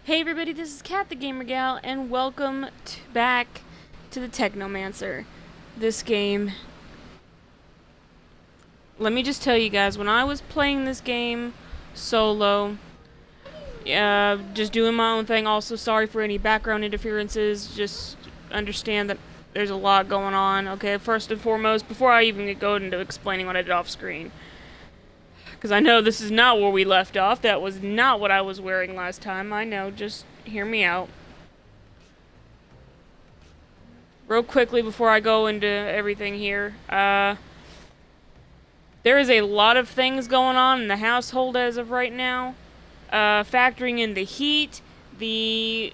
Hey everybody, this is Kat the Gamer Gal, and welcome back to the Technomancer. This game... Let me just tell you guys, when I was playing this game solo, just doing my own thing, also sorry for any background interferences, just understand that there's a lot going on, okay? First and foremost, before I even go into explaining what I did off screen, because I know this is not where we left off. That was not what I was wearing last time. I know, just hear me out. Real quickly before I go into everything here, there is a lot of things going on in the household as of right now. Factoring in the heat, the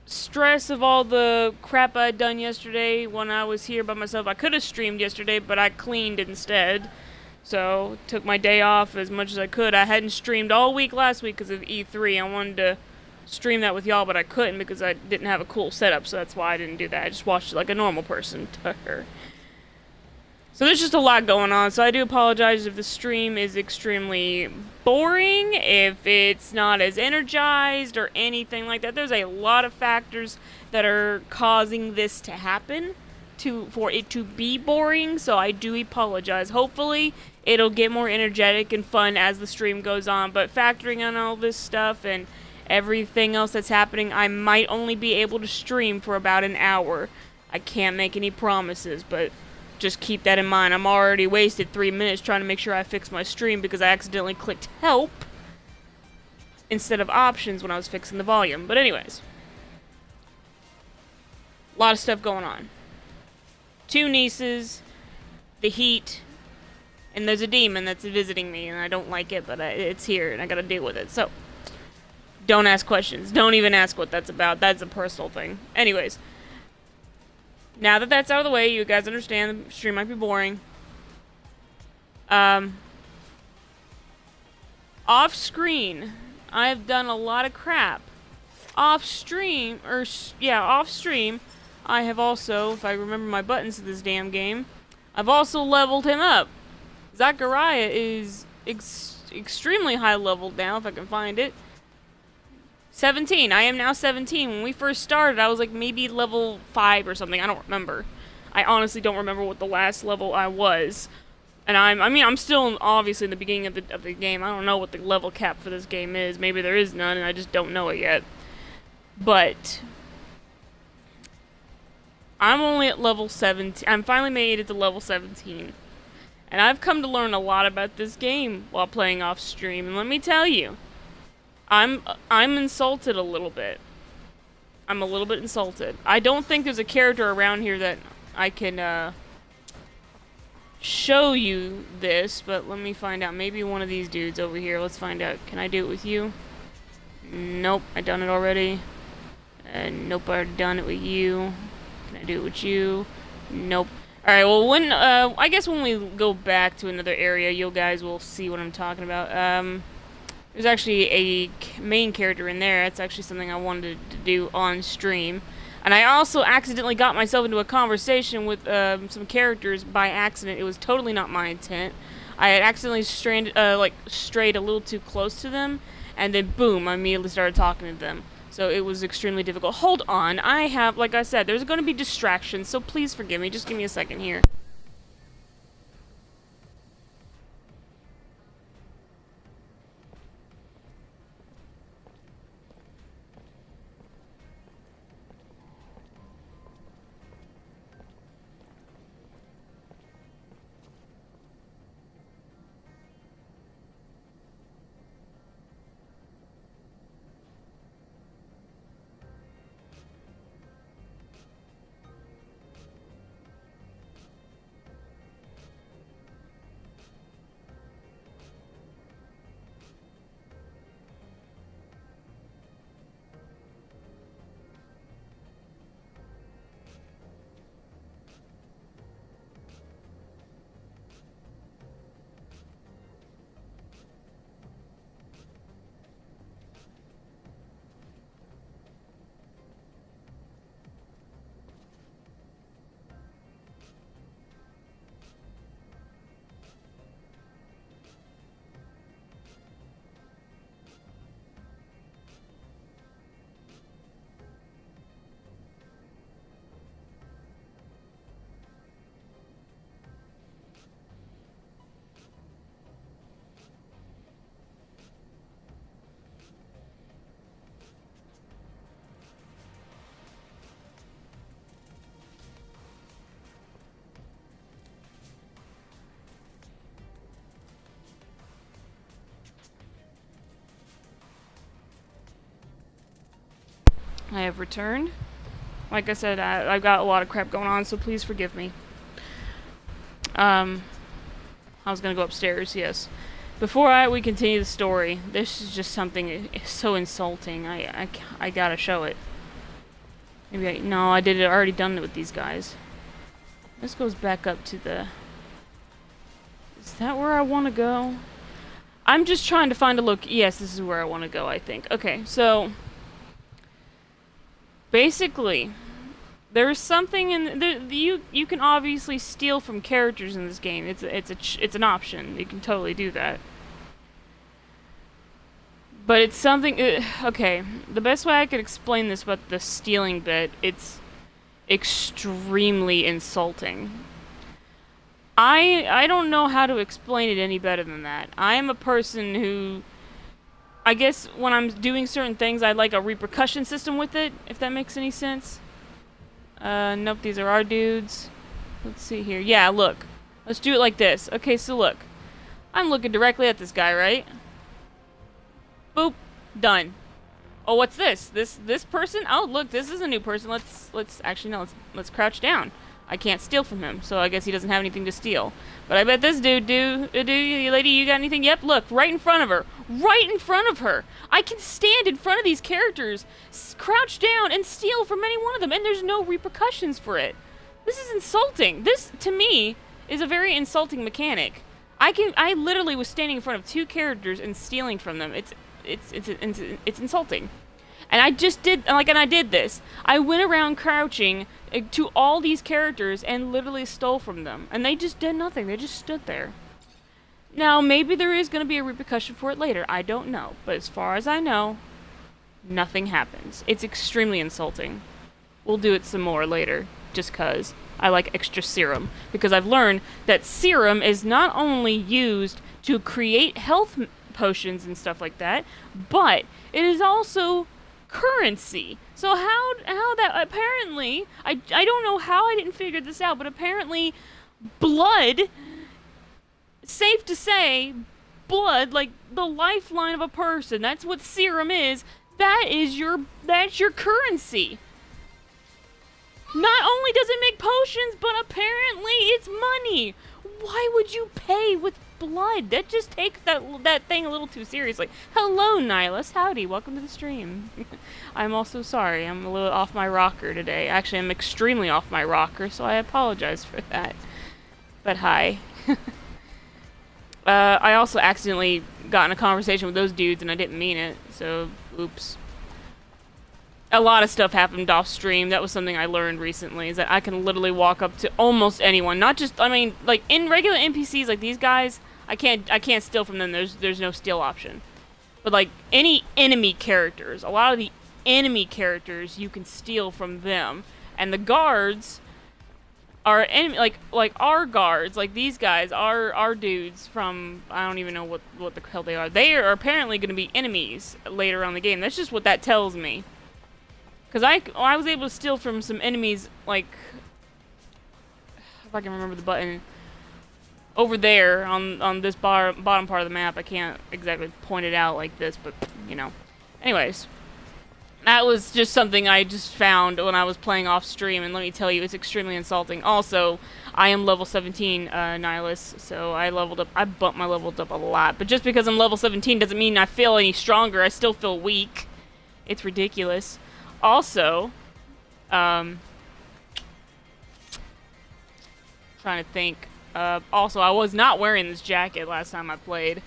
stress of all the crap I'd done yesterday when I was here by myself. I could have streamed yesterday, but I cleaned instead. So, took my day off as much as I could. I hadn't streamed all week last week because of E3. I wanted to stream that with y'all, but I couldn't because I didn't have a cool setup, so that's why I didn't do that. I just watched it like a normal person. So there's just a lot going on, so I do apologize if the stream is extremely boring, if it's not as energized or anything like that. There's a lot of factors that are causing this to happen, for it to be boring, so I do apologize. Hopefully it'll get more energetic and fun as the stream goes on, but factoring on all this stuff and everything else that's happening, I might only be able to stream for about an hour. I can't make any promises, but just keep that in mind. I'm already wasted 3 minutes trying to make sure I fix my stream because I accidentally clicked help instead of options when I was fixing the volume. But anyways, a lot of stuff going on. 2 nieces, the heat, and there's a demon that's visiting me, and I don't like it, but it's here, and I gotta deal with it. So, don't ask questions. Don't even ask what that's about. That's a personal thing. Anyways, now that that's out of the way, you guys understand the stream might be boring. Off screen, I've done a lot of crap. Off stream, I have also, if I remember my buttons to this damn game, I've also leveled him up. Zachariah is extremely high leveled now, if I can find it. 17. I am now 17. When we first started, I was like maybe level 5 or something. I don't remember. I honestly don't remember what the last level I was. And I'm still obviously in the beginning of the game. I don't know what the level cap for this game is. Maybe there is none, and I just don't know it yet. But I'm only at level 17. I'm finally made it to level 17. And I've come to learn a lot about this game while playing off stream. And let me tell you, I'm insulted a little bit. I'm a little bit insulted. I don't think there's a character around here that I can show you this, but let me find out. Maybe one of these dudes over here. Let's find out. Can I do it with you? Nope, I done it already. Nope, I already done it with you. Can I do it with you? Nope. Alright, well, I guess when we go back to another area, you guys will see what I'm talking about. There's actually a main character in there. That's actually something I wanted to do on stream. And I also accidentally got myself into a conversation with some characters by accident. It was totally not my intent. I had accidentally strayed a little too close to them, and then boom, I immediately started talking to them. So it was extremely difficult. Hold on, like I said, there's going to be distractions, so please forgive me. Just give me a second here. I have returned. Like I said, I've got a lot of crap going on, so please forgive me. I was gonna go upstairs, yes. Before we continue the story, this is just something so insulting. I gotta show it. Maybe no, I did it. Already done it with these guys. This goes back up to the... Is that where I want to go? I'm just trying to find a look. Yes, this is where I want to go, I think. Okay, so... Basically, there's something in... you can obviously steal from characters in this game. It's an option. You can totally do that. But it's something... okay, the best way I could explain this about the stealing bit, it's extremely insulting. I don't know how to explain it any better than that. I am a person who... I guess when I'm doing certain things, I like a repercussion system with it, if that makes any sense. Nope, these are our dudes. Let's see here. Yeah, look. Let's do it like this. Okay, so look. I'm looking directly at this guy, right? Boop. Done. Oh, what's this? This person? Oh, look, this is a new person. Let's actually no, let's crouch down. I can't steal from him, so I guess he doesn't have anything to steal. But I bet this dude lady, you got anything? Yep, look, right in front of her. Right in front of her. I can stand in front of these characters, crouch down, and steal from any one of them, and there's no repercussions for it. This is insulting. This, to me, is a very insulting mechanic. I literally was standing in front of two characters and stealing from them. It's insulting. And I did this. I went around crouching to all these characters and literally stole from them. And they just did nothing. They just stood there. Now, maybe there is going to be a repercussion for it later. I don't know. But as far as I know, nothing happens. It's extremely insulting. We'll do it some more later, just because I like extra serum. Because I've learned that serum is not only used to create health potions and stuff like that, but it is also currency. So how that apparently I don't know how I didn't figure this out, but apparently blood, safe to say, blood, like the lifeline of a person, that's what serum is. That's your currency. Not only does it make potions, but apparently it's money. Why would you pay with blood? That just takes that thing a little too seriously. Hello, Nihilist. Howdy. Welcome to the stream. I'm also sorry. I'm a little off my rocker today. Actually, I'm extremely off my rocker, so I apologize for that. But hi. I also accidentally got in a conversation with those dudes, and I didn't mean it, so oops. A lot of stuff happened off stream. That was something I learned recently, is that I can literally walk up to almost anyone. Not just, I mean, like in regular NPCs like these guys, I can't steal from them. There's no steal option. But like any enemy characters, a lot of the enemy characters you can steal from them. And the guards are enemy, like our guards, like these guys, our dudes from, I don't even know what the hell they are. They are apparently going to be enemies later on in the game. That's just what that tells me. Because I was able to steal from some enemies, like, if I can remember the button, over there on this bottom part of the map. I can't exactly point it out like this, but, you know. Anyways, that was just something I just found when I was playing off stream, and let me tell you, it's extremely insulting. Also, I am level 17 Nihilist, so I bumped my levels up a lot. But just because I'm level 17 doesn't mean I feel any stronger. I still feel weak. It's ridiculous. Also, trying to think. Also, I was not wearing this jacket last time I played,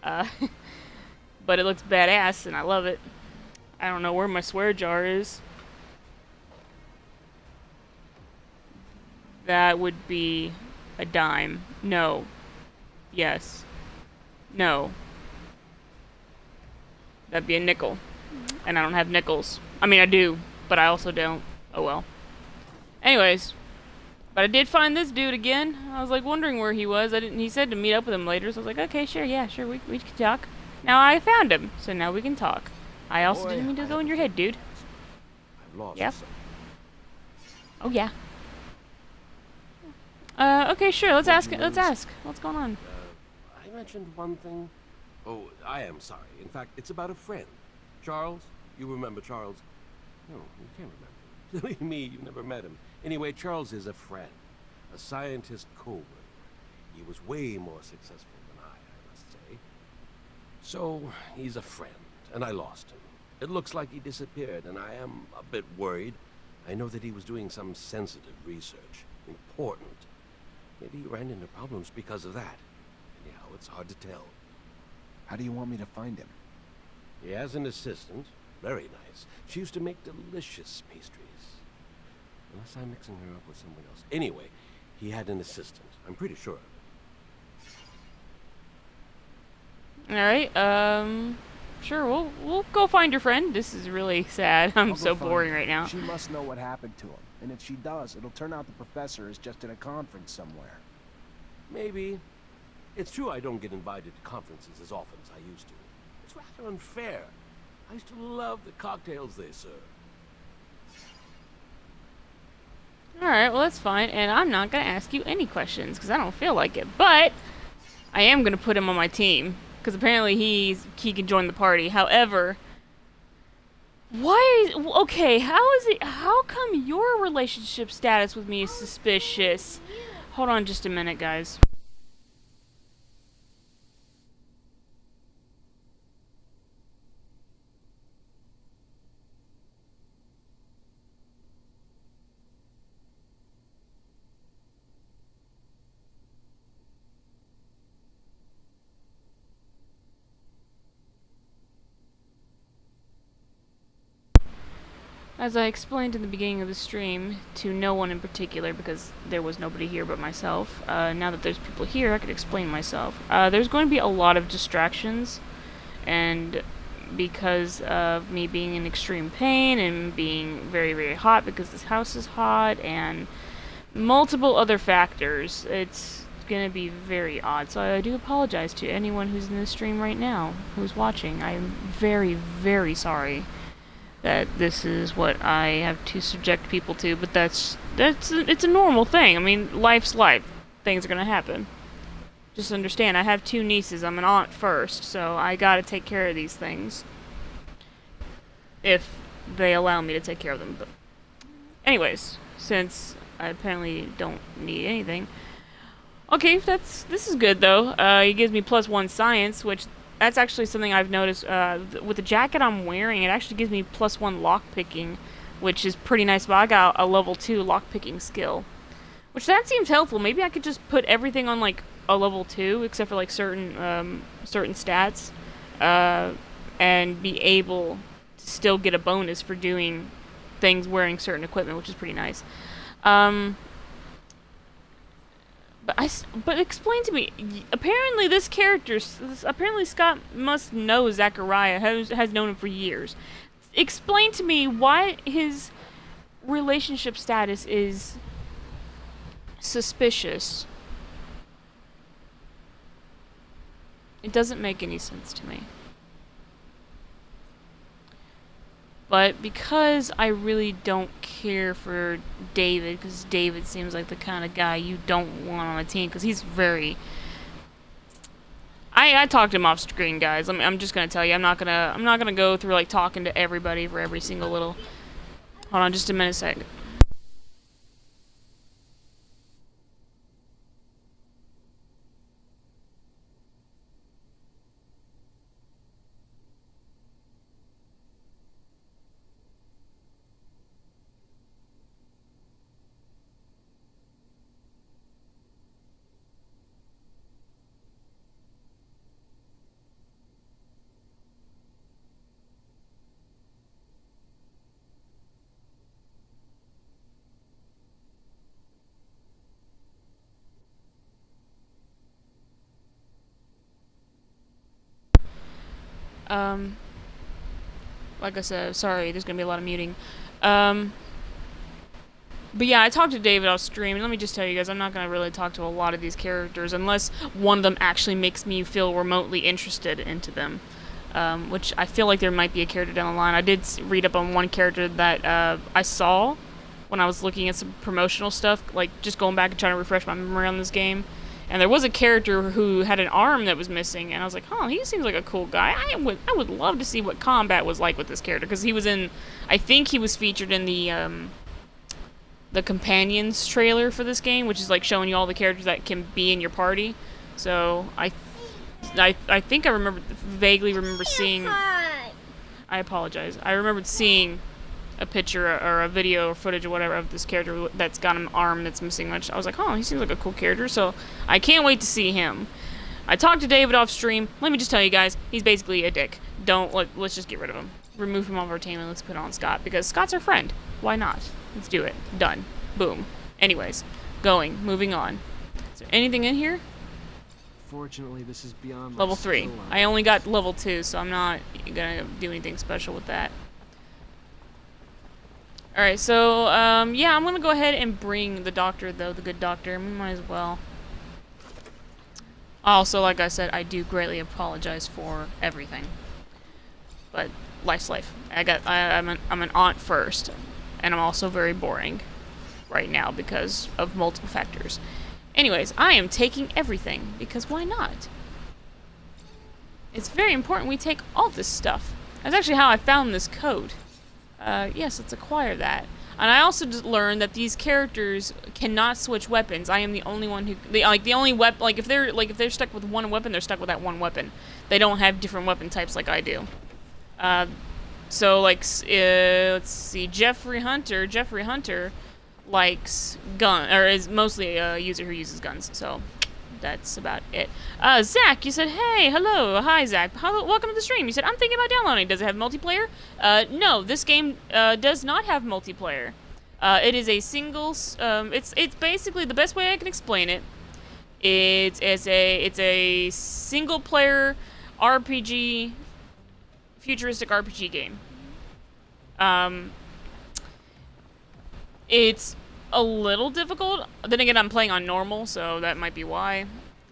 but it looks badass and I love it. I don't know where my swear jar is. That would be a dime. No. Yes. No. That'd be a nickel. And I don't have nickels. I mean, I do, but I also don't. Oh well. Anyways, but I did find this dude again. I was like wondering where he was. He said to meet up with him later, so I was like, okay, sure, yeah, sure, we can talk. Now I found him, so now we can talk. I also didn't mean to go in your head, dude. Yep. Oh yeah. Okay, sure. Let's ask. What's going on? I mentioned one thing. Oh, I am sorry. In fact, it's about a friend. Charles, you remember Charles? No, you can't remember. Silly me, you've never met him. Anyway, Charles is a friend. A scientist co-worker. He was way more successful than I must say. So, he's a friend, and I lost him. It looks like he disappeared, and I am a bit worried. I know that he was doing some sensitive research. Important. Maybe he ran into problems because of that. Anyhow, it's hard to tell. How do you want me to find him? He has an assistant. Very nice. She used to make delicious pastries. Unless I'm mixing her up with someone else. Anyway, he had an assistant. I'm pretty sure of it. Alright, sure, we'll go find your friend. This is really sad. I'm so boring right now. She must know what happened to him. And if she does, it'll turn out the professor is just at a conference somewhere. Maybe. It's true I don't get invited to conferences as often as I used to. It's rather unfair. I used to love the cocktails they serve. Alright, well that's fine, and I'm not gonna ask you any questions, because I don't feel like it, but I am gonna put him on my team, because apparently he can join the party. However, how come your relationship status with me is suspicious? Hold on just a minute, guys. As I explained in the beginning of the stream, to no one in particular, because there was nobody here but myself, now that there's people here, I could explain myself. There's going to be a lot of distractions, and because of me being in extreme pain, and being very, very hot because this house is hot, and multiple other factors, it's going to be very odd. So I do apologize to anyone who's in this stream right now, who's watching. I am very, very sorry that this is what I have to subject people to, but it's a normal thing. I mean, life's life. Things are gonna happen. Just understand, I have 2 nieces. I'm an aunt first, so I gotta take care of these things. If they allow me to take care of them. But anyways, since I apparently don't need anything. Okay, this is good though. He gives me +1 science, which that's actually something I've noticed. With the jacket I'm wearing, it actually gives me +1 lockpicking, which is pretty nice. But I got a level 2 lockpicking skill, which that seems helpful. Maybe I could just put everything on like a level 2, except for like certain stats, and be able to still get a bonus for doing things wearing certain equipment, which is pretty nice. But explain to me. Apparently, apparently Scott must know Zachariah. Has known him for years. Explain to me why his relationship status is suspicious. It doesn't make any sense to me. But because I really don't care for David, because David seems like the kind of guy you don't want on a team, because he's very... I talked to him off screen, guys. I'm just gonna tell you, I'm not gonna go through like talking to everybody for every single little... Hold on, just a minute, sec. Like I said, sorry, there's gonna be a lot of muting. But yeah, I talked to David off stream, and let me just tell you guys, I'm not gonna really talk to a lot of these characters unless one of them actually makes me feel remotely interested into them. Which I feel like there might be a character down the line. I did read up on one character that I saw when I was looking at some promotional stuff, like just going back and trying to refresh my memory on this game. And there was a character who had an arm that was missing, and I was like, "Oh, he seems like a cool guy. I would love to see what combat was like with this character, because he was in, I think he was featured in the companions trailer for this game, which is like showing you all the characters that can be in your party. So I think I vaguely remember seeing. I apologize. I remembered seeing a picture or a video or footage or whatever of this character that's got an arm that's missing, which I was like, oh, he seems like a cool character, so I can't wait to see him. I talked to David off stream. Let me just tell you guys, he's basically a dick. Let's just get rid of him. Remove him off our team and let's put on Scott, because Scott's our friend. Why not? Let's do it. Done. Boom. Anyways, moving on. Is there anything in here? Fortunately, this is beyond level 3. I only got level 2, so I'm not gonna do anything special with that. Alright, so, yeah, I'm gonna go ahead and bring the doctor, though, the good doctor. We might as well. Also, like I said, I do greatly apologize for everything. But, life's life. I'm an aunt first, and I'm also very boring right now because of multiple factors. Anyways, I am taking everything, because why not? It's very important we take all this stuff. That's actually how I found this code. Yes, let's acquire that. And I also just learned that these characters cannot switch weapons. I am the only one who, the only weapon, if they're stuck with one weapon, they're stuck with that one weapon. They don't have different weapon types like I do. So let's see, Jeffrey Hunter likes gun, or is mostly a user who uses guns. So that's about it. Zach, you said, hey, hello, hi, Zach. Welcome to the stream. You said, I'm thinking about downloading. Does it have multiplayer? No, this game does not have multiplayer. It is a single. It's basically the best way I can explain it. It's a single player RPG, futuristic RPG game. It's a little difficult. Then again, I'm playing on normal, so that might be why.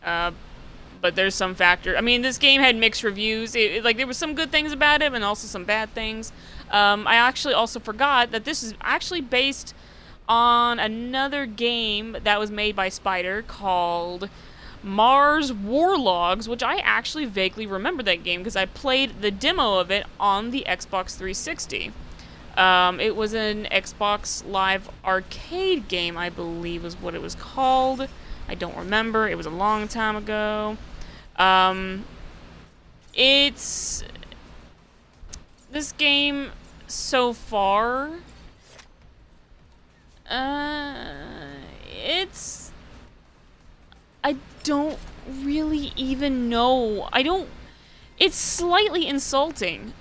But there's some factor. I mean, this game had mixed reviews. There was some good things about it, and also some bad things. I actually also forgot that this is actually based on another game that was made by Spider called Mars Warlogs, which I actually vaguely remember that game because I played the demo of it on the Xbox 360. It was an Xbox Live Arcade game, I believe was what it was called. I don't remember. It was a long time ago. This game so far, I don't really even know. It's slightly insulting.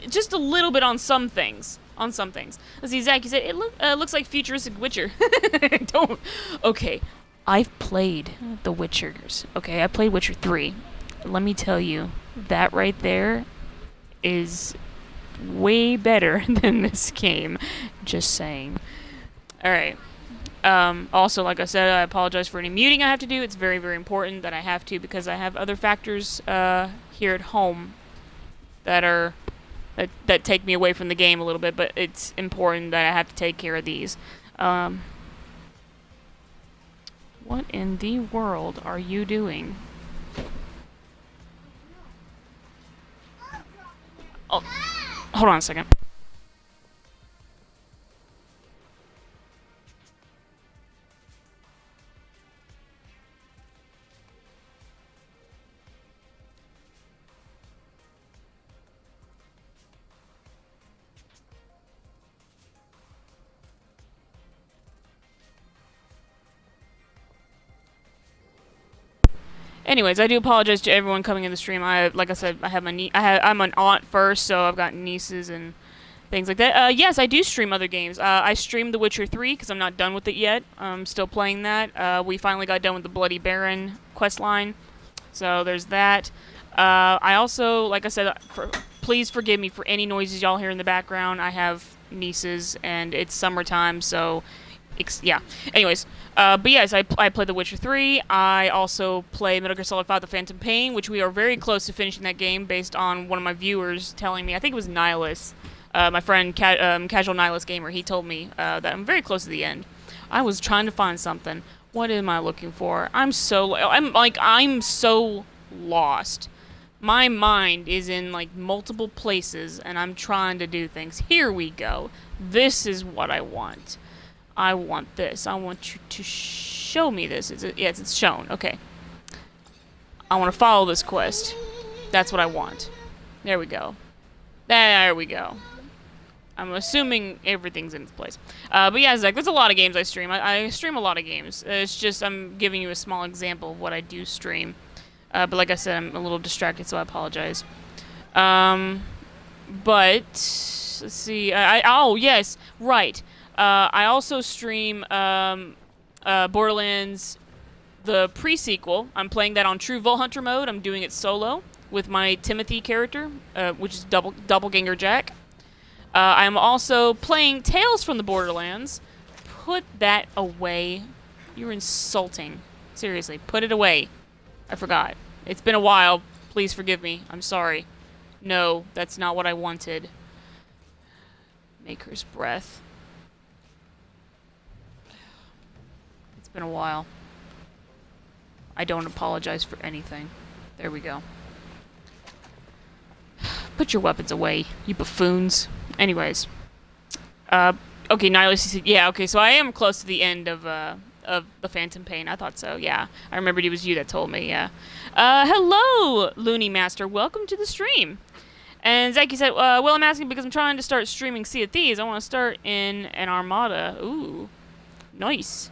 Just a little bit on some things. Let's see, Zach, you said, it looks like futuristic Witcher. Okay, I've played The Witchers. Okay, I played Witcher 3. Let me tell you, that right there is way better than this game. Just saying. Alright. Also, like I said, I apologize for any muting I have to do. It's very, very important that I have to because I have other factors here at home that take me away from the game a little bit, but it's important that I have to take care of these. What in the world are you doing? Oh, hold on a second. Anyways, I do apologize to everyone coming in the stream. Like I said, I'm an aunt first, so I've got nieces and things like that. Yes, I do stream other games. I streamed The Witcher 3 because I'm not done with it yet. I'm still playing that. We finally got done with the Bloody Baron questline, so there's that. I also, like I said, please forgive me for any noises y'all hear in the background. I have nieces, and it's summertime, so yeah. Anyways, but yes, I played The Witcher 3. I also play Metal Gear Solid 5: The Phantom Pain, which we are very close to finishing that game based on one of my viewers telling me. I think it was Nihilist, my friend CasualNihilistGamer. He told me that I'm very close to the end. I was trying to find something. What am I looking for? I'm so lost. My mind is in like multiple places and I'm trying to do things. Here we go. This is what I want. I want this. I want you to show me this. Yes, it's shown. Okay. I want to follow this quest. That's what I want. There we go. There we go. I'm assuming everything's in its place. But yeah, Zach, there's a lot of games I stream. I stream a lot of games. It's just I'm giving you a small example of what I do stream. But like I said, I'm a little distracted, so I apologize. But let's see. Oh yes, right. I also stream Borderlands, the pre-sequel. I'm playing that on True Vault Hunter mode. I'm doing it solo with my Timothy character, which is Doppelganger Jack. I'm also playing Tales from the Borderlands. Put that away. You're insulting. Seriously, put it away. I forgot. It's been a while. Please forgive me. I'm sorry. No, that's not what I wanted. Maker's Breath. It's been a while. I don't apologize for anything. There we go. Put your weapons away, you buffoons. Anyways. Okay, Nihilist, yeah, okay, so I am close to the end of the Phantom Pain. I thought so, yeah. I remembered it was you that told me, yeah. Hello, Looney Master. Welcome to the stream. And Zaki said, well, I'm asking because I'm trying to start streaming Sea of Thieves. I want to start in an Armada. Ooh, nice.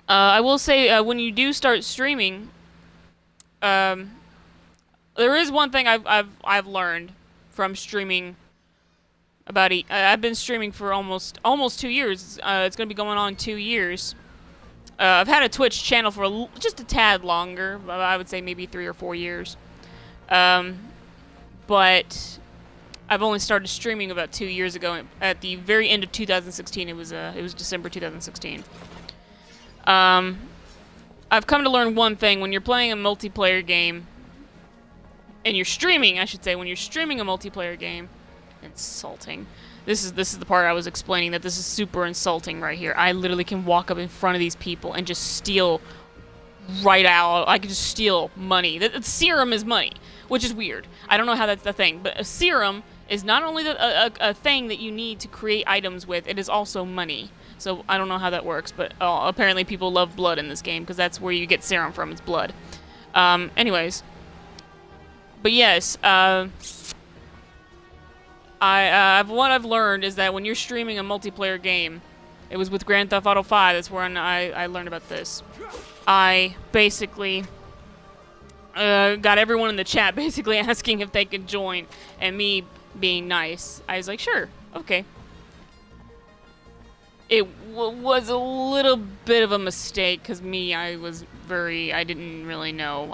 I will say, when you do start streaming, there is one thing I've learned from streaming. I've been streaming for almost 2 years. It's gonna be going on 2 years. I've had a Twitch channel for just a tad longer. I would say maybe 3 or 4 years. But I've only started streaming about 2 years ago. At the very end of 2016, it was December 2016. I've come to learn one thing: when you're playing a multiplayer game, and you're streaming, I should say, when you're streaming a multiplayer game. Insulting. This is the part I was explaining, that this is super insulting right here. I literally can walk up in front of these people and just steal right out. I can just steal money. The serum is money, which is weird. I don't know how that's the thing, but a serum is not only a thing that you need to create items with, it is also money. So I don't know how that works, but apparently people love blood in this game because that's where you get serum from. It's blood. Anyways. But yes, what I've learned is that when you're streaming a multiplayer game, it was with Grand Theft Auto 5, that's when I learned about this. I basically got everyone in the chat basically asking if they could join, and me being nice, I was like, sure, okay. It was a little bit of a mistake, because I didn't really know.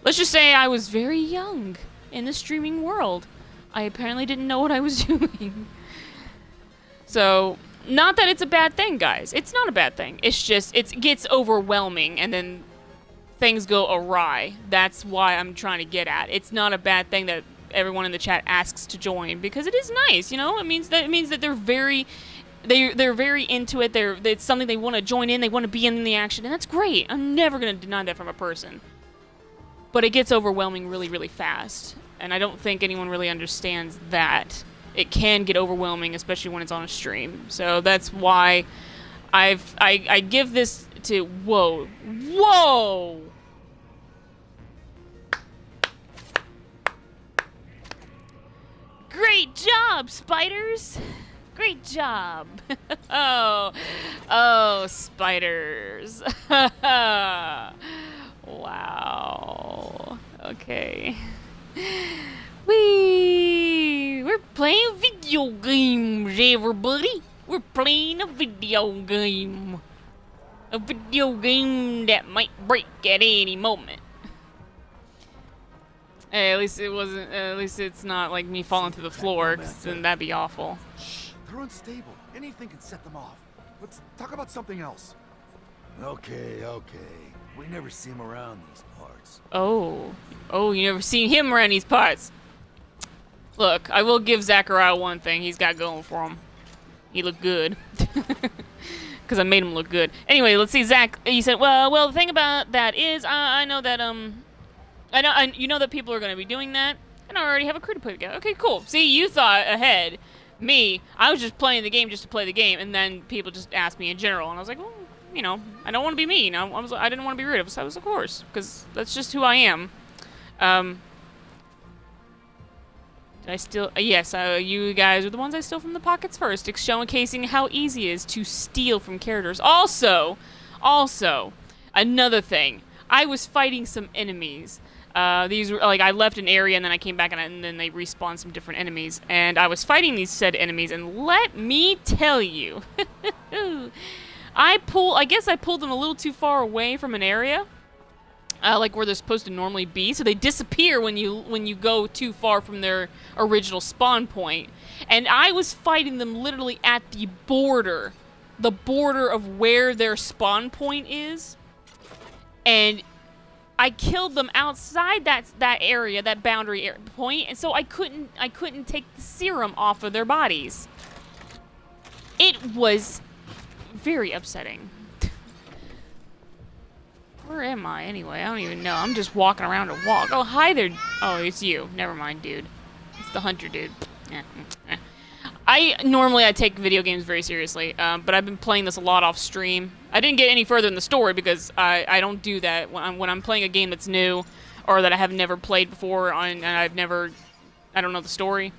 Let's just say I was very young in the streaming world. I apparently didn't know what I was doing. So, not that it's a bad thing, guys. It's not a bad thing. It's just, it gets overwhelming, and then things go awry. That's why I'm trying to get at. It's not a bad thing that everyone in the chat asks to join, because it is nice, you know? It means that they're very into it. It's something they want to join in. They want to be in the action, and that's great. I'm never going to deny that from a person. But it gets overwhelming really, really fast. And I don't think anyone really understands that. It can get overwhelming, especially when it's on a stream. So that's why I give this to... Whoa. Whoa! Great job, spiders! Great job! oh, spiders. Wow. Okay. We're playing video games, everybody. We're playing a video game. A video game that might break at any moment. Hey, at least it wasn't. At least it's not like me falling through the floor, 'cause then that'd be awful. Shh, they're unstable. Anything can set them off. Let's talk about something else. Okay. We never see him around these parts. Oh, you never seen him around these parts. Look, I will give Zachariah one thing he's got going for him. He looked good. because I made him look good. Anyway, let's see, Zach. You said, well, the thing about that is, I know that you know that people are going to be doing that, and I already have a crew to play together. Okay, cool. See, you thought ahead. Me, I was just playing the game just to play the game, and then people just asked me in general, and I was like, well, you know, I don't want to be mean. I didn't want to be rude. I was, of course, because that's just who I am. Did I steal? Yes, you guys are the ones I stole from the pockets first, showcasing how easy it is to steal from characters. Also, another thing. I was fighting some enemies. These were, like, I left an area and then I came back and then they respawned some different enemies. And I was fighting these said enemies, and let me tell you, I guess I pulled them a little too far away from an area, like where they're supposed to normally be. So they disappear when you go too far from their original spawn point. And I was fighting them literally at the border of where their spawn point is, and I killed them outside that area, that boundary point, and so I couldn't take the serum off of their bodies. It was very upsetting. Where am I anyway? I don't even know. I'm just walking around a walk. Oh, hi there. Oh, it's you. Never mind, dude. It's the hunter dude. Normally I take video games very seriously, but I've been playing this a lot off stream. I didn't get any further in the story because I don't do that when I'm playing a game that's new or that I have never played before and I don't know the story.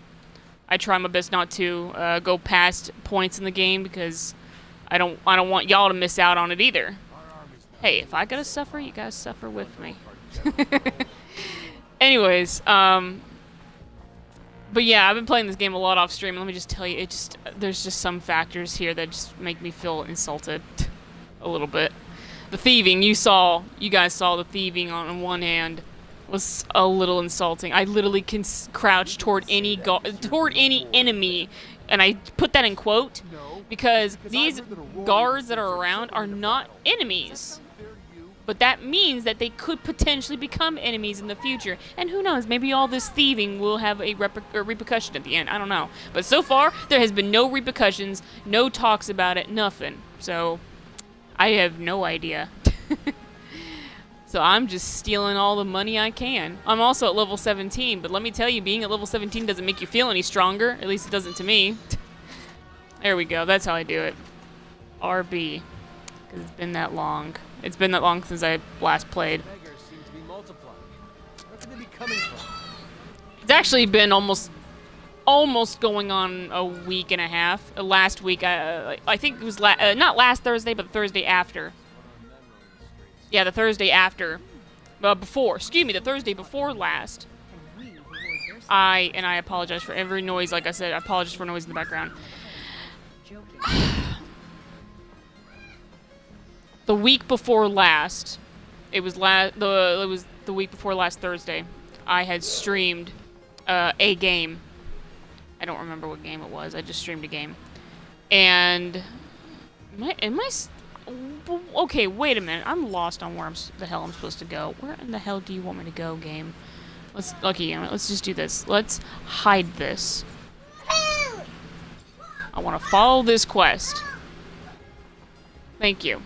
I try my best not to go past points in the game because I don't want y'all to miss out on it either. Hey, if I gotta suffer, you guys suffer with me. Anyways, but yeah, I've been playing this game a lot off stream. Let me just tell you, there's just some factors here that just make me feel insulted a little bit. The thieving, you guys saw the thieving on one hand was a little insulting. I literally can crouch toward any enemy, and I put that in quote because these guards that are around are not enemies. But that means that they could potentially become enemies in the future. And who knows, maybe all this thieving will have a repercussion at the end. I don't know. But so far, there has been no repercussions, no talks about it, nothing. So, I have no idea. So I'm just stealing all the money I can. I'm also at level 17, but let me tell you, being at level 17 doesn't make you feel any stronger. At least it doesn't to me. There we go. That's how I do it. RB. Because it's been that long. It's been that long since I last played. It's actually been almost going on a week and a half. Last week, I think it was not last Thursday, but the Thursday after. Yeah, the Thursday after. The Thursday before last. I apologize for every noise. Like I said, I apologize for noise in the background. The week before last, it was the week before last Thursday, I had streamed a game. I don't remember what game it was. I just streamed a game. And okay, wait a minute. I'm lost on where the hell I'm supposed to go. Where in the hell do you want me to go, game? Let's just do this. Let's hide this. I want to follow this quest. Thank you.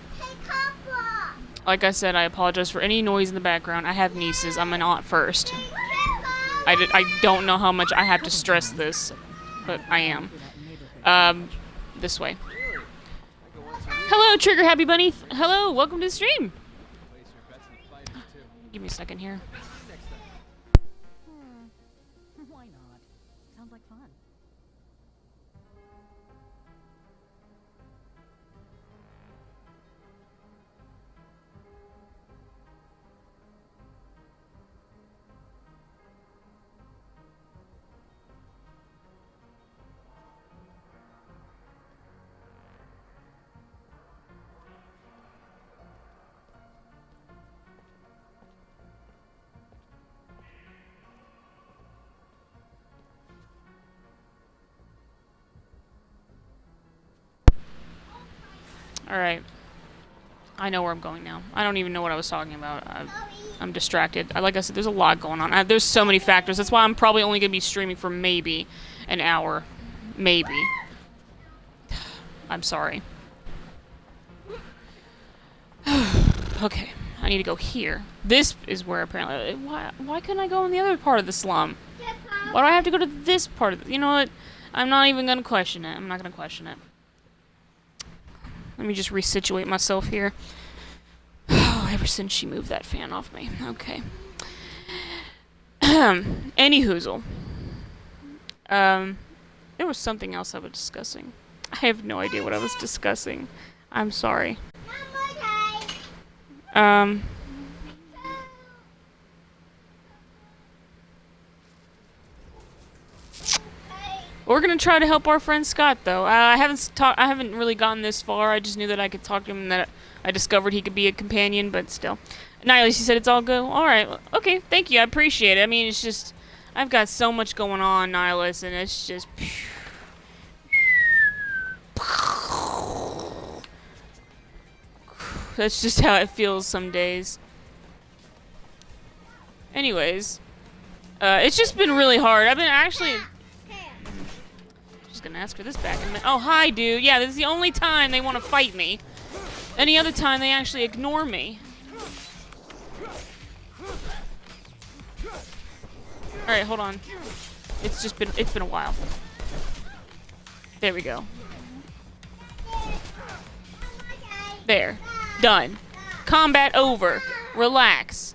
Like I said, I apologize for any noise in the background. I have nieces. I'm an aunt first. I don't know how much I have to stress this, but I am. This way. Hello, Trigger Happy Bunny. Hello, welcome to the stream. Give me a second here. Why not? Sounds like fun. Alright. I know where I'm going now. I don't even know what I was talking about. I'm distracted. Like I said, there's a lot going on. There's so many factors. That's why I'm probably only going to be streaming for maybe an hour. Maybe. I'm sorry. Okay, I need to go here. This is where apparently... Why couldn't I go in the other part of the slum? Why do I have to go to this part of the... You know what? I'm not even gonna question it. I'm not gonna question it. Let me just resituate myself here. Ever since she moved that fan off me. Okay. Any hoozle. There was something else I was discussing. I have no idea what I was discussing. I'm sorry. We're gonna try to help our friend Scott, though. I haven't really gotten this far. I just knew that I could talk to him, and that I discovered he could be a companion. But still, Nihilist, you said it's all good. All right, okay, thank you. I appreciate it. I mean, it's just I've got so much going on, Nihilist, and it's just. That's just how it feels some days. Anyways, it's just been really hard. I've been actually. Just gonna ask for this back in a minute. Oh, hi, dude. Yeah, this is the only time they want to fight me. Any other time, they actually ignore me. Alright, hold on. It's been a while. There we go. There. Done. Combat over. Relax.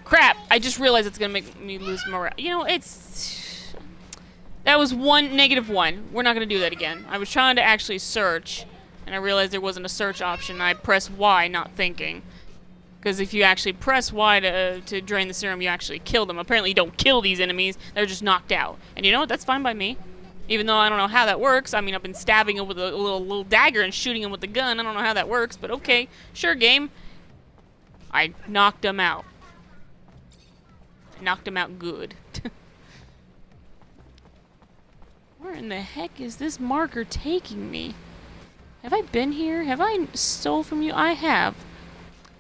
Crap! I just realized it's gonna make me lose morale. You know, that was -1. We're not gonna do that again. I was trying to actually search, and I realized there wasn't a search option. I pressed Y, not thinking. Because if you actually press Y to drain the serum, you actually kill them. Apparently you don't kill these enemies, they're just knocked out. And you know what? That's fine by me. Even though I don't know how that works. I mean, I've been stabbing him with a little dagger and shooting him with a gun. I don't know how that works, but okay. Sure, game. I knocked him out. I knocked him out good. Where in the heck is this marker taking me? Have I been here? Have I stole from you? I have.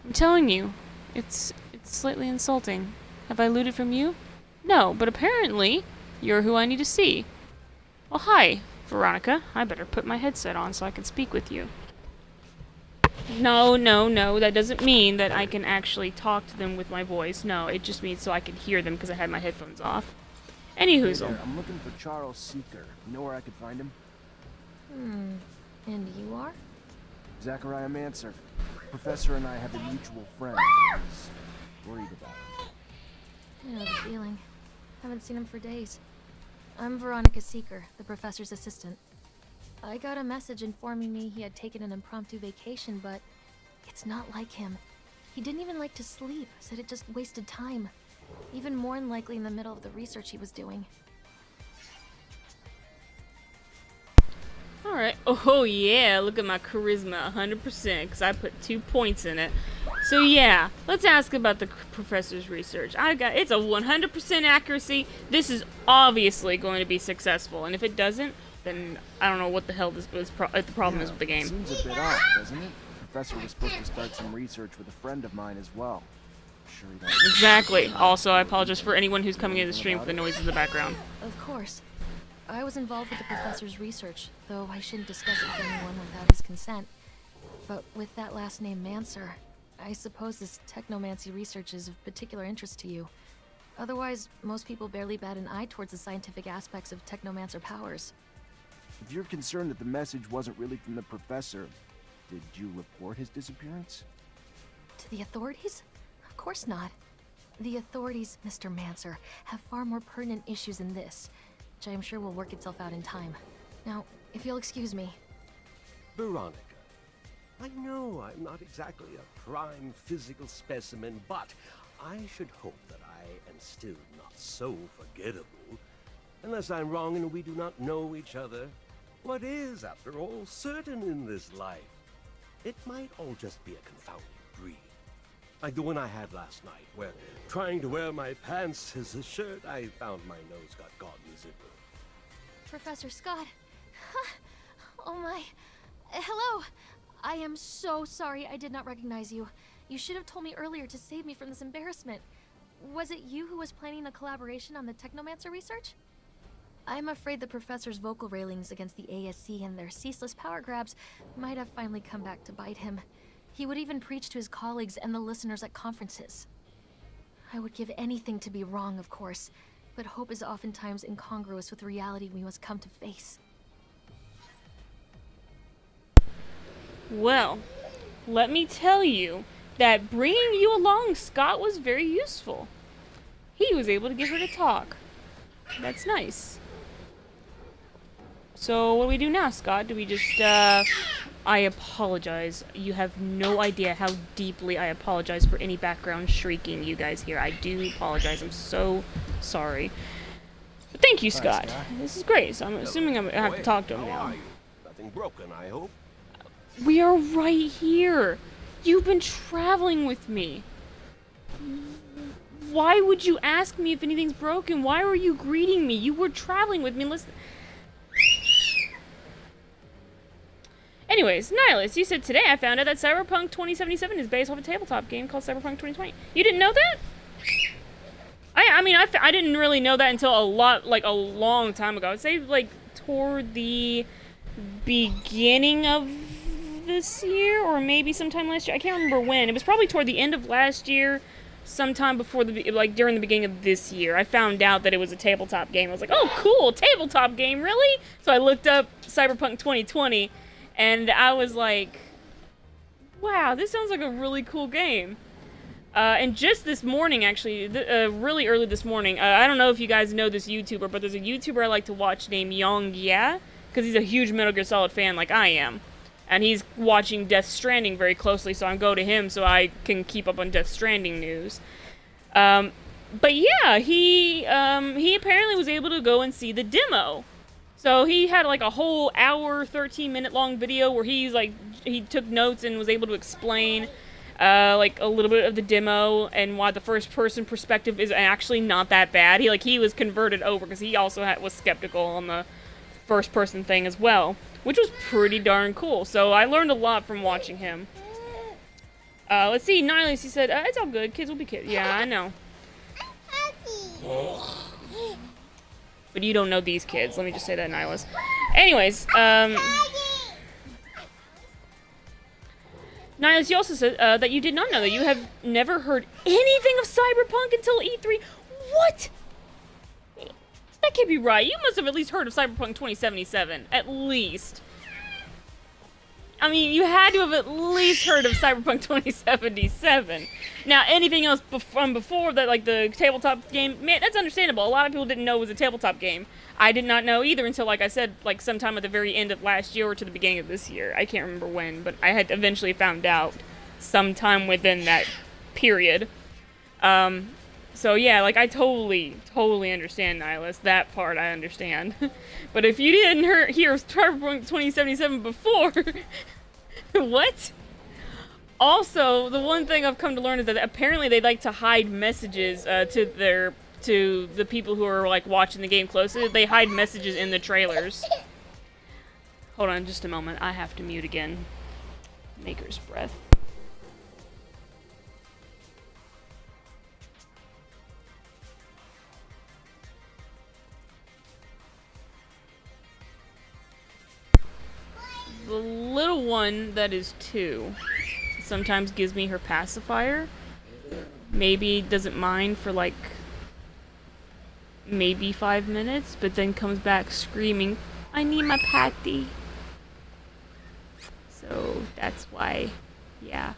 I'm telling you. It's slightly insulting. Have I looted from you? No, but apparently you're who I need to see. Well, hi, Veronica. I better put my headset on so I can speak with you. No, that doesn't mean that I can actually talk to them with my voice. No, it just means so I can hear them because I had my headphones off. Any hoozle. Hey, I'm looking for Charles Seeker. You know where I could find him? And you are? Zachariah Mancer. Professor and I have a mutual friend. He's worried about him. I know the feeling. Haven't seen him for days. I'm Veronica Seeker, the professor's assistant. I got a message informing me he had taken an impromptu vacation, but it's not like him. He didn't even like to sleep, said it just wasted time. Even more unlikely in the middle of the research he was doing. Alright. Oh yeah, look at my charisma, 100%, because I put 2 points in it. So yeah, let's ask about the professor's research. It's a 100% accuracy. This is obviously going to be successful, and if it doesn't, then I don't know what the hell the problem is with the game. Seems a bit off, doesn't it? The professor was supposed to start some research with a friend of mine as well. Sure he doesn't. Exactly. Also, I apologize for anyone who's coming into the stream for the noises in the background. Of course. I was involved with the professor's research, though I shouldn't discuss it with anyone without his consent. But with that last name, Mancer, I suppose this technomancy research is of particular interest to you. Otherwise, most people barely bat an eye towards the scientific aspects of technomancer powers. If you're concerned that the message wasn't really from the professor, did you report his disappearance? To the authorities? Of course not. The authorities, Mr. Mancer, have far more pertinent issues than this, which I am sure will work itself out in time. Now, if you'll excuse me. Veronica, I know I'm not exactly a prime physical specimen, but I should hope that I am still not so forgettable. Unless I'm wrong and we do not know each other, what is, after all, certain in this life? It might all just be a confounded dream. Like the one I had last night, where, trying to wear my pants as a shirt, I found my nose got caught in the zipper. Professor Scott. Oh my. Hello. I am so sorry I did not recognize you. You should have told me earlier to save me from this embarrassment. Was it you who was planning a collaboration on the Technomancer research? I'm afraid the professor's vocal railings against the ASC and their ceaseless power grabs might have finally come back to bite him. He would even preach to his colleagues and the listeners at conferences. I would give anything to be wrong, of course, but hope is oftentimes incongruous with the reality we must come to face. Well, let me tell you that bringing you along, Scott, was very useful. He was able to get her to talk. That's nice. So, what do we do now, Scott? Do we just, I apologize. You have no idea how deeply I apologize for any background shrieking you guys hear. I do apologize. I'm so sorry. But thank you, Scott. This is great. So I'm assuming I'm gonna have to talk to him now. Nothing broken, I hope. We are right here. You've been traveling with me. Why would you ask me if anything's broken? Why were you greeting me? You were traveling with me. Listen. Anyways, Nihilist, you said today I found out that Cyberpunk 2077 is based off a tabletop game called Cyberpunk 2020. You didn't know that? I didn't really know that until a long time ago. I'd say, like, toward the beginning of this year, or maybe sometime last year. I can't remember when. It was probably toward the end of last year, sometime before during the beginning of this year. I found out that it was a tabletop game. I was like, oh, cool, tabletop game, really? So I looked up Cyberpunk 2020, and I was like, wow, this sounds like a really cool game. And just this morning, actually, really early this morning, I don't know if you guys know this YouTuber, but there's a YouTuber I like to watch named Yong Yeah, because he's a huge Metal Gear Solid fan like I am. And he's watching Death Stranding very closely, so I go to him so I can keep up on Death Stranding news. But yeah, he apparently was able to go and see the demo. So he had like a whole hour, 13-minute long video where he took notes and was able to explain like a little bit of the demo and why the first-person perspective is actually not that bad. He was converted over because he also was skeptical on the first-person thing as well, which was pretty darn cool. So I learned a lot from watching him. Let's see, Nihilist, he said, it's all good, kids will be kids. Yeah, I know. But you don't know these kids, let me just say that, Nihilist. Anyways, Nihilist, you also said that you did not know that you have never heard anything of Cyberpunk until E3. What? That can't be right. You must have at least heard of Cyberpunk 2077. At least. I mean, you had to have at least heard of Cyberpunk 2077. Now, anything else from before that, like the tabletop game, man, that's understandable. A lot of people didn't know it was a tabletop game. I did not know either until, like I said, like sometime at the very end of last year or to the beginning of this year. I can't remember when, but I had eventually found out sometime within that period. So yeah, like I totally understand, Nihilist. That part I understand. But if you didn't hear of Cyberpunk 2077 before, what? Also, the one thing I've come to learn is that apparently they like to hide messages to the people who are like watching the game closely. They hide messages in the trailers. Hold on just a moment. I have to mute again. Maker's breath. The little one that is 2 sometimes gives me her pacifier. Maybe doesn't mind for like maybe 5 minutes, but then comes back screaming, I need my patty. So that's why, yeah,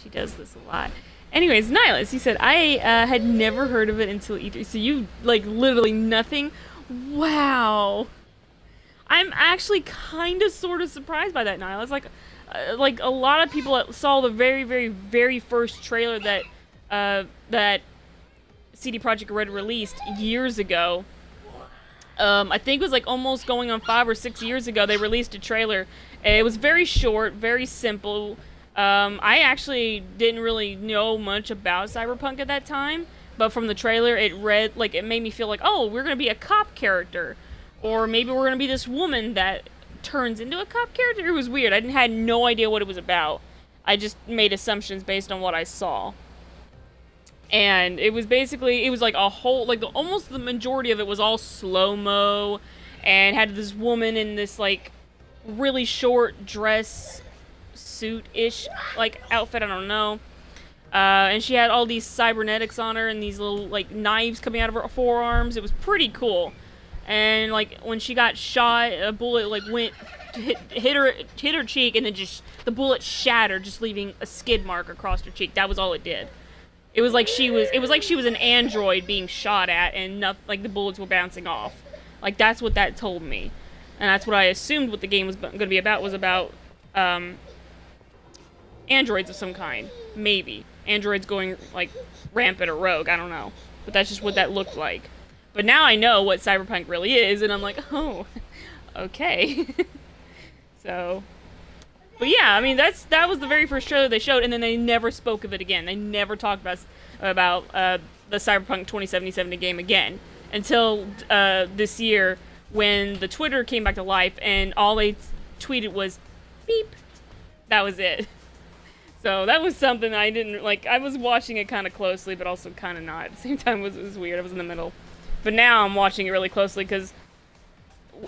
she does this a lot. Anyways, Nihilist, he said, I had never heard of it until E3. So you, like, literally nothing? Wow. I'm actually kind of sort of surprised by that, Nihilist. Like a lot of people saw the very, very, very first trailer that CD Projekt Red released years ago. I think it was like almost going on 5 or 6 years ago. They released a trailer. It was very short, very simple. I actually didn't really know much about Cyberpunk at that time, but from the trailer, it made me feel like, oh, we're gonna be a cop character. Or maybe we're going to be this woman that turns into a cop character. It was weird. I had no idea what it was about. I just made assumptions based on what I saw. And it was basically, it was like a whole, like almost the majority of it was all slow-mo, and had this woman in this like really short dress suit-ish like outfit, I don't know. And she had all these cybernetics on her and these little like knives coming out of her forearms. It was pretty cool. And like when she got shot, a bullet like went hit her cheek, and then just the bullet shattered, just leaving a skid mark across her cheek. That was all it did. It was like she was an android being shot at, and like the bullets were bouncing off. Like that's what that told me, and that's what I assumed what the game was going to be about. Was about androids of some kind, maybe androids going like rampant or rogue. I don't know, but that's just what that looked like. But now I know what cyberpunk really is, and I'm like, oh, okay. So. But yeah, I mean that was the very first trailer they showed, and then they never spoke of it again. They never talked about the Cyberpunk 2077 game again until this year when the Twitter came back to life, and all they tweeted was beep. That was it. So that was something I didn't like. I was watching it kind of closely, but also kind of not. At the same time, it was weird. I was in the middle. But now I'm watching it really closely because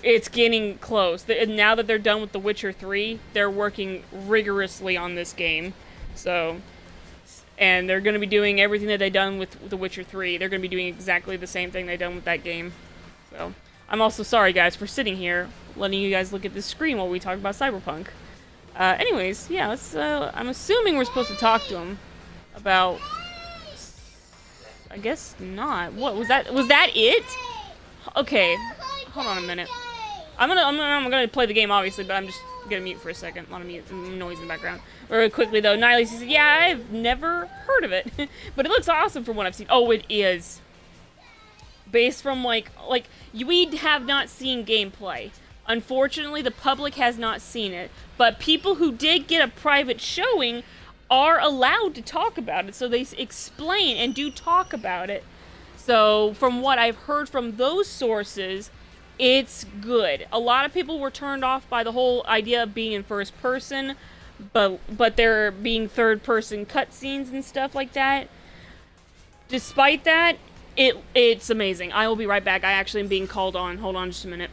it's getting close. Now that they're done with The Witcher 3, they're working rigorously on this game. So, and they're going to be doing everything that they've done with The Witcher 3. They're going to be doing exactly the same thing they've done with that game. So, I'm also sorry, guys, for sitting here, letting you guys look at this screen while we talk about Cyberpunk. Anyways, yeah, let's, I'm assuming we're supposed to talk to him about... I guess not. What, was that it? Okay, hold on a minute. I'm gonna play the game, obviously, but I'm just gonna mute for a second. A lot of noise in the background. Very quickly, though, Nihilist said, yeah, I've never heard of it. But it looks awesome from what I've seen. Oh, it is. Based from, like, we have not seen gameplay. Unfortunately, the public has not seen it. But people who did get a private showing are allowed to talk about it. So they explain and do talk about it. So, from what I've heard from those sources, it's good. A lot of people were turned off by the whole idea of being in first person, but there being third person cutscenes and stuff like that. Despite that, it's amazing. I will be right back. I actually am being called on. Hold on just a minute.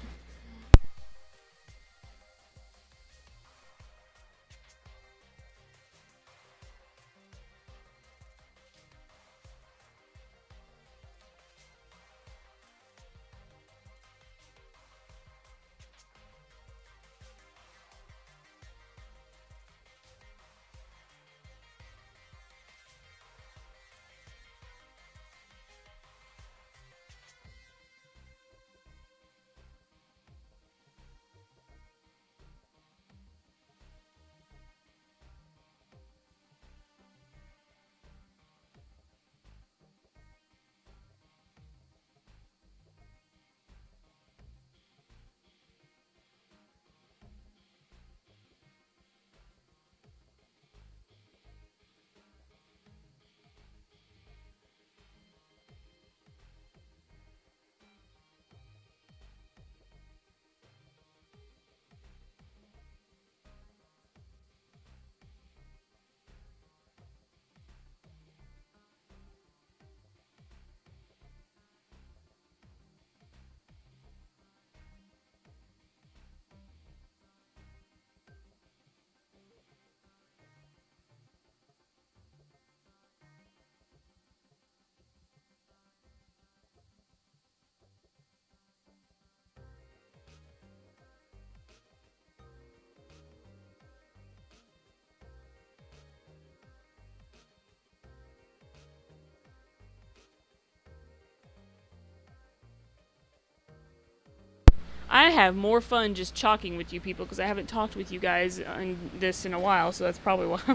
I have more fun just talking with you people because I haven't talked with you guys on this in a while, so that's probably what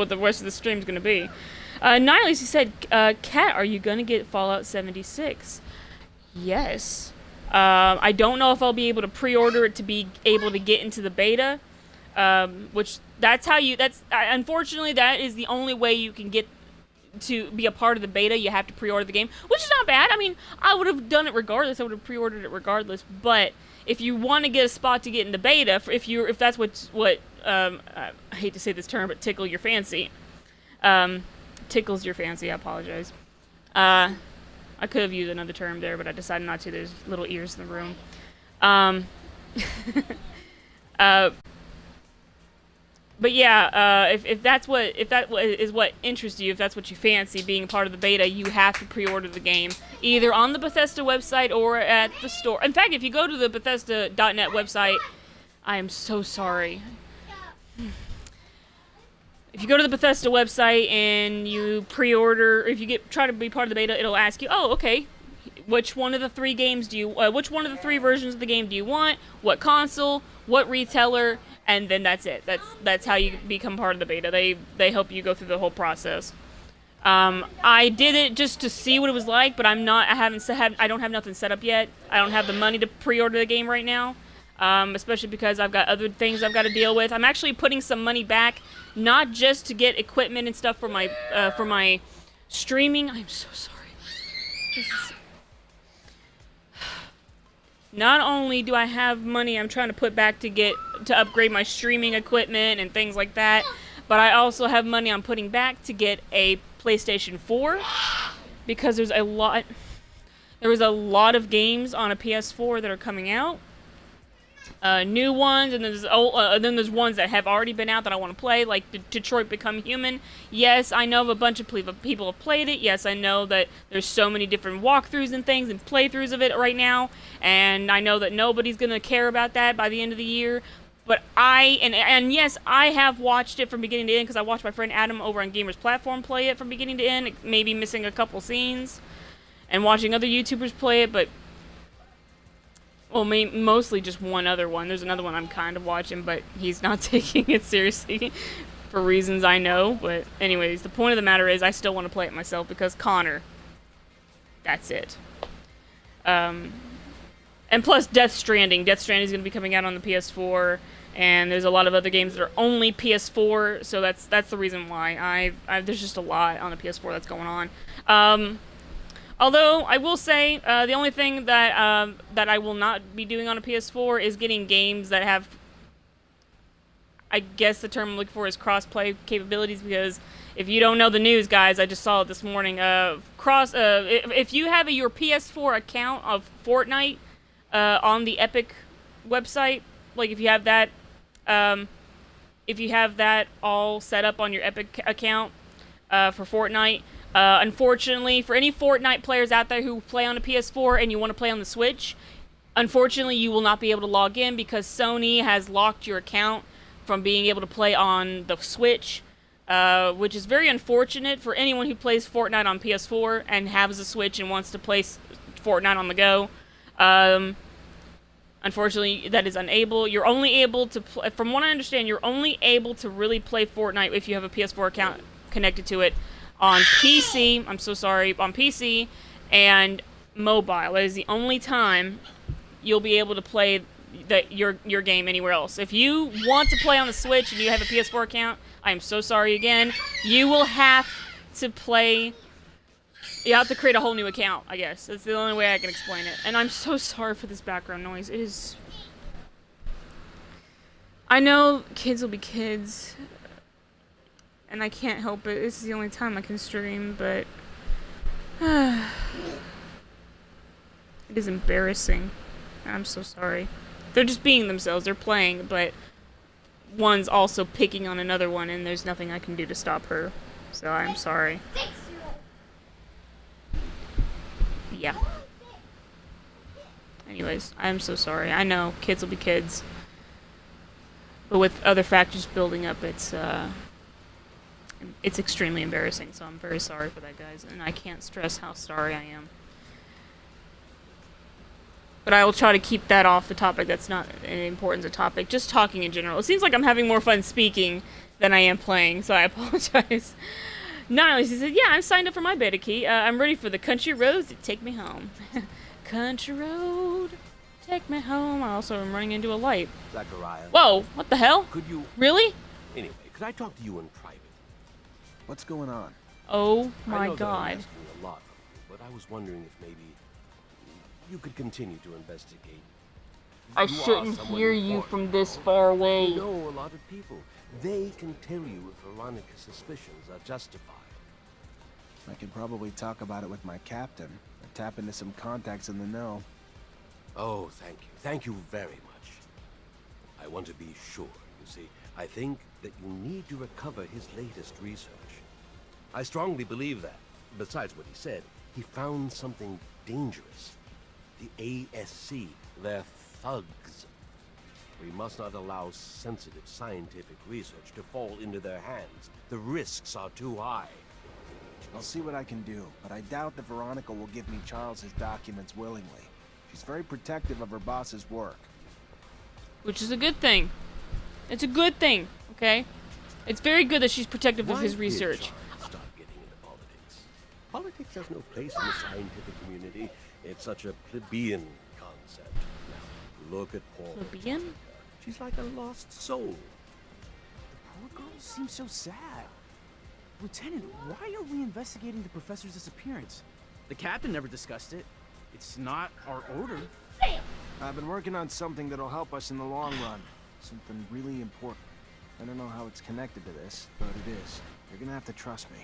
the rest of the stream's gonna be. Nihilist said, Kat, are you gonna get Fallout 76? Yes. I don't know if I'll be able to pre-order it to be able to get into the beta, which unfortunately that is the only way you can get to be a part of the beta. You have to pre-order the game, which is not bad. I mean, I would have done it regardless. I would have pre-ordered it regardless. But if you want to get a spot to get in the beta, if that's what I hate to say this term, but tickle your fancy, tickles your fancy. I apologize. I could have used another term there, but I decided not to. There's little ears in the room. But yeah, if that is what interests you, if that's what you fancy, being a part of the beta, you have to pre-order the game either on the Bethesda website or at the store. In fact, if you go to the Bethesda.net website, I am so sorry. If you go to the Bethesda website and you pre-order, if you try to be part of the beta, it'll ask you, oh, okay, which one of the 3 games do you, which one of the 3 versions of the game do you want? What console? What retailer? And then that's it. That's how you become part of the beta. They help you go through the whole process. I did it just to see what it was like, but I don't have nothing set up yet. I don't have the money to pre-order the game right now, especially because I've got other things I've got to deal with. I'm actually putting some money back, not just to get equipment and stuff for my streaming. I'm so sorry. Not only do I have money I'm trying to put back to upgrade my streaming equipment and things like that, but I also have money I'm putting back to get a PlayStation 4 because there was a lot of games on a PS4 that are coming out. New ones, and then there's ones that have already been out that I want to play, like Detroit Become Human. Yes, I know a bunch of people have played it. Yes, I know that there's so many different walkthroughs and things and playthroughs of it right now, and I know that nobody's gonna care about that by the end of the year. But yes, I have watched it from beginning to end because I watched my friend Adam over on Gamers Platform play it from beginning to end, maybe missing a couple scenes, and watching other YouTubers play it, but. Well, mostly just one other one. There's another one I'm kind of watching, but he's not taking it seriously for reasons I know. But anyways, the point of the matter is I still want to play it myself because Connor. That's it. And plus Death Stranding. Death Stranding is going to be coming out on the PS4, and there's a lot of other games that are only PS4, so that's the reason why. There's just a lot on the PS4 that's going on. Although, I will say, the only thing that I will not be doing on a PS4 is getting games that have, I guess the term I'm looking for is cross-play capabilities, because if you don't know the news, guys, I just saw it this morning, if you have your PS4 account of Fortnite on the Epic website, like if you have that all set up on your Epic account for Fortnite, unfortunately, for any Fortnite players out there who play on a PS4 and you want to play on the Switch, unfortunately you will not be able to log in because Sony has locked your account from being able to play on the Switch, which is very unfortunate for anyone who plays Fortnite on PS4 and has a Switch and wants to play Fortnite on the go. Unfortunately, that is unable. You're only able to, from what I understand, you're only able to really play Fortnite if you have a PS4 account connected to it. On PC, I'm so sorry, on PC and mobile. That is the only time you'll be able to play your game anywhere else. If you want to play on the Switch and you have a PS4 account, I am so sorry again. You will have to play. You have to create a whole new account, I guess. That's the only way I can explain it. And I'm so sorry for this background noise. It is. I know kids will be kids. And I can't help it. This is the only time I can stream, but it is embarrassing. I'm so sorry. They're just being themselves. They're playing, but one's also picking on another one, and there's nothing I can do to stop her. So I'm sorry. Yeah. Anyways, I'm so sorry. I know kids will be kids, but with other factors building up, it's extremely embarrassing, so I'm very sorry for that, guys, and I can't stress how sorry I am. But I will try to keep that off the topic. That's not an important topic. Just talking in general. It seems like I'm having more fun speaking than I am playing, so I apologize. Niles, he said, yeah, I'm signed up for my beta key. I'm ready for the country roads to take me home. Country road, take me home. I also am running into a light. Zachariah. Whoa, what the hell? Could you... Really? Anyway, could I talk to you in private? What's going on? Oh I my know that I'm god. asking a lot of you, but I was wondering if maybe you could continue to investigate. I You shouldn't are someone hear you important. from this far away. You know a lot of people. They can tell you if Veronica's suspicions are justified. I could probably talk about it with my captain, or tap into some contacts in the know. Oh, thank you. Thank you very much. I want to be sure. You see, I think that you need to recover his latest research. I strongly believe that, besides what he said, he found something dangerous. The ASC, they're thugs. We must not allow sensitive scientific research to fall into their hands. The risks are too high. I'll see what I can do, but I doubt that Veronica will give me Charles's documents willingly. She's very protective of her boss's work. Which is a good thing. It's a good thing, okay? It's very good that she's protective of his Why did research. Charles start getting into politics? Politics has no place in the scientific community. It's such a plebeian concept. Now, look at Paul. Plebeian? She's like a lost soul. The poor girl seems so sad. Lieutenant, why are we investigating the professor's disappearance? The captain never discussed it. It's not our order. I've been working on something that'll help us in the long run. Something really important. I don't know how it's connected to this, but it is. You're gonna have to trust me.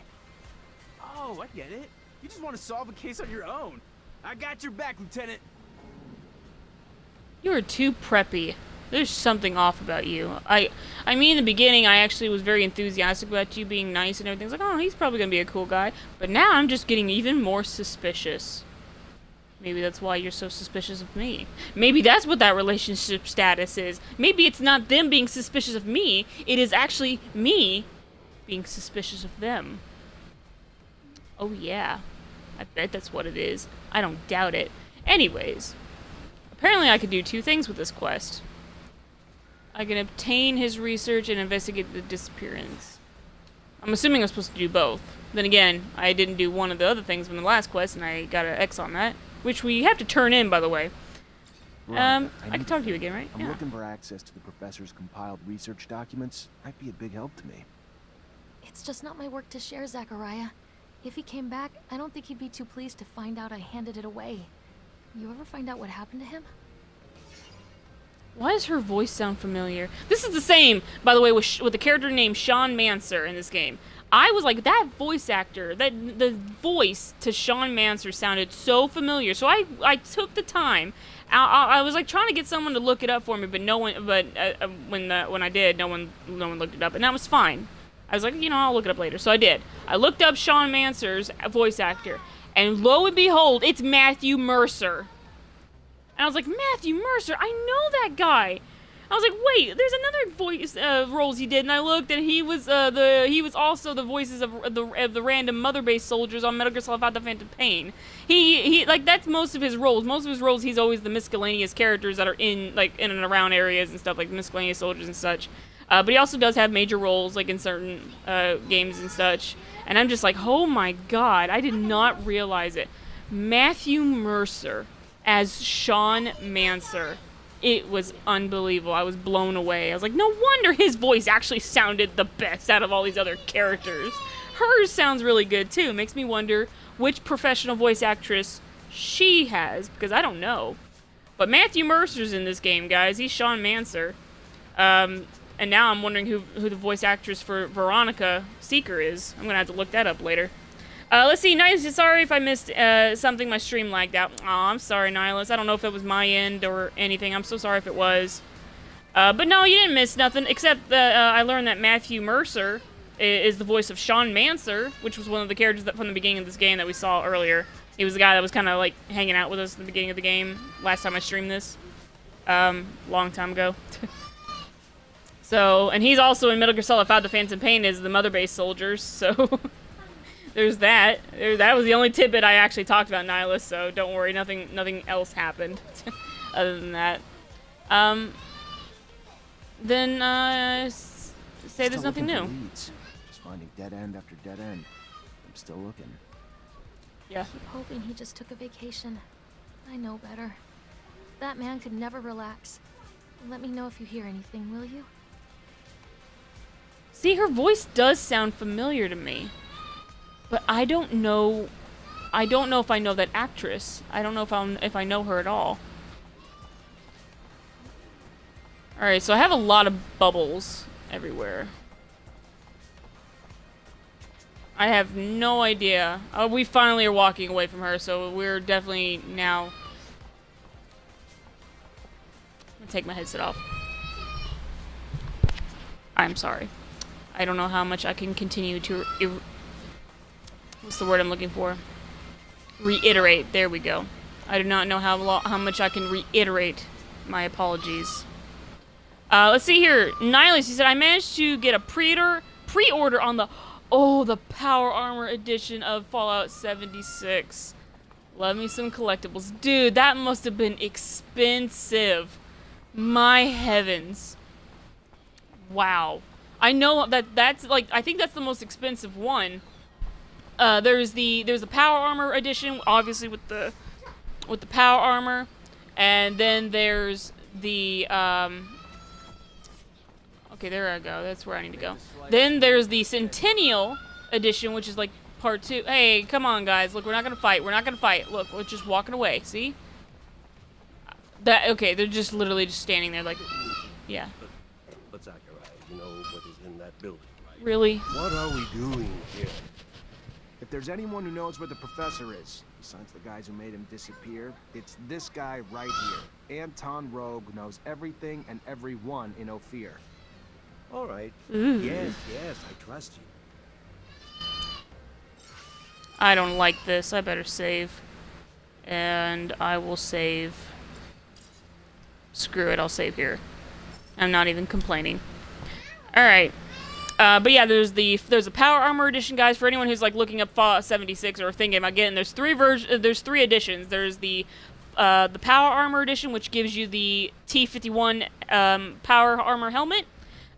Oh, I get it. You just want to solve a case on your own. I got your back, Lieutenant. You are too preppy. There's something off about you. I mean, in the beginning, I actually was very enthusiastic about you being nice and everything. I was like, oh, he's probably gonna be a cool guy. But now I'm just getting even more suspicious. Maybe that's why you're so suspicious of me. Maybe that's what that relationship status is. Maybe it's not them being suspicious of me. It is actually me being suspicious of them. Oh yeah. I bet that's what it is. I don't doubt it. Anyways. Apparently I could do two things with this quest. I can obtain his research and investigate the disappearance. I'm assuming I'm supposed to do both. Then again, I didn't do one of the other things from the last quest, and I got an X on that. Which we have to turn in, by the way. I can talk to you again, right? I'm looking for access to the professor's compiled research documents. Might be a big help to me. It's just not my work to share, Zachariah. If he came back, I don't think he'd be too pleased to find out I handed it away. You ever find out what happened to him? Why does her voice sound familiar? This is the same, by the way, with the character named Sean Mancer in this game. I was like, that voice actor, the voice to Sean Mancer sounded so familiar. So I took the time. I was like trying to get someone to look it up for me, but no one. But when I did, no one looked it up, and that was fine. I was like, you know, I'll look it up later. So I did. I looked up Sean Mancer's voice actor, and lo and behold, it's Matthew Mercer. And I was like, Matthew Mercer, I know that guy. I was like, wait, there's another voice roles he did, and I looked, and he was also the voices of the random mother-based soldiers on Metal Gear Solid 5: The Phantom Pain. He like that's most of his roles. Most of his roles, he's always the miscellaneous characters that are in and around areas and stuff, like the miscellaneous soldiers and such. But he also does have major roles, like in certain games and such. And I'm just like, oh my god, I did not realize it. Matthew Mercer as Sean Mancer. It was unbelievable. I was blown away. I was like, no wonder his voice actually sounded the best out of all these other characters. Hers sounds really good, too. Makes me wonder which professional voice actress she has, because I don't know. But Matthew Mercer's in this game, guys. He's Sean Mancer. And now I'm wondering who the voice actress for Veronica Seeker is. I'm going to have to look that up later. Let's see, Nihilus, sorry if I missed something. My stream lagged out. Aw, I'm sorry, Nihilus. I don't know if it was my end or anything. I'm so sorry if it was. But no, you didn't miss nothing, except that I learned that Matthew Mercer is the voice of Sean Mancer, which was one of the characters from the beginning of this game that we saw earlier. He was the guy that was kind of like hanging out with us at the beginning of the game last time I streamed this. Long time ago. So, and he's also in Metal Gear Solid 5: The Phantom Pain as the mother-based soldiers, so... There's that. That was the only tidbit I actually talked about, Nihilus, so don't worry, nothing else happened other than that. Then, say there's nothing new. Just finding dead end after dead end. I'm still looking. Yeah. Keep hoping he just took a vacation. I know better. That man could never relax. Let me know if you hear anything, will you? See, her voice does sound familiar to me. But I don't know if I know that actress. I don't know if I know her at all. Alright, so I have a lot of bubbles everywhere. I have no idea. We finally are walking away from her, so we're definitely now... I'm gonna take my headset off. I'm sorry. I don't know how much I can continue to... What's the word I'm looking for? Reiterate. There we go. I do not know how much I can reiterate. My apologies. Let's see here. Nihilist, he said, I managed to get a pre-order on the... Oh, the Power Armor edition of Fallout 76. Love me some collectibles. Dude, that must have been expensive. My heavens. Wow. I know that's like, I think that's the most expensive one. There's the Power Armor edition, obviously with the Power Armor, and then there's the okay, there I go. That's where I need to go. Then there's the Centennial edition, which is like part 2. Hey, come on, guys. Look, we're not gonna fight. We're not gonna fight. Look, we're just walking away. See? Okay, they're just literally just standing there, like, yeah. But Zachariah, you know what is in that building, right? Really? What are we doing here? If there's anyone who knows where the professor is, besides the guys who made him disappear, it's this guy right here. Anton Rogue knows everything and everyone in Ophir. All right. Ooh. Yes, I trust you. I don't like this. I better save. And I will save. Screw it, I'll save here. I'm not even complaining. Alright. But yeah, there's a Power Armor edition, guys. For anyone who's like looking up Fallout 76 or thinking about getting, there's three editions. There's the Power Armor edition, which gives you the T51 Power Armor helmet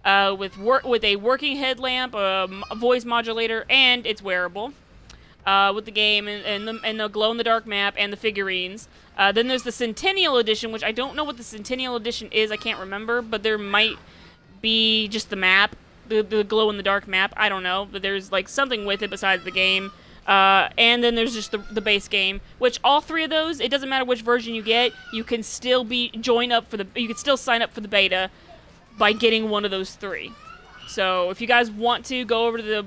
with a working headlamp, a voice modulator, and it's wearable. With the game and the glow-in-the-dark map and the figurines. Then there's the Centennial Edition, which I don't know what the Centennial Edition is. I can't remember, but there might be just the map, the glow-in-the-dark map. I don't know, but there's like something with it besides the game. And then there's just the base game, which all three of those, it doesn't matter which version you get, you can still you can still sign up for the beta by getting one of those three. So if you guys want to go over to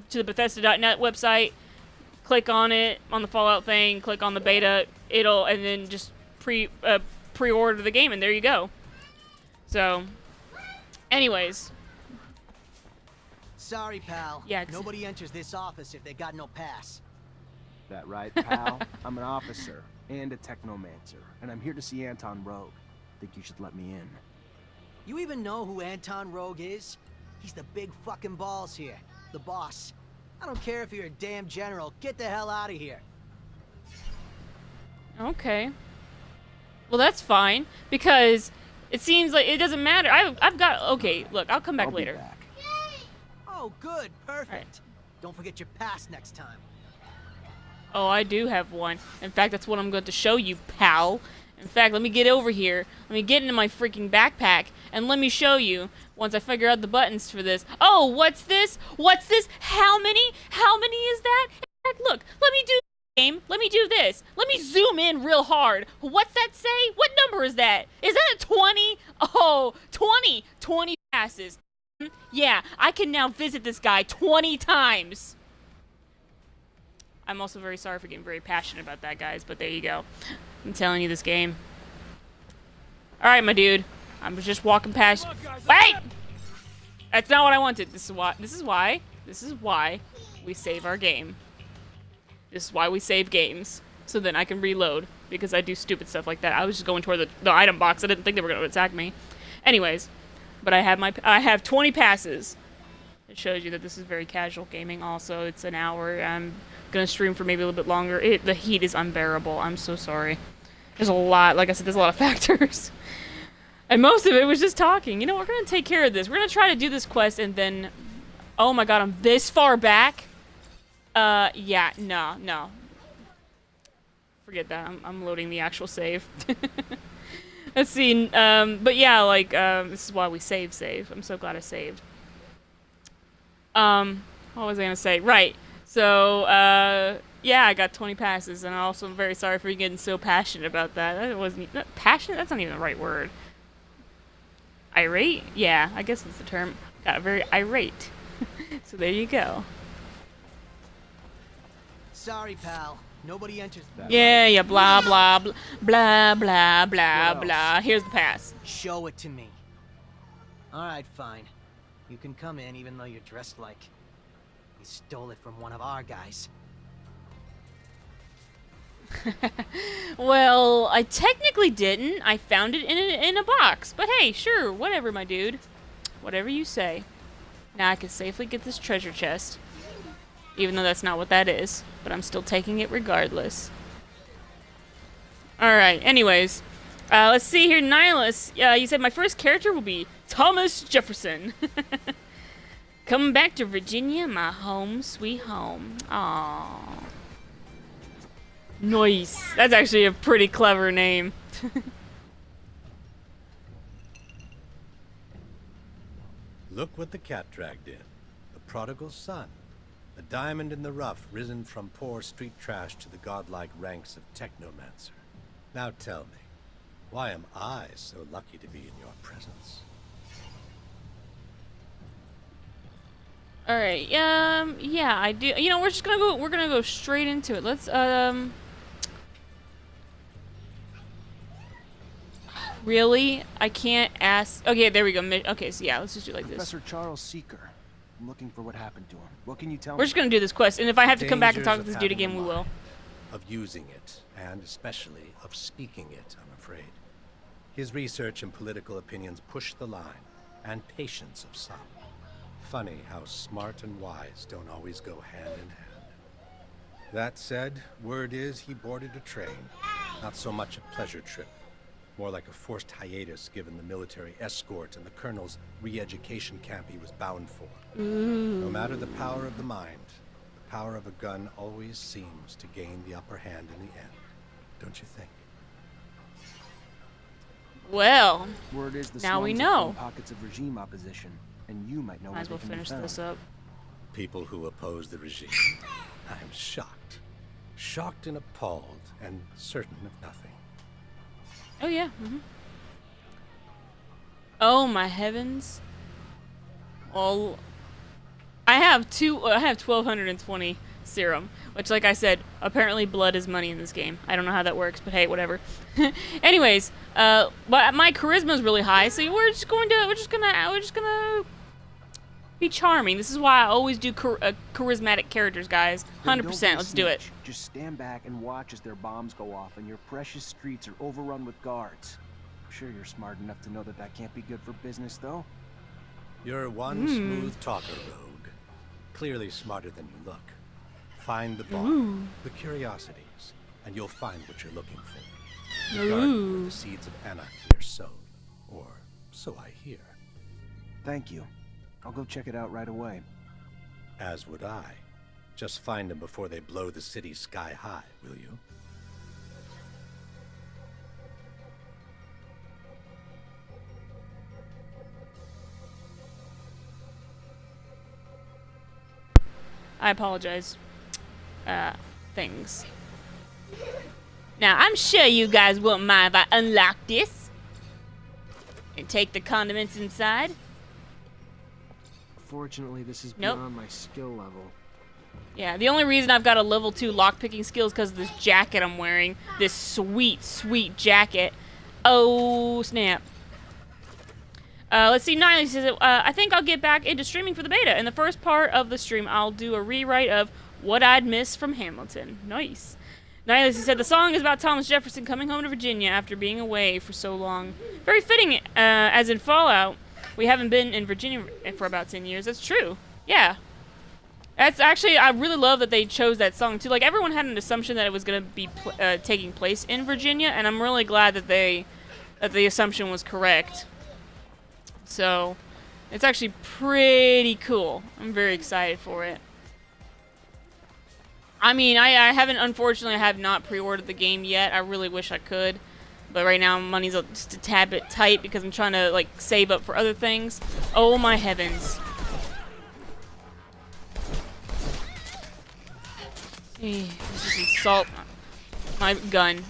the Bethesda.net website, click on it, on the Fallout thing, click on the beta, and then just pre-order the game, and there you go. So, anyways. Sorry, pal. Yeah, nobody enters this office if they got no pass. That right, pal? I'm an officer and a Technomancer, and I'm here to see Anton Rogue. Think you should let me in. You even know who Anton Rogue is? He's the big fucking balls here. The boss. I don't care if you're a damn general. Get the hell out of here. Okay. Well, that's fine, because it seems like it doesn't matter. I've got... Okay, look, I'll come back later. Be back. Oh, good. Perfect. Right. Don't forget your pass next time. Oh, I do have one. In fact, that's what I'm going to show you, pal. In fact, let me get over here. Let me get into my freaking backpack, and let me show you, once I figure out the buttons for this. Oh, what's this? What's this? How many? How many is that? In fact, look, let me do this game. Let me do this. Let me zoom in real hard. What's that say? What number is that? Is that a 20? Oh, 20. 20 passes. Yeah, I can now visit this guy 20 times. I'm also very sorry for getting very passionate about that, guys, but there you go. I'm telling you, this game. Alright, my dude. I'm just walking past. Wait! That's not what I wanted. This is why we save our game. This is why we save games. So then I can reload. Because I do stupid stuff like that. I was just going toward the item box. I didn't think they were going to attack me. Anyways. But I have 20 passes. It shows you that this is very casual gaming also. It's an hour. I'm going to stream for maybe a little bit longer. The heat is unbearable. I'm so sorry. There's a lot. Like I said, there's a lot of factors. And most of it was just talking. You know, we're going to take care of this. We're going to try to do this quest and then... Oh my god, I'm this far back? Yeah, no. Forget that. I'm loading the actual save. Let's see. But yeah, like, this is why we save. I'm so glad I saved. What was I going to say? Right. So, yeah, I got 20 passes, and also I'm very sorry for getting so passionate about that. That wasn't... Passionate? That's not even the right word. Irate? Yeah, I guess that's the term. Got very irate. So there you go. Sorry, pal. Nobody enters. Yeah, blah, blah, blah, blah, blah, blah, What blah. else? Here's the pass. Show it to me. Alright, fine. You can come in even though you're dressed like... you stole it from one of our guys. Well, I technically didn't. I found it in a box. But hey, sure, whatever, my dude. Whatever you say. Now I can safely get this treasure chest. Even though that's not what that is. But I'm still taking it regardless. Alright, anyways. Let's see here, Nihilist. You said my first character will be Thomas Jefferson. Coming back to Virginia, my home, sweet home. Aww. Nice. That's actually a pretty clever name. Look what the cat dragged in. The prodigal son. A diamond in the rough, risen from poor street trash to the godlike ranks of Technomancer. Now tell me, why am I so lucky to be in your presence? Alright, yeah, I do. You know, we're gonna go straight into it. Let's, really? I can't ask. Okay, there we go. Okay, so yeah, let's just do it like this. Professor Charles Seeker. I'm looking for what happened to him. What can you tell We're me? just gonna do this quest, and if I have to come back and talk to Dangers this of dude having again, a we will. mind, of using it, and especially of speaking it, I'm afraid. His research and political opinions push the line, and patience of some. Funny how smart and wise don't always go hand in hand. That said, word is he boarded a train. Not so much a pleasure trip. More like a forced hiatus given the military escort and the colonel's re-education camp he was bound for. No matter the power of the mind, the power of a gun always seems to gain the upper hand in the end. Don't you think? Well, Word is the now we slums know. have pockets of regime opposition, and you might know Might where as well they can be finish found. this up. People who oppose the regime. I'm shocked. Shocked and appalled, and certain of nothing. Oh yeah. Oh my heavens! All I have 1,220 serum, which, like I said, apparently blood is money in this game. I don't know how that works, but hey, whatever. Anyways, but my charisma is really high, so we're just gonna be charming. This is why I always do charismatic characters, guys. Then don't be 100%. a Let's do it. snitch. Just stand back and watch as their bombs go off and your precious streets are overrun with guards. I'm sure you're smart enough to know that that can't be good for business, though. You're one smooth talker, Rogue. Clearly smarter than you look. Find the bomb, the curiosities, and you'll find what you're looking for. The garden where the seeds of anarchy are sown. Or so I hear. Thank you. I'll go check it out right away. As would I. Just find them before they blow the city sky high, will you? I apologize. Things. Now, I'm sure you guys won't mind if I unlock this and take the condiments inside. Fortunately, this is Nope. beyond my skill level. Yeah, the only reason I've got a level 2 lockpicking skill is because of this jacket I'm wearing. This sweet, sweet jacket. Oh, snap. Let's see, Niley says, I think I'll get back into streaming for the beta. In the first part of the stream, I'll do a rewrite of What I'd Miss from Hamilton. Nice. Nihilist said, the song is about Thomas Jefferson coming home to Virginia after being away for so long. Very fitting, as in Fallout, we haven't been in Virginia for about 10 years. That's true. Yeah. That's actually, I really love that they chose that song, too. Like, everyone had an assumption that it was going to be taking place in Virginia, and I'm really glad that that the assumption was correct. So, it's actually pretty cool. I'm very excited for it. I mean, unfortunately, I have not pre-ordered the game yet. I really wish I could. But right now, money's just a tad bit tight because I'm trying to, like, save up for other things. Oh, my heavens. This is insult my gun.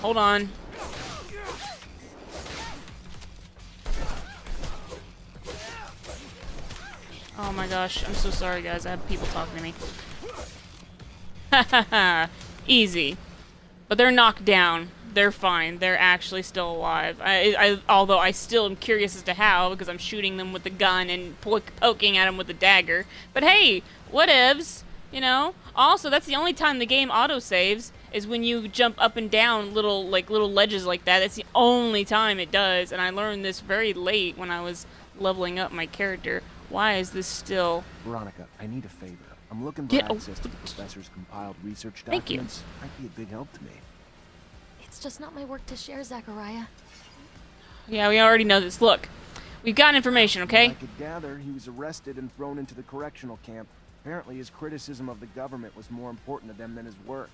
Hold on. Oh my gosh, I'm so sorry guys, I have people talking to me. Easy. But they're knocked down. They're fine. They're actually still alive. Although I still am curious as to how, because I'm shooting them with the gun and poking at them with the dagger. But hey, whatevs, you know? Also, that's the only time the game autosaves, is when you jump up and down little ledges like that. That's the only time it does, and I learned this very late when I was leveling up my character. Why is this still... Veronica, I need a favor. I'm looking for access to the professor's compiled research documents. Might be a big help to me. It's just not my work to share, Zachariah. Yeah, we already know this. Look, we've got information, okay? I could gather he was arrested and thrown into the correctional camp. Apparently his criticism of the government was more important to them than his work.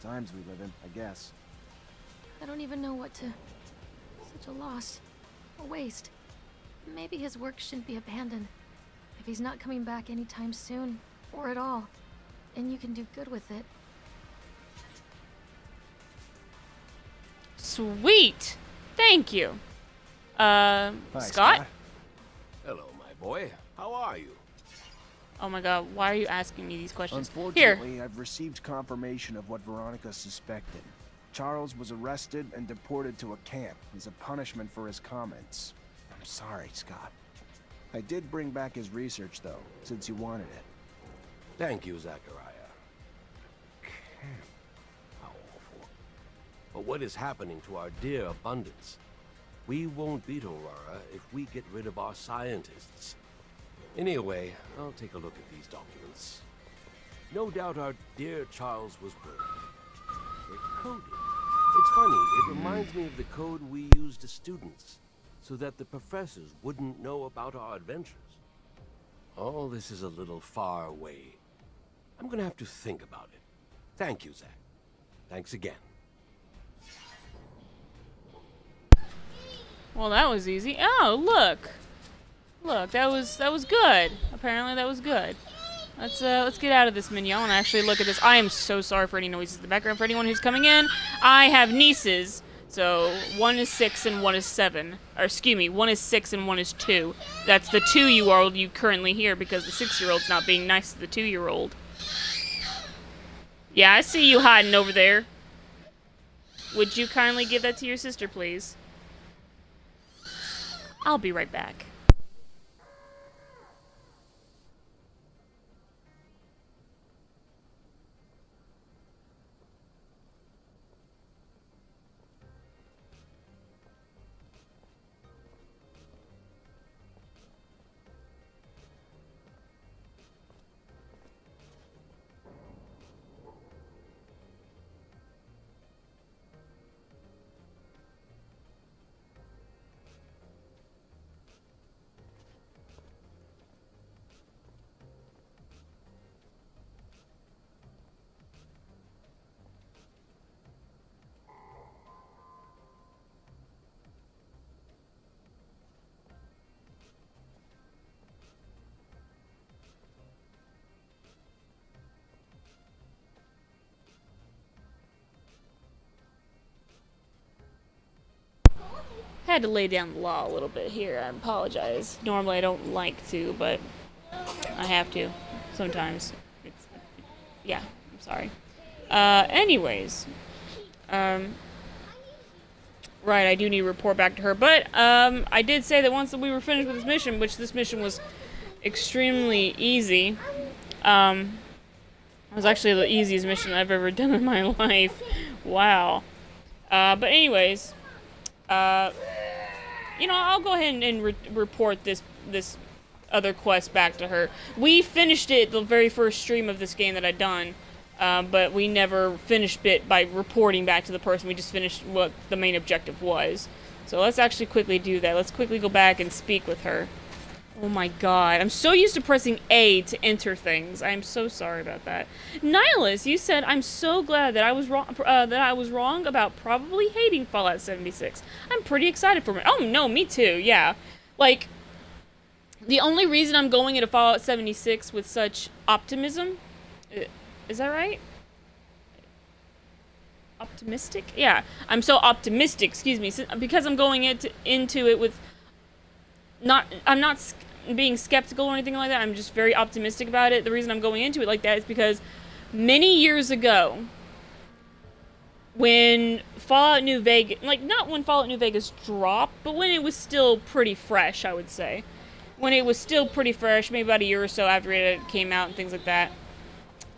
Times we live in, I guess. I don't even know what to... Such a loss. A waste. Maybe his work shouldn't be abandoned. If he's not coming back anytime soon, or at all, and you can do good with it. Sweet! Thank you. Hi, Scott? Hello, my boy. How are you? Oh my god, why are you asking me these questions? Unfortunately, Here. I've received confirmation of what Veronica suspected. Charles was arrested and deported to a camp as a punishment for his comments. I'm sorry, Scott. I did bring back his research, though, since you wanted it. Thank you, Zachariah. How awful. But what is happening to our dear abundance? We won't beat Aurora if we get rid of our scientists. Anyway, I'll take a look at these documents. No doubt our dear Charles was worried. They're coded. It's funny, it reminds me of the code we used as students, so that the professors wouldn't know about our adventures. All this is a little far away. I'm gonna have to think about it. Thank you, Zach. Thanks again. Well, that was easy. Oh, look. Look, that was good. Apparently that was good. Let's get out of this menu. I want to actually look at this. I am so sorry for any noises in the background. For anyone who's coming in, I have nieces. So, one is 6 and one is 7. Or, excuse me, one is 6 and one is 2. That's the 2-year-old you currently hear because the 6-year-old's not being nice to the 2-year-old. Yeah, I see you hiding over there. Would you kindly give that to your sister, please? I'll be right back. Had to lay down the law a little bit here. I apologize. Normally I don't like to, but I have to sometimes. Yeah, I'm sorry. Anyways. Right, I do need to report back to her. But I did say that once we were finished with this mission, which this mission was extremely easy. It was actually the easiest mission I've ever done in my life. Wow. But anyways... you know, I'll go ahead and report this other quest back to her. We finished it the very first stream of this game that I'd done, but we never finished it by reporting back to the person. We just finished what the main objective was. So let's actually quickly do that. Let's quickly go back and speak with her. Oh my god, I'm so used to pressing A to enter things. I'm so sorry about that. Nihilist, you said, I'm so glad that I was wrong about probably hating Fallout 76. I'm pretty excited for it. Oh no, me too, yeah. Like, the only reason I'm going into Fallout 76 with such optimism, is that right? Optimistic? Yeah, I'm so optimistic, excuse me, because I'm going into it with I'm not being skeptical or anything like that. I'm just very optimistic about it. The reason I'm going into it like that is because many years ago, when Fallout New Vegas, like, not when Fallout New Vegas dropped, but when it was still pretty fresh, I would say. When it was still pretty fresh, maybe about a year or so after it came out and things like that.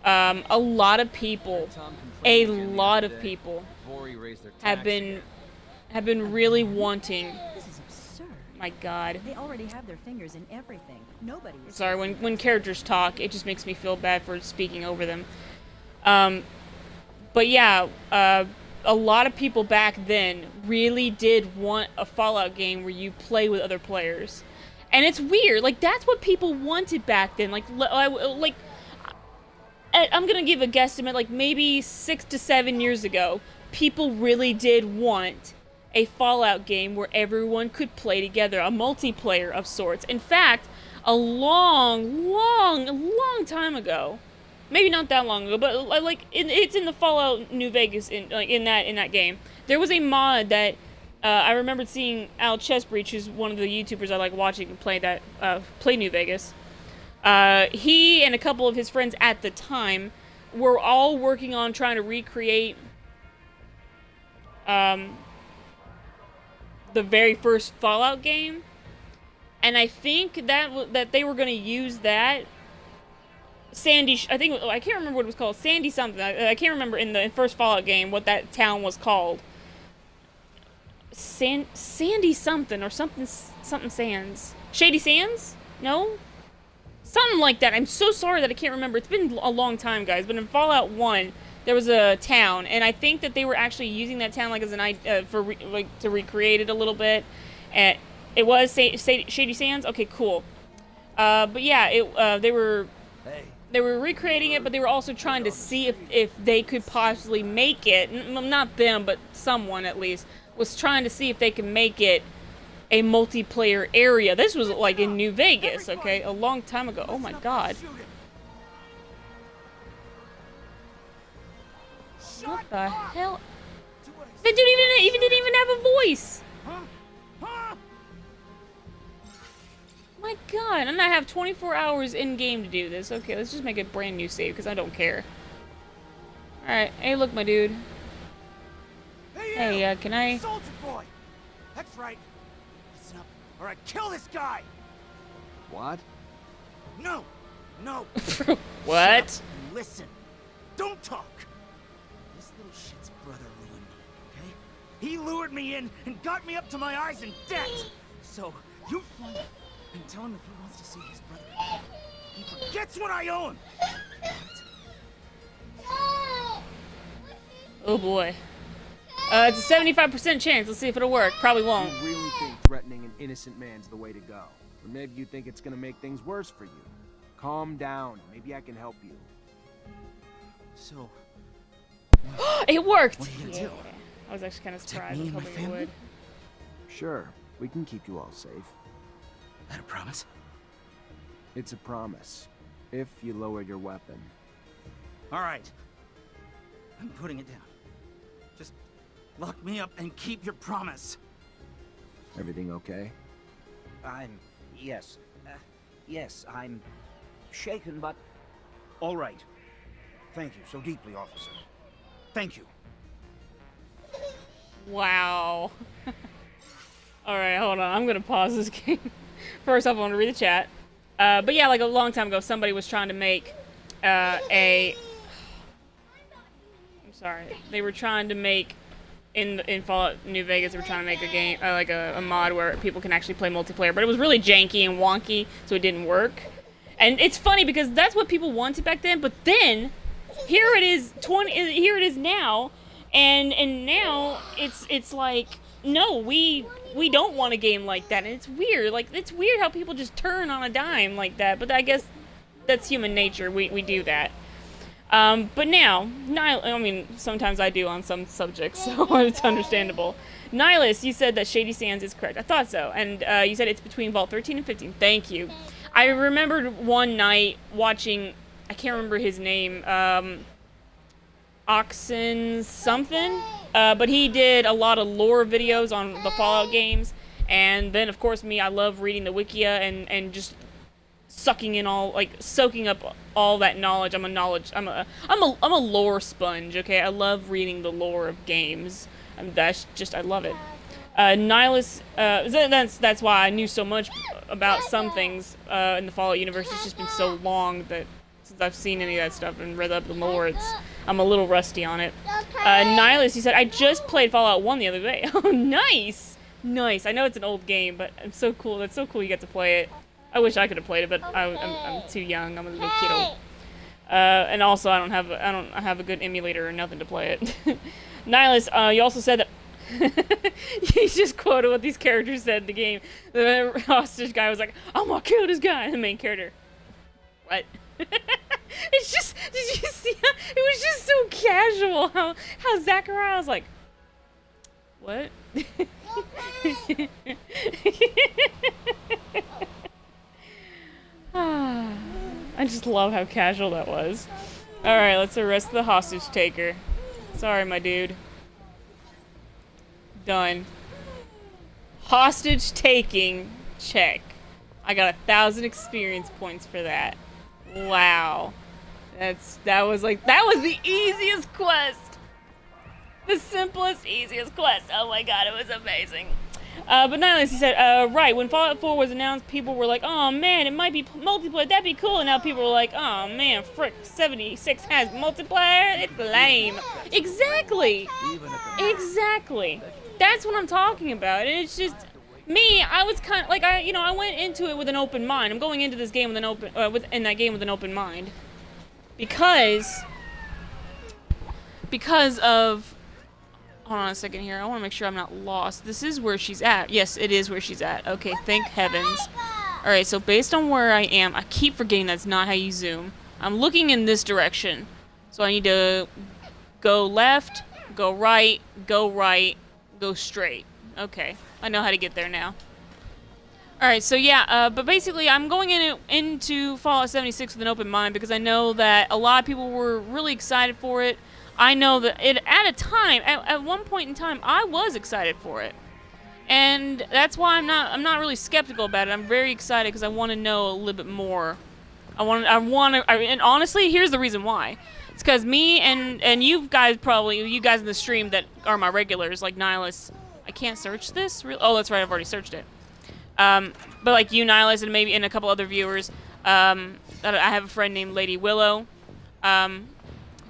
A lot of people have been really wanting. This is absurd. My God. They already have their fingers in everything. Nobody is. Sorry, when characters talk, it just makes me feel bad for speaking over them. But yeah, a lot of people back then really did want a Fallout game where you play with other players. And it's weird, like, that's what people wanted back then. Like, I'm gonna give a guesstimate, like, maybe 6 to 7 years ago, people really did want a Fallout game where everyone could play together, a multiplayer of sorts. In fact, a long time ago, maybe not that long ago, but like it's in the Fallout New Vegas in that game. There was a mod that I remembered seeing Al Chessbreach, who's one of the YouTubers I like watching and play New Vegas. He and a couple of his friends at the time were all working on trying to recreate the very first Fallout game, and I think that they were going to use that Sandy. I can't remember what it was called. Sandy something. I can't remember in the first Fallout game what that town was called. Sandy something or something Sands. Shady Sands? No? Something like that. I'm so sorry that I can't remember. It's been a long time, guys. But in Fallout 1, there was a town, and I think that they were actually using that town like as an to recreate it a little bit. And it was Shady Sands. Okay, cool. But yeah, they were recreating it, but they were also trying to see if they could possibly make it. Not them, but someone at least was trying to see if they could make it a multiplayer area. This was like in New Vegas, okay, a long time ago. Oh my God. What the hell? That dude even didn't even have a voice. My God, and I have 24 hours in game to do this. Okay, let's just make a brand new save because I don't care. All right, hey, look, my dude. Hey, can I? Soldier boy. That's right. Listen up, or I kill this guy. What? No. What? Shut up and listen. Don't talk. This little shit's brother ruined me. Okay? He lured me in and got me up to my eyes in debt. So you find him and tell him if he wants to see his brother again, he forgets what I own. Oh boy. It's a 75% chance. Let's see if it'll work. Probably won't. You really think threatening an innocent man's the way to go? Or maybe you think it's gonna make things worse for you? Calm down. Maybe I can help you. So, it worked! what are you gonna do? I was actually kind of surprised. Take me I and was my hoping it family? would. Sure, we can keep you all safe. That a promise? It's a promise. If you lower your weapon. All right. I'm putting it down. Just lock me up and keep your promise. Everything okay? Yes. Yes, I'm shaken, but all right. Thank you so deeply, officer. Thank you. Wow. Alright, hold on. I'm gonna pause this game. First off, I want to read the chat. But yeah, like a long time ago, somebody was trying to make I'm sorry. They were trying to make in Fallout New Vegas. They were trying to make a game, like a mod where people can actually play multiplayer. But it was really janky and wonky, so it didn't work. And it's funny because that's what people wanted back then. But then, here it is. Here it is now, and now it's like, no, we don't want a game like that. And it's weird. Like, it's weird how people just turn on a dime like that. But I guess that's human nature. We do that. But now, I mean, sometimes I do on some subjects, so it's understandable. Nihilist, you said that Shady Sands is correct. I thought so. And you said it's between Vault 13 and 15. Thank you. I remembered one night watching, I can't remember his name, Oxen something, but he did a lot of lore videos on the Fallout games. And then, of course, me, I love reading the Wikia and just sucking in all, like, soaking up all that knowledge. I'm a lore sponge, okay? I love reading the lore of games. That's just, I love it. Nihilist, that's why I knew so much about some things in the Fallout universe. It's just been so long that since I've seen any of that stuff and read up the lore, I'm a little rusty on it. Nihilist, he said, I just played Fallout 1 the other day. Oh, nice! Nice. I know it's an old game, but it's so cool. That's so cool you get to play it. I wish I could have played it, but I'm too young. I'm a little kiddo. And also, I don't have a good emulator or nothing to play it. Nihilist, you also said that he just quoted what these characters said in the game. The hostage guy was like, I'm gonna kill this guy, the main character. What? It's just, did you see how, it was just so casual how Zachariah was like, what? I just love how casual that was. Alright, let's arrest the hostage taker. Sorry, my dude. Done. Hostage taking, check. I got 1,000 experience points for that. Wow. That was the easiest quest. The simplest, easiest quest. Oh my god, it was amazing. But Nihilist, he said, right, when Fallout 4 was announced, people were like, oh man, it might be multiplayer, that'd be cool. And now people are like, oh man, frick, 76 has multiplayer, it's lame. Exactly. Exactly. That's what I'm talking about. And it's just, me, I was kind of, like, I went into it with an open mind. I'm going into this game with an open, in that game with an open mind. Because of, hold on a second here. I want to make sure I'm not lost. This is where she's at. Yes, it is where she's at. Okay, thank heavens. Alright, so based on where I am, I keep forgetting that's not how you zoom. I'm looking in this direction. So I need to go left, go right, go straight. Okay, I know how to get there now. Alright, so yeah, but basically I'm going into Fallout 76 with an open mind because I know that a lot of people were really excited for it. I know that at one point in time, I was excited for it. And that's why I'm not really skeptical about it. I'm very excited because I want to know a little bit more. And honestly, here's the reason why. It's because me and you guys in the stream that are my regulars, like Nihilist. I can't search this? Oh, that's right, I've already searched it. But like you, Nihilist, and maybe a couple other viewers, I have a friend named Lady Willow.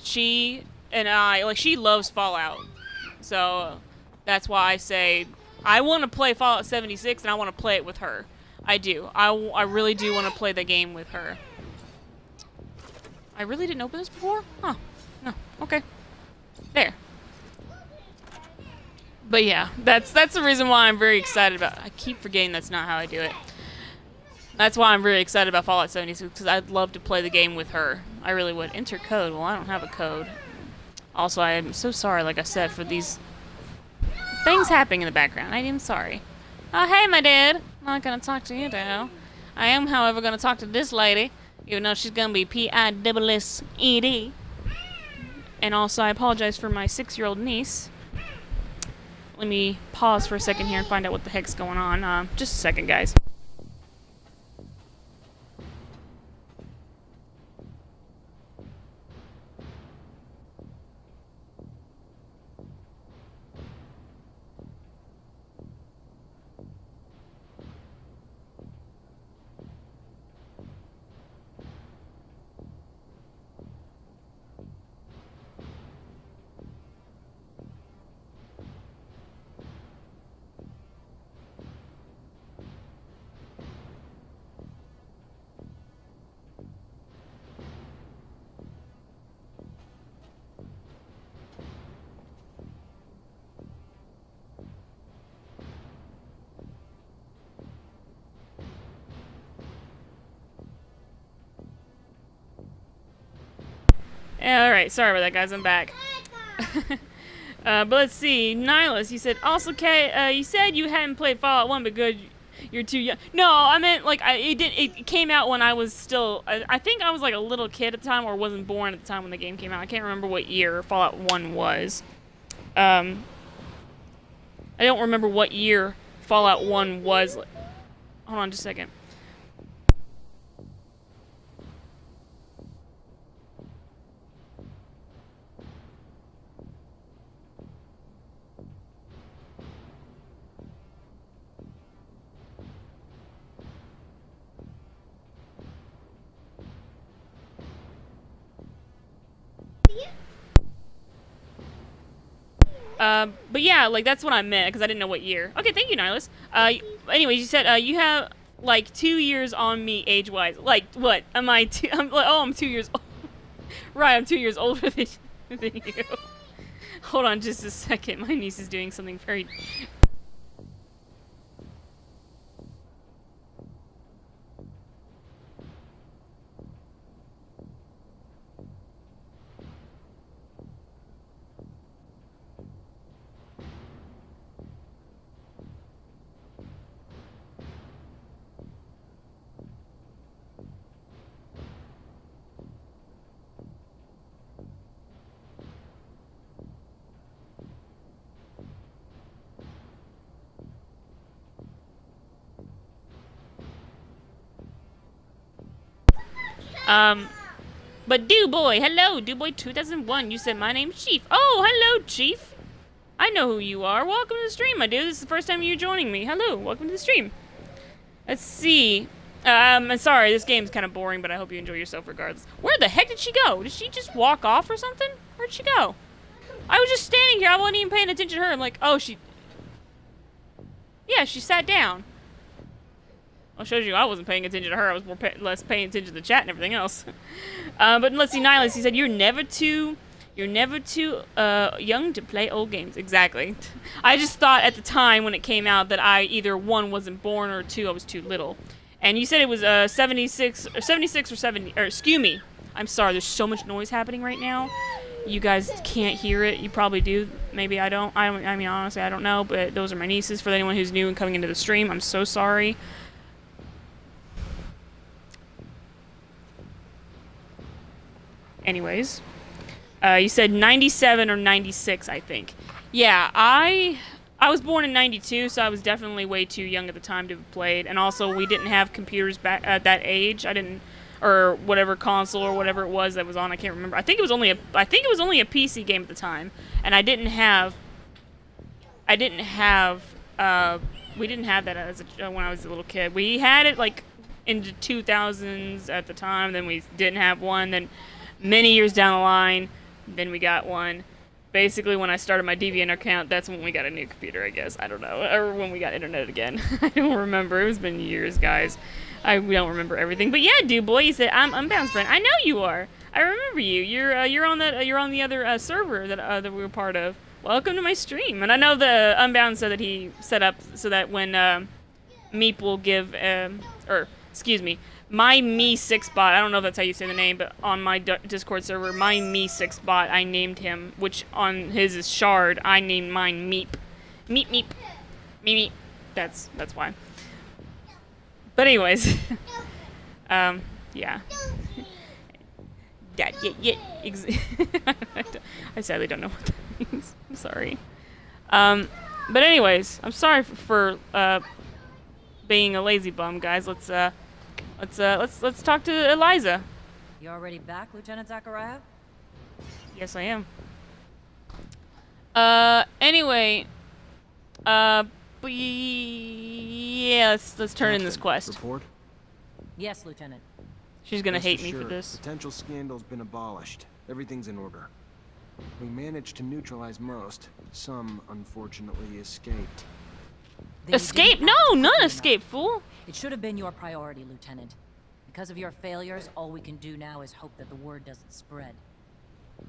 She and I, like, she loves Fallout. So that's why I say I want to play Fallout 76 and I want to play it with her. I do. I really do want to play the game with her. I really didn't open this before? Huh. No. Okay. There. But yeah, that's the reason why I'm very excited about. I keep forgetting that's not how I do it. That's why I'm very excited about Fallout 76 because I'd love to play the game with her. I really would. Enter code. Well, I don't have a code. Also, I am so sorry, like I said, for these things happening in the background. I am sorry. Oh, hey, my dude. I'm not gonna talk to you now. I am, however, gonna talk to this lady, even though she's gonna be P-I-S-S-E-D. And also, I apologize for my 6-year-old niece. Let me pause for a second here and find out what the heck's going on. Just a second, guys. Yeah, alright, sorry about that, guys, I'm back. But let's see, Nihilist, you said, also, Kay, you said you hadn't played Fallout 1 because you're too young. No, I meant, like, it came out when I was still, I think I was, like, a little kid at the time, or wasn't born at the time when the game came out. I can't remember what year Fallout 1 was. I don't remember what year Fallout 1 was. Hold on just a second. But yeah, like, that's what I meant, because I didn't know what year. Okay, thank you, Nihilist. Anyways, you said, you have, like, 2 years on me age-wise. Like, what? Am I I'm 2 years old. Right, I'm 2 years older than you. Hold on just a second. My niece is doing something very... But Boy, hello, Boy 2001. You said my name's Chief. Oh, hello, Chief. I know who you are. Welcome to the stream, my dude. This is the first time you're joining me. Hello, welcome to the stream. Let's see. I'm sorry, this game's kind of boring, but I hope you enjoy yourself regardless. Where the heck did she go? Did she just walk off or something? Where'd she go? I was just standing here. I wasn't even paying attention to her. I'm like, oh, she... Yeah, she sat down. Well, shows you I wasn't paying attention to her. I was less paying attention to the chat and everything else. But let's see, Nihilist, he said, you're never too young to play old games. Exactly. I just thought at the time when it came out that I either, 1, wasn't born, or 2, I was too little. And you said it was 76 or 70, or excuse me. I'm sorry, there's so much noise happening right now. You guys can't hear it. You probably do. Maybe I don't. I mean, honestly, I don't know, but those are my nieces. For anyone who's new and coming into the stream, I'm so sorry. Anyways, you said 97 or 96, I think. Yeah, I was born in 92, so I was definitely way too young at the time to have played. And also, we didn't have computers back at that age. Or whatever console or whatever it was that was on. I can't remember. I think it was only a PC game at the time, and we didn't have that when I was a little kid. We had it like in the 2000s at the time. Then we didn't have one. Then many years down the line, then we got one. Basically, when I started my DeviantArt account, that's when we got a new computer, I guess. I don't know. Or when we got internet again. I don't remember. It's been years, guys. We don't remember everything. But yeah, dude, boy, you said, I'm Unbound's friend. I know you are. I remember you. You're on the other server that we were part of. Welcome to my stream. And I know the Unbound said that he set up so that when Meep will give, my Me6bot, I don't know if that's how you say the name, but on my Discord server, my Me6bot, I named him, which on his is Shard, I named mine Meep. Meep, Meep. Meep, Meep. That's why. But anyways, yeah. I sadly don't know what that means. I'm sorry. But anyways, I'm sorry for being a lazy bum, guys. Let's talk to Eliza. You already back, Lieutenant Zachariah? Yes, I am. Anyway, but yeah, let's turn in this quest. Report? Yes, Lieutenant. She's gonna Rest hate me for assured, this. Potential scandal's been abolished. Everything's in order. We managed to neutralize most. Some, unfortunately, escaped. Escape? No, none escape, fool. It should have been your priority, Lieutenant. Because of your failures, all we can do now is hope that the word doesn't spread.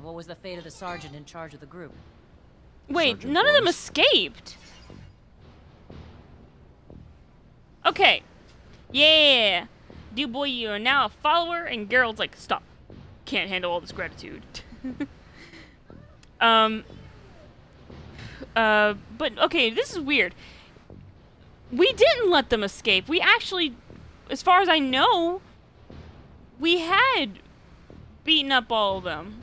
What was the fate of the sergeant in charge of the group? Wait, Sergeant none of them Boyce. escaped. Okay. Yeah. Dude, boy, you are now a follower, and Geralt's like, stop. Can't handle all this gratitude. But, okay, this is weird. We didn't let them escape. We actually, as far as I know, we had beaten up all of them.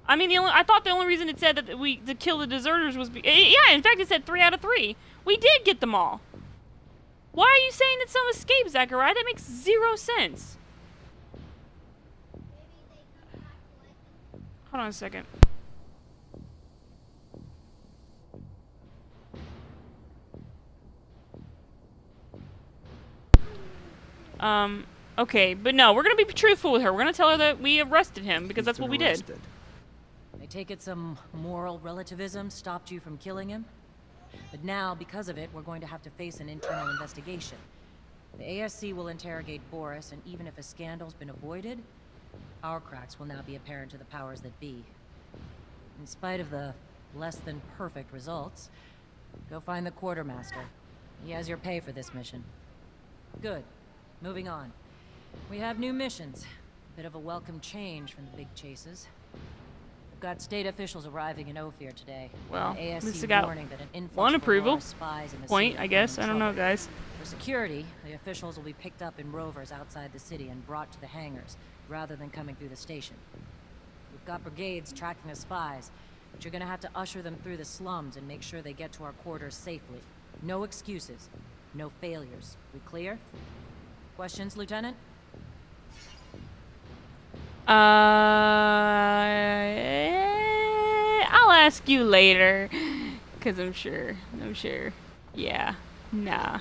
I mean, I thought the only reason it said that to kill the deserters was... yeah, in fact, it said 3 out of 3. We did get them all. Why are you saying that some escaped, Zachariah? That makes 0 sense. Hold on a second. Okay, but no, we're gonna be truthful with her. We're gonna tell her that we arrested him, because that's what we did. I take it some moral relativism stopped you from killing him? But now, because of it, we're going to have to face an internal investigation. The ASC will interrogate Boris, and even if a scandal's been avoided, our cracks will now be apparent to the powers that be. In spite of the less than perfect results, go find the quartermaster. He has your pay for this mission. Good. Moving on. We have new missions. Bit of a welcome change from the big chases. We've got state officials arriving in Ophir today. Well, The at least I ASC got warning that an influx one of approval Aurora spies in the point, city I are guess. in I don't know, trouble. guys. For security, the officials will be picked up in rovers outside the city and brought to the hangars, rather than coming through the station. We've got brigades tracking the spies, but you're gonna have to usher them through the slums and make sure they get to our quarters safely. No excuses. No failures. We clear? Questions, Lieutenant? I'll ask you later, cause I'm sure. Yeah, nah.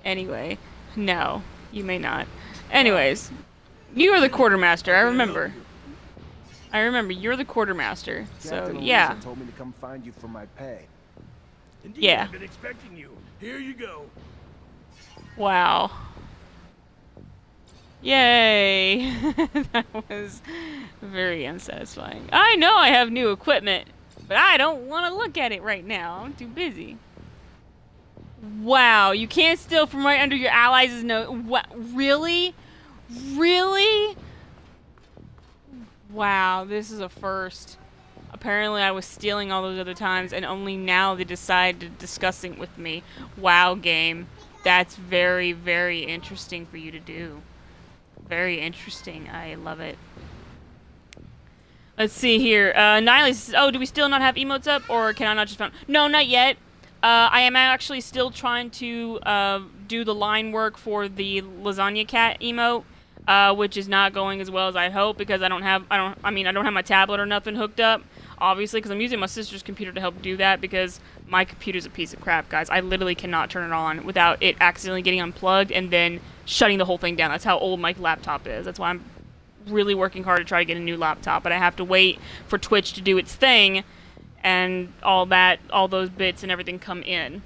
Anyway, no, you may not. Anyways, you are the quartermaster. I remember. You're the quartermaster. So Captain yeah. Eliza told me to come find you for my pay. Indeed, Yeah. I've been expecting you. Here you go. Wow. Yay! That was very unsatisfying. I know I have new equipment, but I don't want to look at it right now. I'm too busy. Wow, you can't steal from right under your allies' nose. What? Really? Really? Wow, this is a first. Apparently I was stealing all those other times, and only now they decided to discuss it with me. Wow, game. That's very, very interesting for you to do. Very interesting. I love it. Let's see here. Nihilist says, oh, do we still not have emotes up, or can I not just found? No, not yet. I am actually still trying to do the line work for the lasagna cat emote, which is not going as well as I hope because I don't have my tablet or nothing hooked up, obviously, because I'm using my sister's computer to help do that because my computer's a piece of crap, guys. I literally cannot turn it on without it accidentally getting unplugged and then shutting the whole thing down. That's how old my laptop is. That's why I'm really working hard to try to get a new laptop, but I have to wait for Twitch to do its thing and all those bits and everything come in.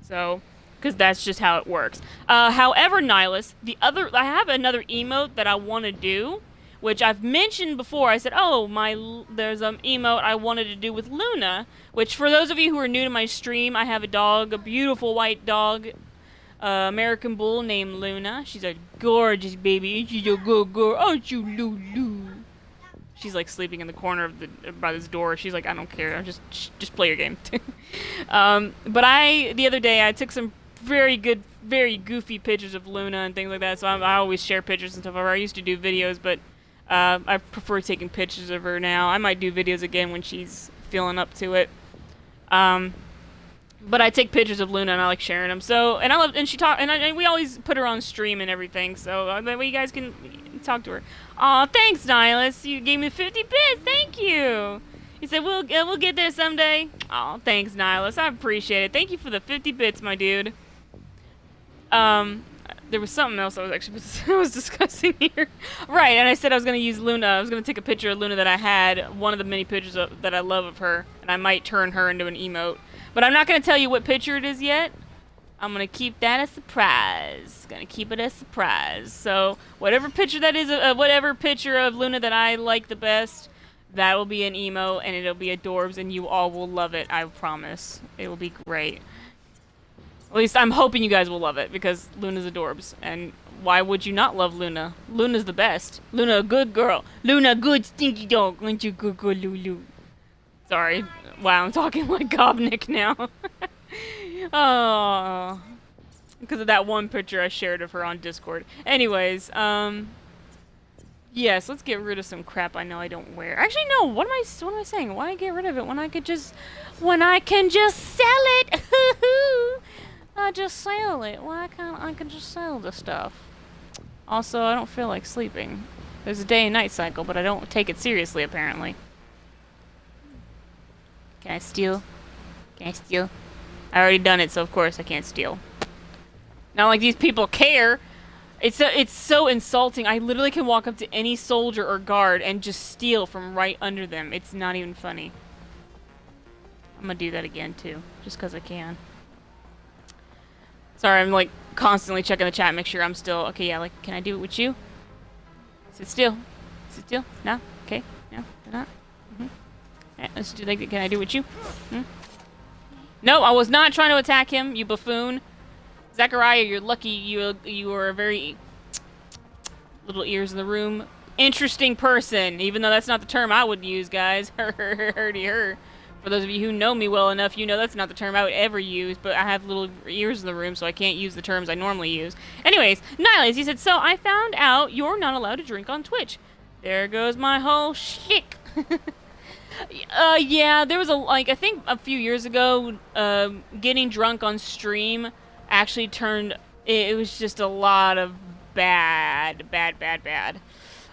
So, because that's just how it works. However, Nihilist, I have another emote that I want to do, which I've mentioned before. I said, oh, there's an emote I wanted to do with Luna, which for those of you who are new to my stream, I have a dog, a beautiful white dog, American Bull named Luna. She's a gorgeous baby. She's a good girl. Aren't you, Lulu? She's like sleeping in the corner by this door. She's like, I don't care. Just play your game. But the other day I took some very good, very goofy pictures of Luna and things like that. So I always share pictures and stuff of her. I used to do videos, but I prefer taking pictures of her now. I might do videos again when she's feeling up to it. But I take pictures of Luna and I like sharing them. So, and we always put her on stream and everything. So that way you guys can talk to her. Aw, thanks, Nihilist. You gave me 50 bits. Thank you. He said we'll get there someday. Aw, thanks, Nihilist. I appreciate it. Thank you for the 50 bits, my dude. There was something else I was discussing here. Right, and I said I was going to use Luna. I was going to take a picture of Luna that I had, one of the many pictures that I love of her, and I might turn her into an emote. But I'm not going to tell you what picture it is yet. I'm going to keep that a surprise. Going to keep it a surprise. So, whatever picture that is, whatever picture of Luna that I like the best, that will be an emote, and it'll be adorbs, and you all will love it, I promise. It will be great. At least I'm hoping you guys will love it, because Luna's adorbs. And why would you not love Luna? Luna's the best. Luna, a good girl. Luna, good stinky dog. Aren't you good girl, Lulu? Sorry. Wow, I'm talking like Gobnik now. Oh. Because of that one picture I shared of her on Discord. Anyways, yes, let's get rid of some crap I know I don't wear. Actually, no, what am I saying? Why get rid of it when I can just sell it? I just sell it. Why can't I just sell the stuff? Also, I don't feel like sleeping. There's a day and night cycle, but I don't take it seriously, apparently. Can I steal? Can I steal? I already done it, so of course I can't steal. Not like these people care. It's so insulting. I literally can walk up to any soldier or guard and just steal from right under them. It's not even funny. I'm gonna do that again too, just because I can. Sorry, I'm like constantly checking the chat, make sure I'm still okay. Yeah, like, can I do it with you? Sit still. Sit still. No. Okay. No. Not. Let's do like. Can I do it with you? No, I was not trying to attack him, you buffoon. Zachariah, you're lucky. You are a very little ears in the room. Interesting person, even though that's not the term I would use, guys. Her. For those of you who know me well enough, you know that's not the term I would ever use, but I have little ears in the room, so I can't use the terms I normally use. Anyways, Nihilist, he said, so I found out you're not allowed to drink on Twitch. There goes my whole shtick. Yeah, there was I think a few years ago, getting drunk on stream actually turned, it was just a lot of bad.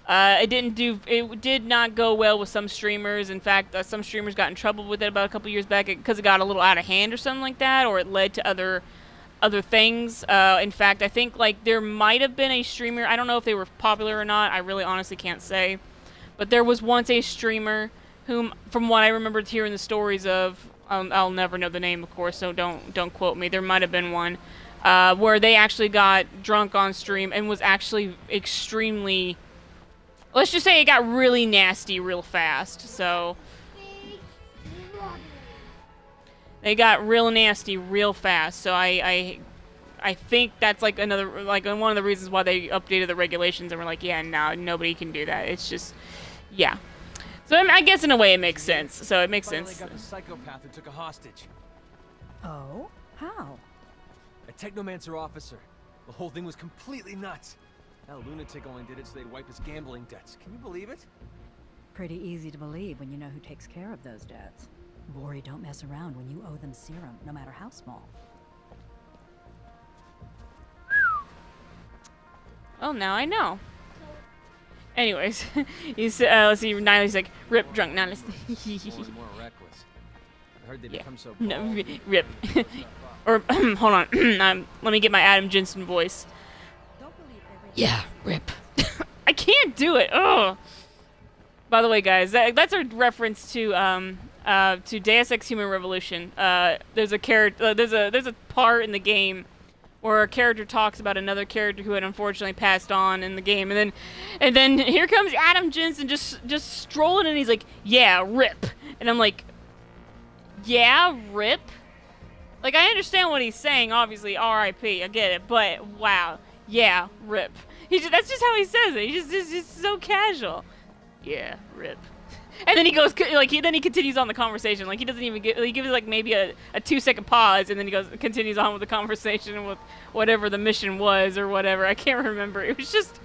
It did not go well with some streamers. In fact, some streamers got in trouble with it about a couple years back because it got a little out of hand or something like that, or it led to other things. In fact, I think like there might have been a streamer, I don't know if they were popular or not, I really honestly can't say, but there was once a streamer whom, from what I remember hearing the stories of, I'll never know the name, of course, so don't quote me. There might have been one where they actually got drunk on stream and was actually extremely, let's just say it got really nasty real fast. So they got real nasty real fast. So I think that's like another, like one of the reasons why they updated the regulations and were like, yeah, no, nobody can do that. It's just, yeah. So I guess in a way it makes sense. So it makes sense. Got the psychopath who took a hostage. Oh? How? A Technomancer officer. The whole thing was completely nuts. That lunatic only did it so they'd wipe his gambling debts. Can you believe it? Pretty easy to believe when you know who takes care of those debts. Vori don't mess around when you owe them serum, no matter how small. Well, now I know. Anyways, he's let's see, Nihilist like, rip drunk Nihilist. More reckless. I heard they become so No, rip. Or hold on, let me get my Adam Jensen voice. Yeah, rip. I can't do it. Oh. By the way, guys, that's a reference to Deus Ex Human Revolution. There's a character, there's a part in the game where a character talks about another character who had unfortunately passed on in the game, and then here comes Adam Jensen just strolling, and he's like, "Yeah, rip," and I'm like, "Yeah, rip." Like, I understand what he's saying, obviously, R.I.P. I get it, but wow, yeah, rip. That's just how he says it. He's just so casual. Yeah, rip. And then he goes, like, then he continues on the conversation. Like, he doesn't even he gives like maybe a 2-second pause, and then he continues on with the conversation with whatever the mission was or whatever. I can't remember. It was just,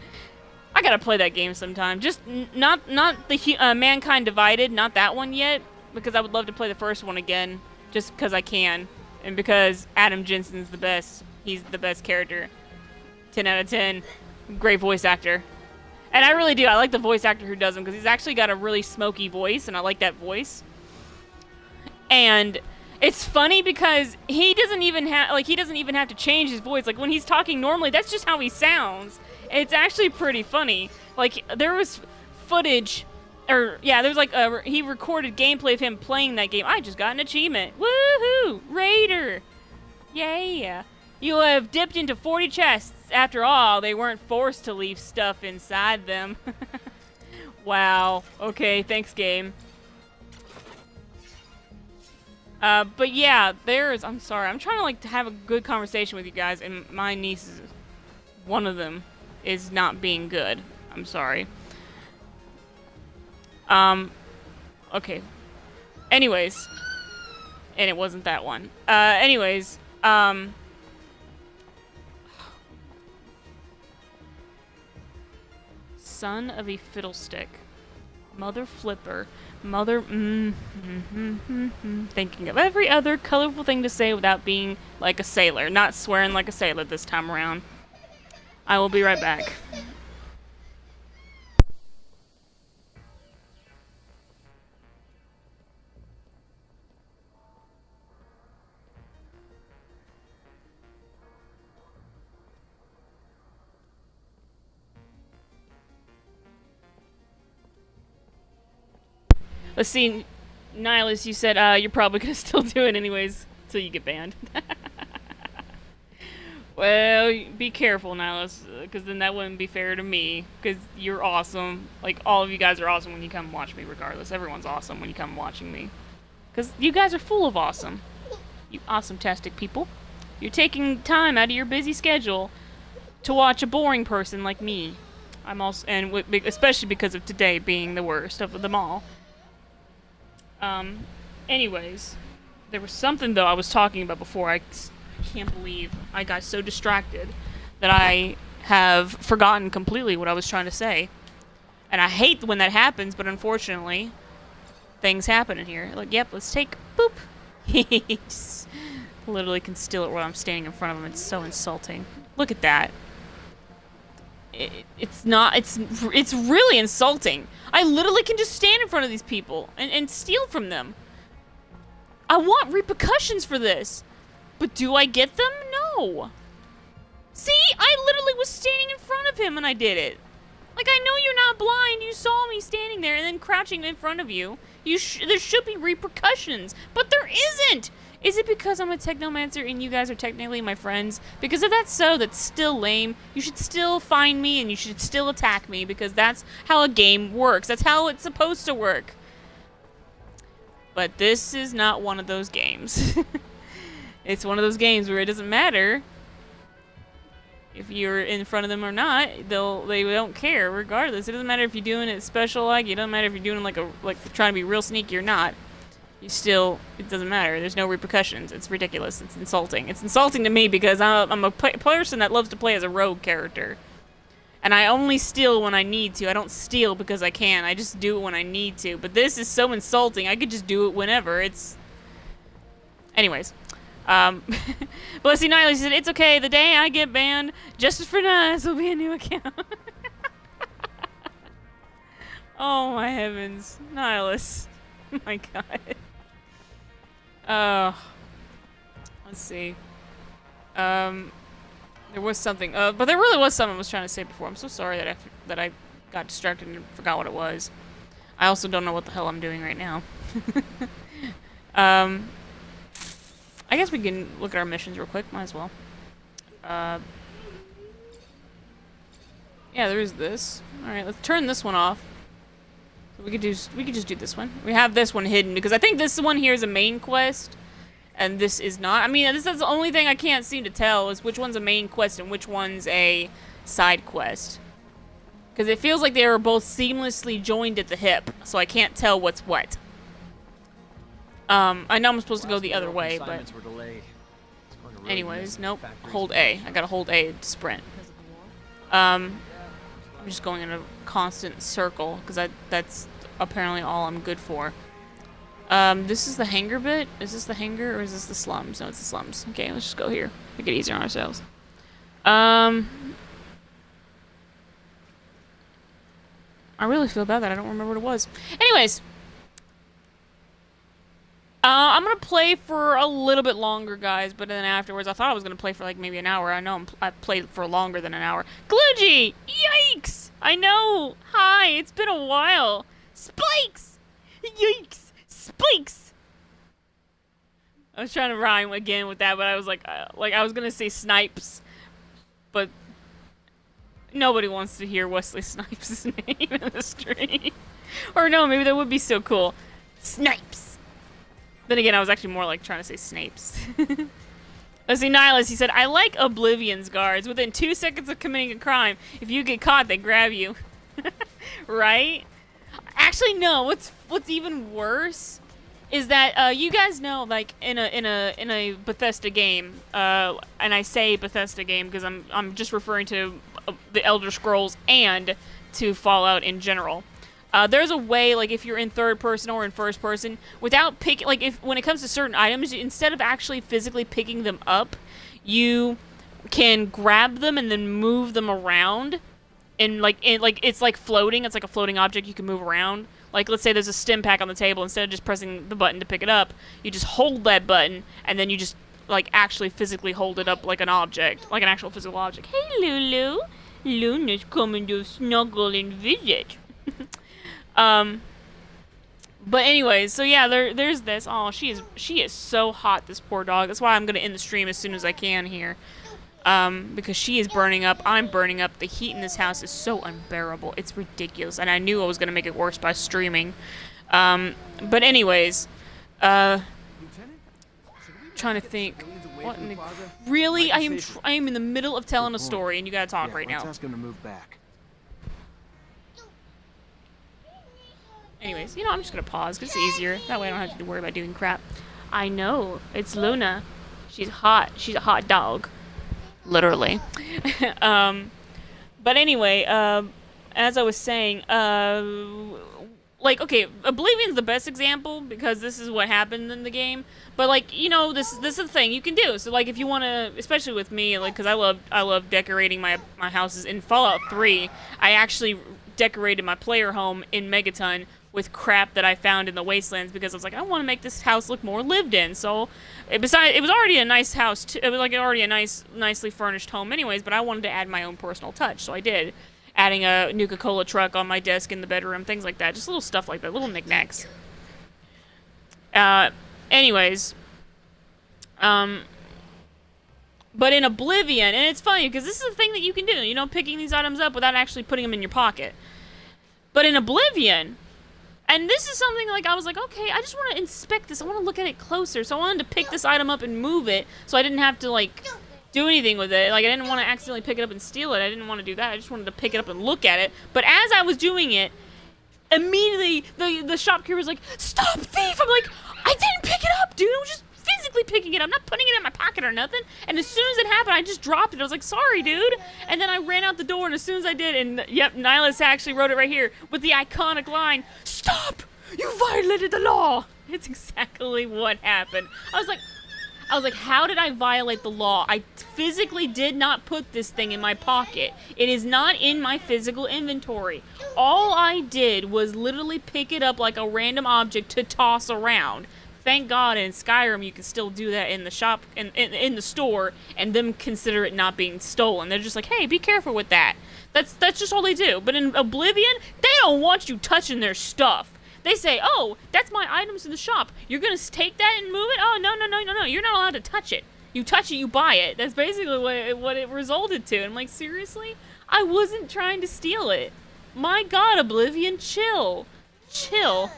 I gotta play that game sometime. Just not the Mankind Divided, not that one yet, because I would love to play the first one again, just because I can, and because Adam Jensen's the best. He's the best character. 10 out of 10. Great voice actor. And I really do. I like the voice actor who does him because he's actually got a really smoky voice, and I like that voice. And it's funny because he doesn't even have to change his voice. Like, when he's talking normally, that's just how he sounds. And it's actually pretty funny. Like, there was footage, or yeah, there was like he recorded gameplay of him playing that game. I just got an achievement. Woohoo! Raider! Yeah. You have dipped into 40 chests. After all, they weren't forced to leave stuff inside them. Wow. Okay, thanks, game. But yeah, I'm sorry. I'm trying to, like, to have a good conversation with you guys, and my niece, one of them, is not being good. I'm sorry. Okay. Anyways. And it wasn't that one. Son of a fiddlestick. Mother flipper. Mother thinking of every other colorful thing to say without being like a sailor. Not swearing like a sailor this time around. I will be right back. Let's see, Nihilist, you said you're probably gonna still do it anyways till you get banned. Well, be careful, Nihilist, because then that wouldn't be fair to me, because you're awesome. Like, all of you guys are awesome when you come watch me regardless. Everyone's awesome when you come watching me. Because you guys are full of awesome. You awesome-tastic people. You're taking time out of your busy schedule to watch a boring person like me. I'm also, and especially because of today being the worst of them all. Anyways, there was something though I was talking about before. I can't believe I got so distracted that I have forgotten completely what I was trying to say. And I hate when that happens, but unfortunately, things happen in here. Like, yep, let's take, boop. He just literally can steal it while I'm standing in front of him. It's so insulting. Look at that. It's really insulting. I literally can just stand in front of these people and steal from them. I want repercussions for this. But do I get them? No. See? I literally was standing in front of him and I did it. Like, I know you're not blind. You saw me standing there and then crouching in front of you. There should be repercussions. But there isn't. Is it because I'm a Technomancer and you guys are technically my friends? Because if that's so, that's still lame. You should still find me and you should still attack me because that's how a game works. That's how it's supposed to work. But this is not one of those games. It's one of those games where it doesn't matter if you're in front of them or not. They don't care regardless. It doesn't matter if you're doing it special like. It doesn't matter if you're doing like trying to be real sneaky or not. It doesn't matter. There's no repercussions. It's ridiculous. It's insulting. It's insulting to me because I'm a person that loves to play as a rogue character. And I only steal when I need to. I don't steal because I can. I just do it when I need to. But this is so insulting. I could just do it whenever. Anyways. Blessy Nihilist said, it's okay. The day I get banned, Justice for Nice will be a new account. Oh my heavens. Nihilist. My god. Let's see. There was something, but there really was something I was trying to say before. I'm so sorry that I got distracted and forgot what it was. I also don't know what the hell I'm doing right now. I guess we can look at our missions real quick. Might as well. Yeah, there is this. All right, let's turn this one off. So we could just do this one. We have this one hidden because I think this one here is a main quest. And this is not. I mean, this is the only thing I can't seem to tell is which one's a main quest and which one's a side quest. Because it feels like they are both seamlessly joined at the hip, so I can't tell what's what. I know I'm supposed to go the other way, but... Anyways, nope. Hold A. I gotta hold A to sprint. I'm just going in a constant circle, because that's apparently all I'm good for. This is the hangar bit? Is this the hangar or is this the slums? No, it's the slums. Okay, let's just go here. Make it easier on ourselves. I really feel bad that I don't remember what it was. Anyways. I'm gonna play for a little bit longer, guys, but then afterwards, I thought I was gonna play for like maybe an hour. I know I played for longer than an hour. Gloogy! Yikes! I know! Hi, it's been a while. Spikes! Yikes! Spikes! I was trying to rhyme again with that, but I was like I was gonna say snipes, but nobody wants to hear Wesley Snipes' name in the stream. Or no, maybe that would be so cool. Snipes! Then again, I was actually more like trying to say Snapes. Let's see, Nihilist, he said, I like Oblivion's guards. Within 2 seconds of committing a crime, if you get caught, they grab you. Right? Actually, no. What's even worse is that you guys know, like in a Bethesda game, and I say Bethesda game because I'm just referring to the Elder Scrolls and to Fallout in general. There's a way, like if you're in third person or in first person, without picking, like when it comes to certain items, instead of actually physically picking them up, you can grab them and then move them around, and it's like floating. It's like a floating object you can move around. Like let's say there's a stim pack on the table. Instead of just pressing the button to pick it up, you just hold that button and then you just like actually physically hold it up like an object, like an actual physical object. Hey Lulu, Luna's coming to snuggle and visit. But anyways, so yeah, there's this. Oh, she is so hot, this poor dog. That's why I'm gonna end the stream as soon as I can here. Because she is burning up. I'm burning up. The heat in this house is so unbearable. It's ridiculous. And I knew I was gonna make it worse by streaming. But anyways, trying to think. What in the really? I am in the middle of telling a story, and you gotta talk right now. Let's ask him to move back. Anyways, you know, I'm just gonna pause because it's easier. That way I don't have to worry about doing crap. I know, it's Luna. She's hot. She's a hot dog. Literally. But anyway, as I was saying, like, okay, Oblivion's the best example because this is what happened in the game. But, like, you know, this is the thing you can do. So, like, if you want to, especially with me, like, because I love decorating my houses. In Fallout 3, I actually decorated my player home in Megaton with crap that I found in the wastelands because I was like, I want to make this house look more lived in. So, besides, it was already a nice house. It was like already a nicely furnished home, anyways. But I wanted to add my own personal touch, so I did, adding a Nuka-Cola truck on my desk in the bedroom, things like that, just little stuff like that, little knickknacks. Anyways, but in Oblivion, and it's funny because this is a thing that you can do, you know, picking these items up without actually putting them in your pocket. But in Oblivion. And this is something, like, I was like, okay, I just want to inspect this. I want to look at it closer. So I wanted to pick this item up and move it so I didn't have to, like, do anything with it. Like, I didn't want to accidentally pick it up and steal it. I didn't want to do that. I just wanted to pick it up and look at it. But as I was doing it, immediately the shopkeeper was like, stop, thief! I'm like, I didn't pick it up, dude. I was just physically picking it up, not putting it in my pocket or nothing. And as soon as it happened, I just dropped it. I was like, sorry, dude. And then I ran out the door, and as soon as I did, and yep, Nihilist actually wrote it right here with the iconic line, stop! You violated the law! It's exactly what happened. I was like, how did I violate the law? I physically did not put this thing in my pocket. It is not in my physical inventory. All I did was literally pick it up like a random object to toss around. Thank God in Skyrim you can still do that in the shop, in the store, and them consider it not being stolen. They're just like, hey, be careful with that. That's just all they do. But in Oblivion, they don't want you touching their stuff. They say, oh, that's my items in the shop. You're going to take that and move it? Oh, no. You're not allowed to touch it. You touch it, you buy it. That's basically what it resulted to. And I'm like, seriously? I wasn't trying to steal it. My God, Oblivion, chill. Chill.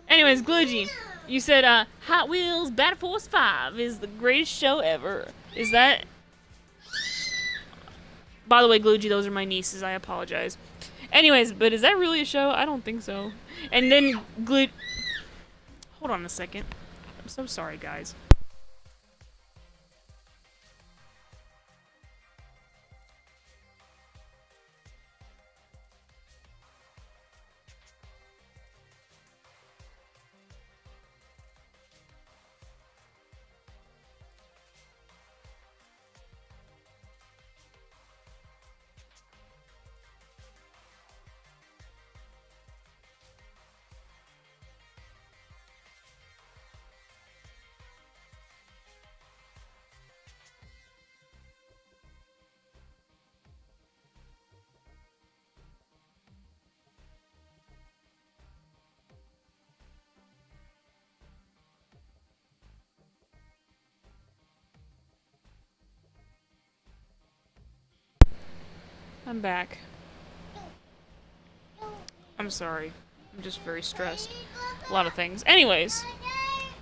Anyways, Gludgy, you said, Hot Wheels Battle Force 5 is the greatest show ever. Is that... By the way, Gludgy, those are my nieces. I apologize. Anyways, but is that really a show? I don't think so. And then hold on a second. I'm so sorry, guys. I'm back. I'm sorry. I'm just very stressed. A lot of things. Anyways.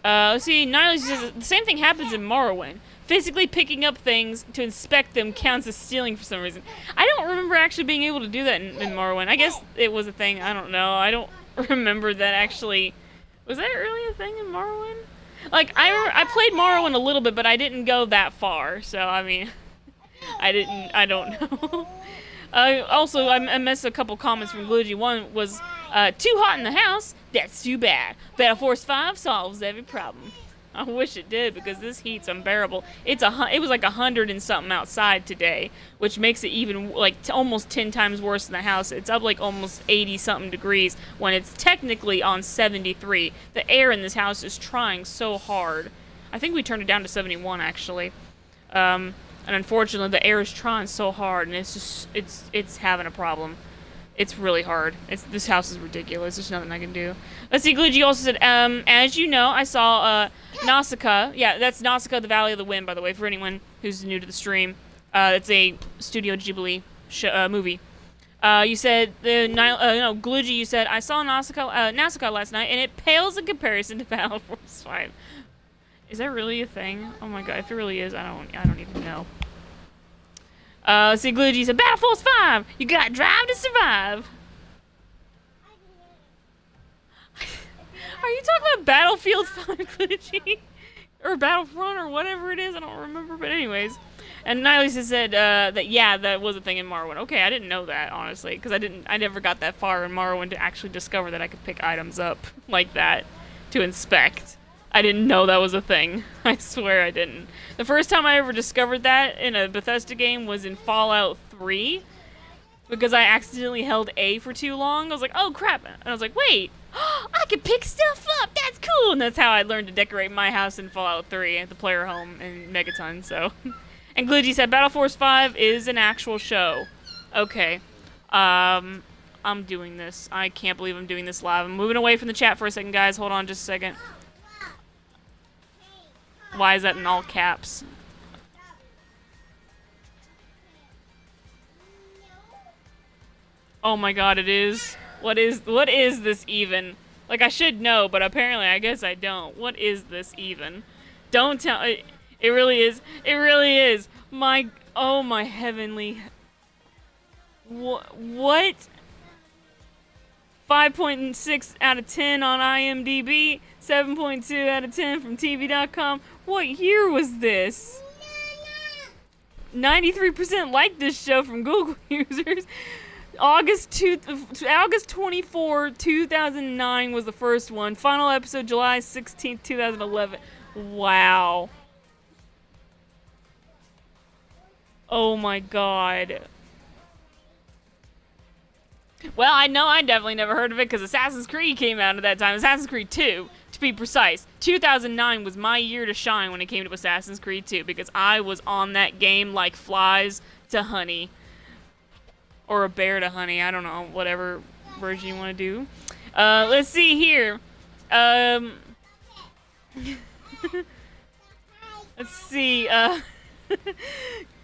Let's see. Nihilist says the same thing happens in Morrowind. Physically picking up things to inspect them counts as stealing for some reason. I don't remember actually being able to do that in Morrowind. I guess it was a thing. I don't know. I don't remember that actually. Was that really a thing in Morrowind? Like, I played Morrowind a little bit, but I didn't go that far. So, I mean, I don't know. Also, I missed a couple comments from Gludgy. One was, too hot in the house? That's too bad. Battle Force 5 solves every problem. I wish it did, because this heat's unbearable. It was like 100 and something outside today, which makes it even, like, almost 10 times worse in the house. It's up, like, almost 80-something degrees when it's technically on 73. The air in this house is trying so hard. I think we turned it down to 71, actually. And unfortunately, the air is trying so hard, and it's just, it's having a problem. It's really hard. This house is ridiculous. There's nothing I can do. Let's see, Glitchy also said, as you know, I saw Nausicaa. Yeah, that's Nausicaa, the Valley of the Wind, by the way, for anyone who's new to the stream. It's a Studio Ghibli movie. You said, no, Glitchy, you said, I saw Nausicaa last night, and it pales in comparison to Battle Force 5. Is that really a thing? Oh my god, if it really is, I don't even know. See, Glitchy said, Battle Force 5! You gotta drive to survive! Are you talking about Battlefield 5, Glitchy? Or Battlefront, or whatever it is? I don't remember, but anyways. And Nihilist said, that, yeah, that was a thing in Morrowind. Okay, I didn't know that, honestly, because I never got that far in Morrowind to actually discover that I could pick items up like that to inspect. I didn't know that was a thing. I swear I didn't. The first time I ever discovered that in a Bethesda game was in Fallout 3. Because I accidentally held A for too long. I was like, oh crap. And I was like, wait. I can pick stuff up. That's cool. And that's how I learned to decorate my house in Fallout 3 at the player home in Megaton. So. And Glitchy said, Battle Force 5 is an actual show. Okay. I'm doing this. I can't believe I'm doing this live. I'm moving away from the chat for a second, guys. Hold on just a second. Why is that in all caps? Oh my god, it is. What is this even? Like, I should know, but apparently I guess I don't. What is this even? Don't tell. It really is. It really is. Oh my heavenly. What? 5.6 out of 10 on IMDb. 7.2 out of 10 from TV.com. What year was this? 93% like this show from Google users. August 24, 2009 was the first one. Final episode July 16, 2011. Wow. Oh my god. Well, I know I definitely never heard of it because Assassin's Creed came out at that time. Assassin's Creed 2, to be precise. 2009 was my year to shine when it came to Assassin's Creed 2 because I was on that game like flies to honey. Or a bear to honey. I don't know. Whatever version you want to do. Let's see here. Let's see.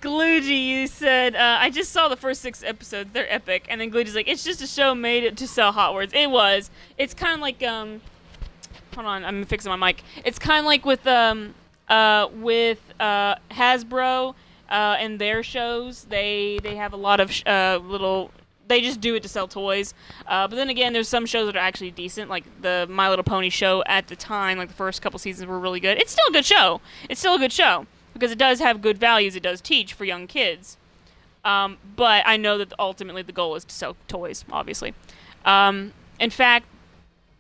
Gloogy, you said, I just saw the first 6 episodes. They're epic. And then Gloogy's like, it's just a show made to sell hot words. It was. It's kind of like, hold on, I'm fixing my mic. It's kind of like with Hasbro and their shows. They have a lot of little... They just do it to sell toys. But then again, there's some shows that are actually decent. Like the My Little Pony show at the time, like the first couple seasons were really good. It's still a good show. It's still a good show. Because it does have good values, it does teach for young kids. But I know that ultimately the goal is to sell toys, obviously. In fact,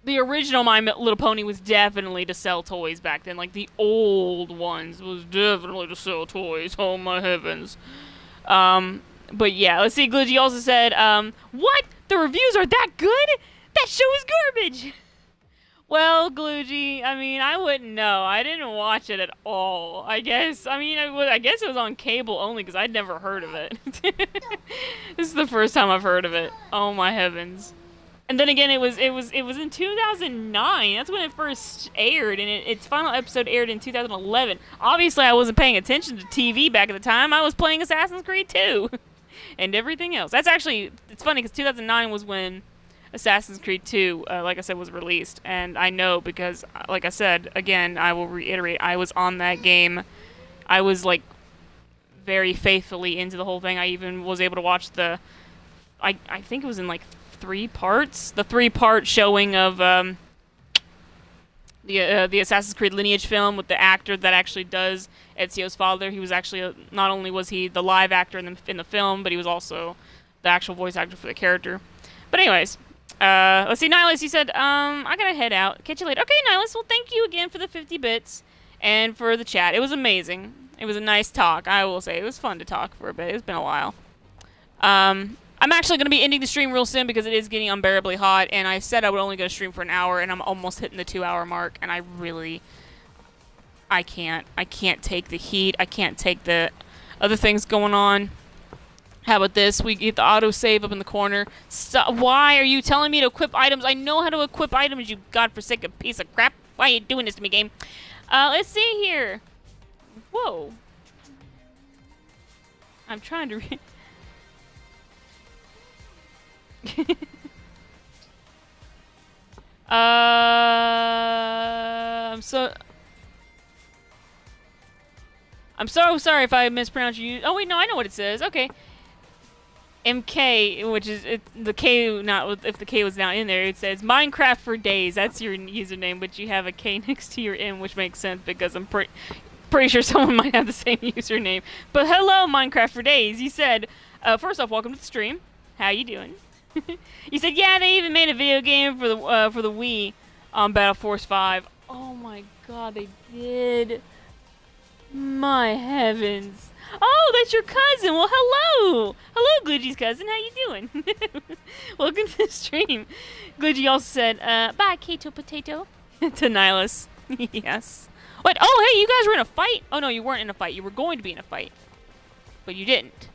the original My Little Pony was definitely to sell toys back then. Like, the old ones was definitely to sell toys. Oh, my heavens. But yeah, let's see. Glitchy also said, what? The reviews are that good? That show is garbage! Well, Gloogy, I mean, I wouldn't know. I didn't watch it at all. I guess it was on cable only because I'd never heard of it. This is the first time I've heard of it. Oh my heavens. And then again, it was in 2009. That's when it first aired, and its final episode aired in 2011. Obviously, I wasn't paying attention to TV back at the time. I was playing Assassin's Creed 2 and everything else. That's actually, it's funny because 2009 was when Assassin's Creed 2, like I said, was released. And I know because, like I said, again, I will reiterate, I was on that game. I was, like, very faithfully into the whole thing. I even was able to watch the, I think it was in, like, 3 parts. The 3-part showing of the Assassin's Creed Lineage film with the actor that actually does Ezio's father. He was actually, not only was he the live actor in the film, but he was also the actual voice actor for the character. But anyways... let's see, Nihilist, you said, I gotta head out. Catch you later. Okay, Nihilist, well, thank you again for the 50 bits and for the chat. It was amazing. It was a nice talk, I will say. It was fun to talk for a bit. It's been a while. I'm actually going to be ending the stream real soon because it is getting unbearably hot, and I said I would only go stream for an hour, and I'm almost hitting the 2-hour mark, and I can't take the heat. I can't take the other things going on. How about this? We get the autosave up in the corner. Stop. Why are you telling me to equip items? I know how to equip items, you godforsaken piece of crap. Why are you doing this to me, game? Let's see here. Whoa. I'm trying to read. I'm so sorry if I mispronounced you. Oh wait, no, I know what it says. Okay. MK, which is the K, not if the K was not in there, it says Minecraft for days. That's your username, but you have a K next to your M, which makes sense because I'm pretty sure someone might have the same username. But hello, Minecraft for days. You said, first off, welcome to the stream. How you doing? You said, yeah, they even made a video game for the Wii on Battle Force 5. Oh my God, they did. My heavens. Oh, that's your cousin. Well, hello. Hello, Gloogy's cousin. How you doing? Welcome to the stream. Gloogy also said, bye, Kato Potato. To Nihilus. Yes. What? Oh, hey, you guys were in a fight? Oh, no, you weren't in a fight. You were going to be in a fight. But you didn't.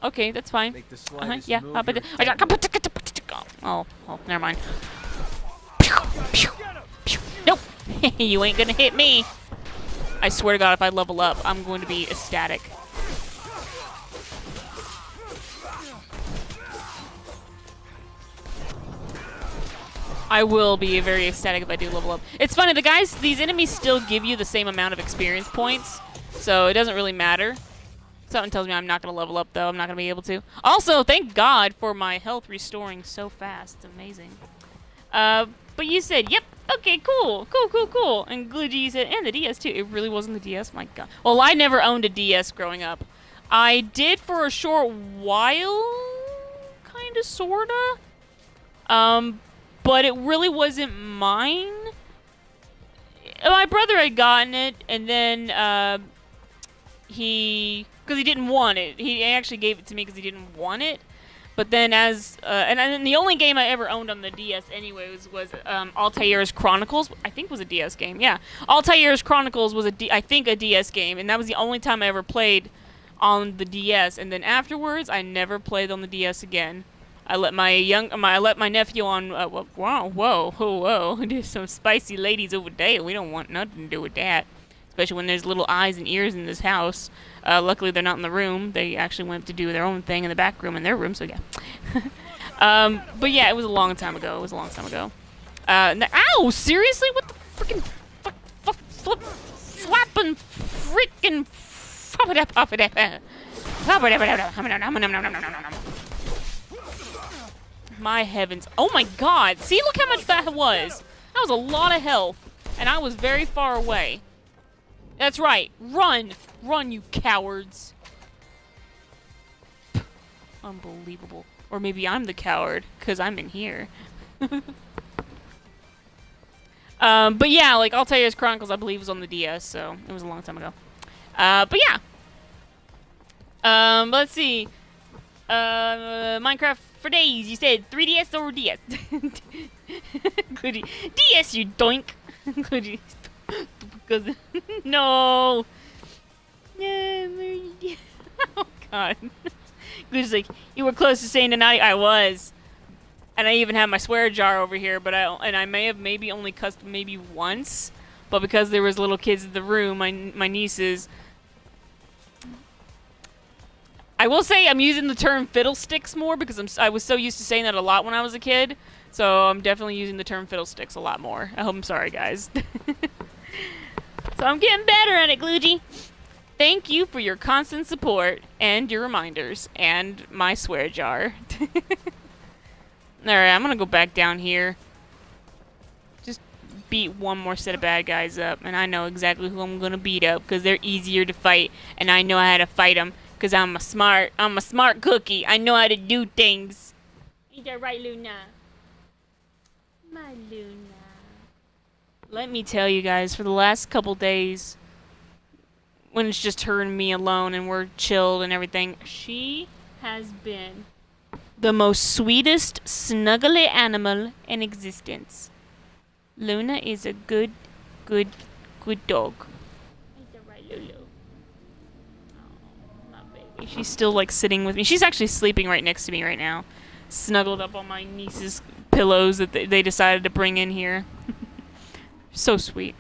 Okay, that's fine. Make the slightest Yeah. move, Oh, never mind. Nope. You ain't gonna hit me. I swear to God, if I level up, I'm going to be ecstatic. I will be very ecstatic if I do level up. It's funny, these enemies still give you the same amount of experience points, so it doesn't really matter. Something tells me I'm not going to level up, though. I'm not going to be able to. Also, thank God for my health restoring so fast. It's amazing. But you said, yep, okay, cool. And Gloogy said, and the DS, too. It really wasn't the DS? My God. Well, I never owned a DS growing up. I did for a short while, kind of, sort of. But it really wasn't mine. My brother had gotten it, and then, because he didn't want it. He actually gave it to me because he didn't want it. But then and then the only game I ever owned on the DS anyway was Altair's Chronicles. I think was a DS game, yeah. Altair's Chronicles was I think a DS game, and that was the only time I ever played on the DS. And then afterwards, I never played on the DS again. I let my nephew on. Whoa! There's some spicy ladies over there. We don't want nothing to do with that. Especially when there's little eyes and ears in this house. Luckily, they're not in the room. They actually went to do their own thing in the back room in their room. So yeah. But yeah, it was a long time ago. Ow! Seriously? What the freaking flapping freaking? My heavens. Oh my God. See, look how much that was. That was a lot of health. And I was very far away. That's right. Run. Run, you cowards. Unbelievable. Or maybe I'm the coward, because I'm in here. But yeah, like, Altair's Chronicles, I believe, was on the DS, so it was a long time ago. But yeah. Let's see. Minecraft for days, you said 3DS or DS? Goody. DS, you doink. Goody. No. Oh God. Goody's like, you were close to saying tonight. I was. And I even have my swear jar over here, but I may have maybe only cussed maybe once, but because there was little kids in the room, my nieces. I will say I'm using the term fiddlesticks more because I was so used to saying that a lot when I was a kid. So I'm definitely using the term fiddlesticks a lot more. I'm sorry, guys. So I'm getting better at it, Gloogy. Thank you for your constant support and your reminders and my swear jar. Alright, I'm gonna go back down here. Just beat one more set of bad guys up. And I know exactly who I'm gonna beat up because they're easier to fight. And I know how to fight them. Because I'm a smart cookie. I know how to do things. Ain't that right, Luna? My Luna. Let me tell you guys, for the last couple days, when it's just her and me alone and we're chilled and everything, she has been the most sweetest, snuggly animal in existence. Luna is a good dog. Ain't that right, Lulu? She's still, like, sitting with me. She's actually sleeping right next to me right now. Snuggled up on my niece's pillows that they decided to bring in here. So sweet.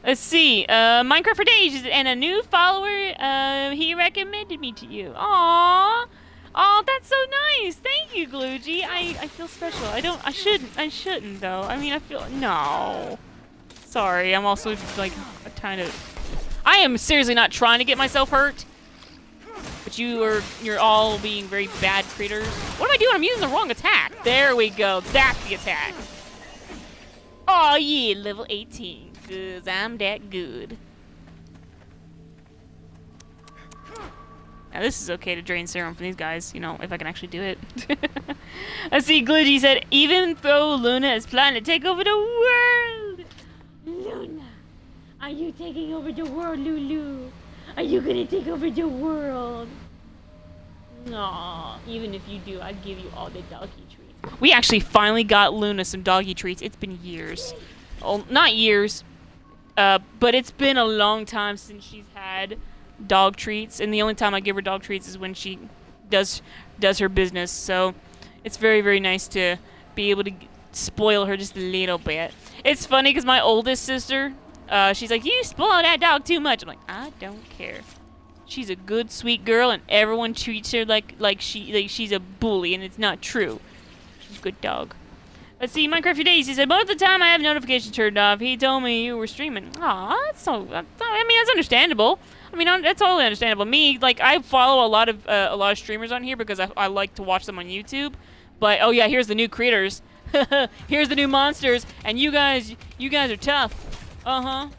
Let's see. Minecraft for Days and a new follower. He recommended me to you. Aww. Oh, that's so nice. Thank you, Glugy. I feel special. I shouldn't though. I mean, I feel, no. Sorry, I'm also like I am seriously not trying to get myself hurt. But you're all being very bad critters. What am I doing? I'm using the wrong attack. There we go. That's the attack. Oh yeah, level 18. 'Cause I'm that good. Now this is okay to drain serum from these guys, you know, if I can actually do it. Let's see, Glitchy said, even though Luna is planning to take over the world. Luna, are you taking over the world, Lulu? Are you gonna take over the world? Aw, even if you do, I'd give you all the doggy treats. We actually finally got Luna some doggy treats. It's been years. Oh, not years, but it's been a long time since she's had dog treats, and the only time I give her dog treats is when she does her business. So it's very, very nice to be able to spoil her just a little bit. It's funny because my oldest sister, she's like, you spoil that dog too much. I'm like, I don't care. She's a good, sweet girl, and everyone treats her like she's a bully, and it's not true. She's a good dog. Let's see, Minecraft for Days. He said, most of the time I have notifications turned off. He told me you were streaming. Aw, that's so. I mean, that's understandable. I mean, that's totally understandable. Me, like, I follow a lot of streamers on here because I like to watch them on YouTube. But oh yeah, here's the new creators. Here's the new monsters, and you guys are tough. Oh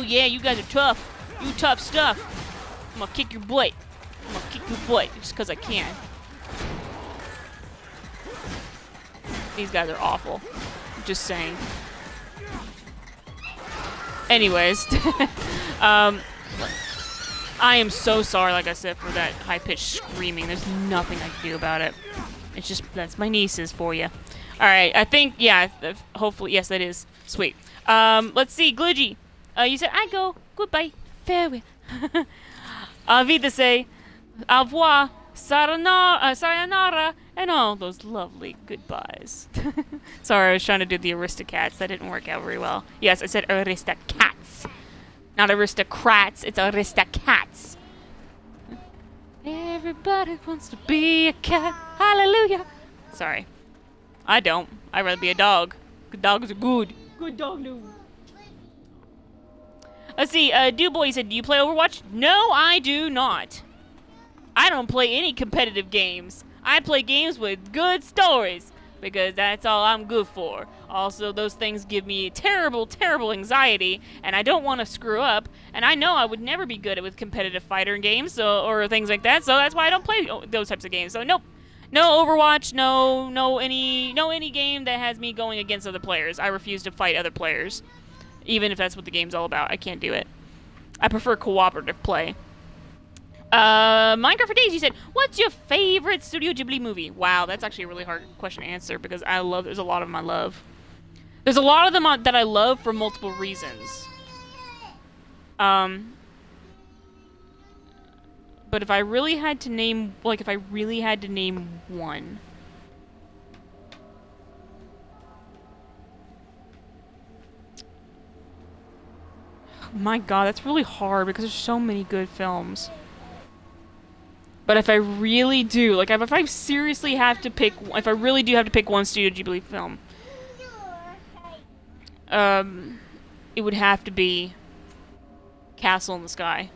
yeah, you guys are tough. You tough stuff. I'm gonna kick your butt. I'm gonna kick your butt just because I can. These guys are awful. Just saying. Anyways, I am so sorry, like I said, for that high-pitched screaming. There's nothing I can do about it. It's just, that's my nieces for you. Alright, I think, yeah, hopefully, yes, that is. Sweet. Let's see, Gludgy. You said, I go. Goodbye. Farewell. Avida au revoir. Sayonara. And all those lovely goodbyes. Sorry, I was trying to do the Aristocats. That didn't work out very well. Yes, I said Aristocats. Not aristocrats, it's Aristocats. Everybody wants to be a cat. Hallelujah. Sorry. I don't. I'd rather be a dog. Good dogs are good. Good dog, Lou. Let's see, Duboy said, do you play Overwatch? No, I do not. I don't play any competitive games. I play games with good stories, because that's all I'm good for. Also, those things give me terrible, terrible anxiety, and I don't want to screw up, and I know I would never be good with competitive fighter games or things like that, so that's why I don't play those types of games. So nope. No Overwatch, no any game that has me going against other players. I refuse to fight other players, even if that's what the game's all about. I can't do it. I prefer cooperative play. Minecraft for Days, you said, what's your favorite Studio Ghibli movie? Wow, that's actually a really hard question to answer because there's a lot of them I love. There's a lot of them that I love for multiple reasons. But if I really had to name, one. My God, that's really hard because there's so many good films. But if I really do, like, if I seriously have to pick, if I really do have to pick one Studio Ghibli film, it would have to be Castle in the Sky.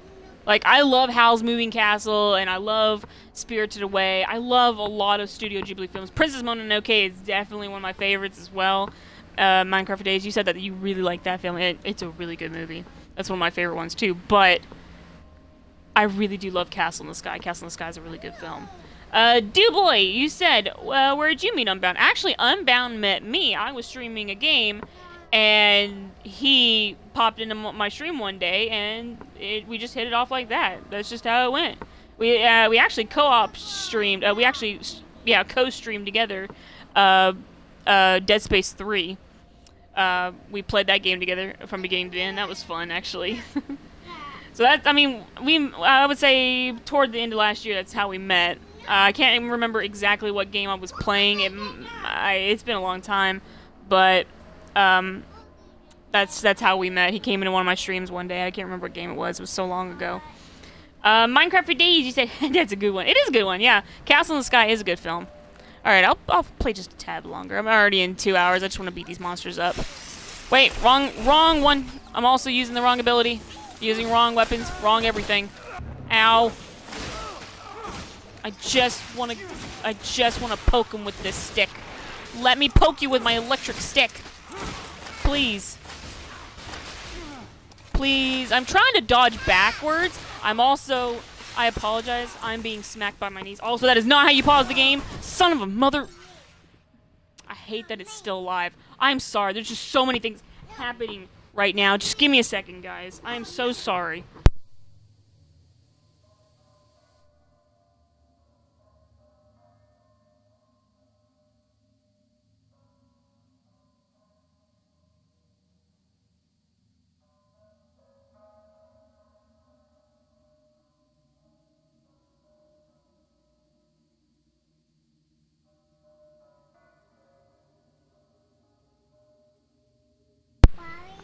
Like, I love Howl's Moving Castle, and I love Spirited Away. I love a lot of Studio Ghibli films. Princess Mononoke is definitely one of my favorites as well. Minecraft for Days, you said that you really like that film. It's a really good movie. That's one of my favorite ones, too. But I really do love Castle in the Sky. Castle in the Sky is a really good film. Duboy, you said, well, where'd you meet Unbound? Actually, Unbound met me. I was streaming a game, and he popped into my stream one day, and we just hit it off like that. That's just how it went. We actually co-op streamed. We actually, co-streamed together Dead Space 3. We played that game together from beginning to end. That was fun, actually. So that's, I mean, I would say toward the end of last year, that's how we met. I can't even remember exactly what game I was playing. It's been a long time, but that's how we met. He came into one of my streams one day. I can't remember what game it was. It was so long ago. Minecraft for Days, you said that's a good one. It is a good one, yeah. Castle in the Sky is a good film. All right, I'll play just a tad longer. I'm already in 2 hours. I just want to beat these monsters up. Wait, wrong one. I'm also using the wrong ability. Using wrong weapons, wrong everything. Ow. I just want to poke him with this stick. Let me poke you with my electric stick. Please. Please. I'm trying to dodge backwards. I apologize. I'm being smacked by my knees. Also, that is not how you pause the game. Son of a mother. I hate that it's still alive. I'm sorry. There's just so many things happening right now. Just give me a second, guys. I am so sorry.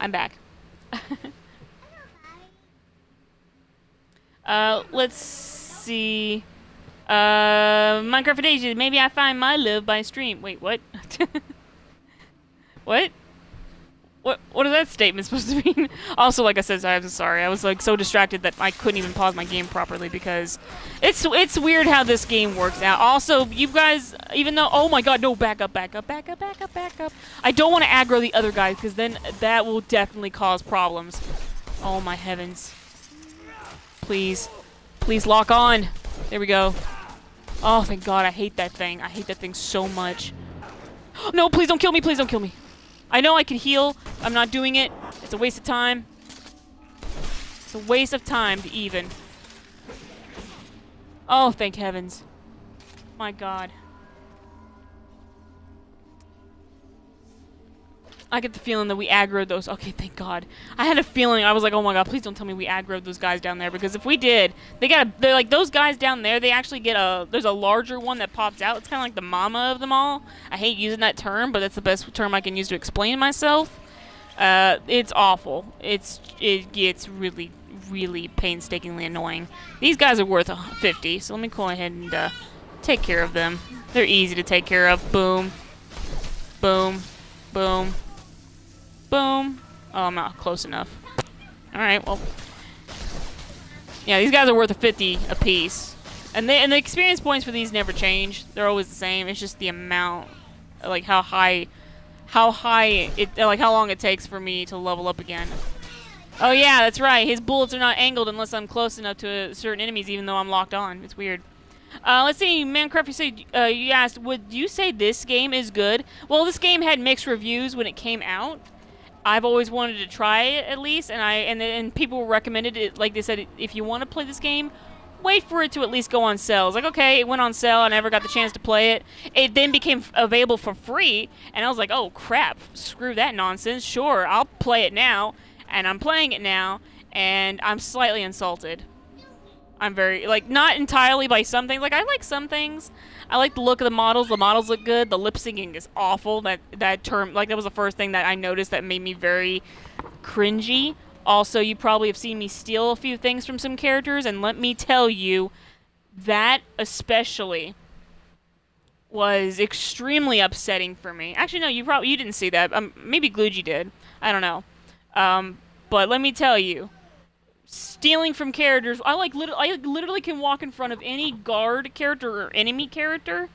I'm back. Let's see. Minecraft for Days. Maybe I find my love by stream. Wait, what? What? What is that statement supposed to mean? Also, like I said, I'm sorry. I was like so distracted that I couldn't even pause my game properly because it's weird how this game works out. Also, you guys, even though, oh my god, no, back up. I don't want to aggro the other guys because then that will definitely cause problems. Oh my heavens. Please lock on. There we go. Oh, thank god, I hate that thing. I hate that thing so much. No, please don't kill me. Please don't kill me. I know I can heal. I'm not doing it. It's a waste of time. It's a waste of time to even. Oh, thank heavens. My god. I get the feeling that we aggroed those. Okay, thank god. I had a feeling. I was like, oh my god, please don't tell me we aggroed those guys down there. Because if we did, they're like, those guys down there, they actually get there's a larger one that pops out. It's kind of like the mama of them all. I hate using that term, but that's the best term I can use to explain myself. It's awful. It gets really, really painstakingly annoying. These guys are worth 50, so let me go ahead and take care of them. They're easy to take care of. Boom. Boom. Boom. Boom. Oh, I'm not close enough. Alright, well. Yeah, these guys are worth 50 apiece. And the experience points for these never change. They're always the same. It's just the amount, like how long it takes for me to level up again. Oh yeah, that's right. His bullets are not angled unless I'm close enough to certain enemies, even though I'm locked on. It's weird. Let's see, Mancraft, you said you asked, would you say this game is good? Well, this game had mixed reviews when it came out. I've always wanted to try it at least, and people recommended it. Like they said, if you want to play this game, wait for it to at least go on sale. I was like, okay, it went on sale. I never got the chance to play it. It then became available for free, and I was like, oh crap, screw that nonsense. Sure, I'll play it now, and I'm playing it now, and I'm slightly insulted. I'm very, like, not entirely by some things. Like, I like some things. I like the look of the models. The models look good. The lip syncing is awful. That term, like, that was the first thing that I noticed that made me very cringy. Also, you probably have seen me steal a few things from some characters, and let me tell you, that especially was extremely upsetting for me. Actually, no, you didn't see that. Maybe Glugy did. I don't know. But let me tell you, stealing from characters, I literally can walk in front of any guard character or enemy character,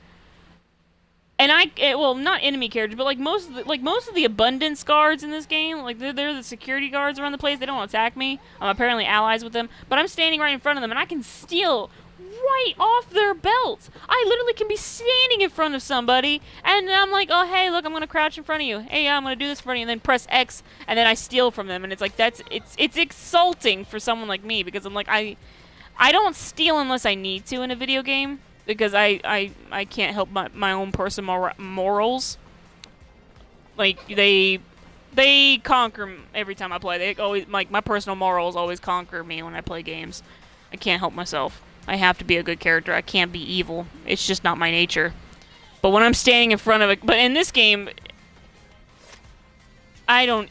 and well, not enemy characters, but most of the abundance guards in this game, like they're the security guards around the place. They don't attack me. I'm apparently allies with them, but I'm standing right in front of them, and I can steal right off their belts. I literally can be standing in front of somebody, and I'm like, oh hey, look, I'm gonna crouch in front of you. Hey, I'm gonna do this in front of you, and then press X, and then I steal from them, and it's like it's insulting for someone like me, because I'm like, I don't steal unless I need to in a video game, because I can't help my own personal morals. Like, they they conquer every time I play. They always, like, my personal morals always conquer me when I play games. I can't help myself. I have to be a good character. I can't be evil. It's just not my nature. But when I'm standing in front of it, but in this game, I don't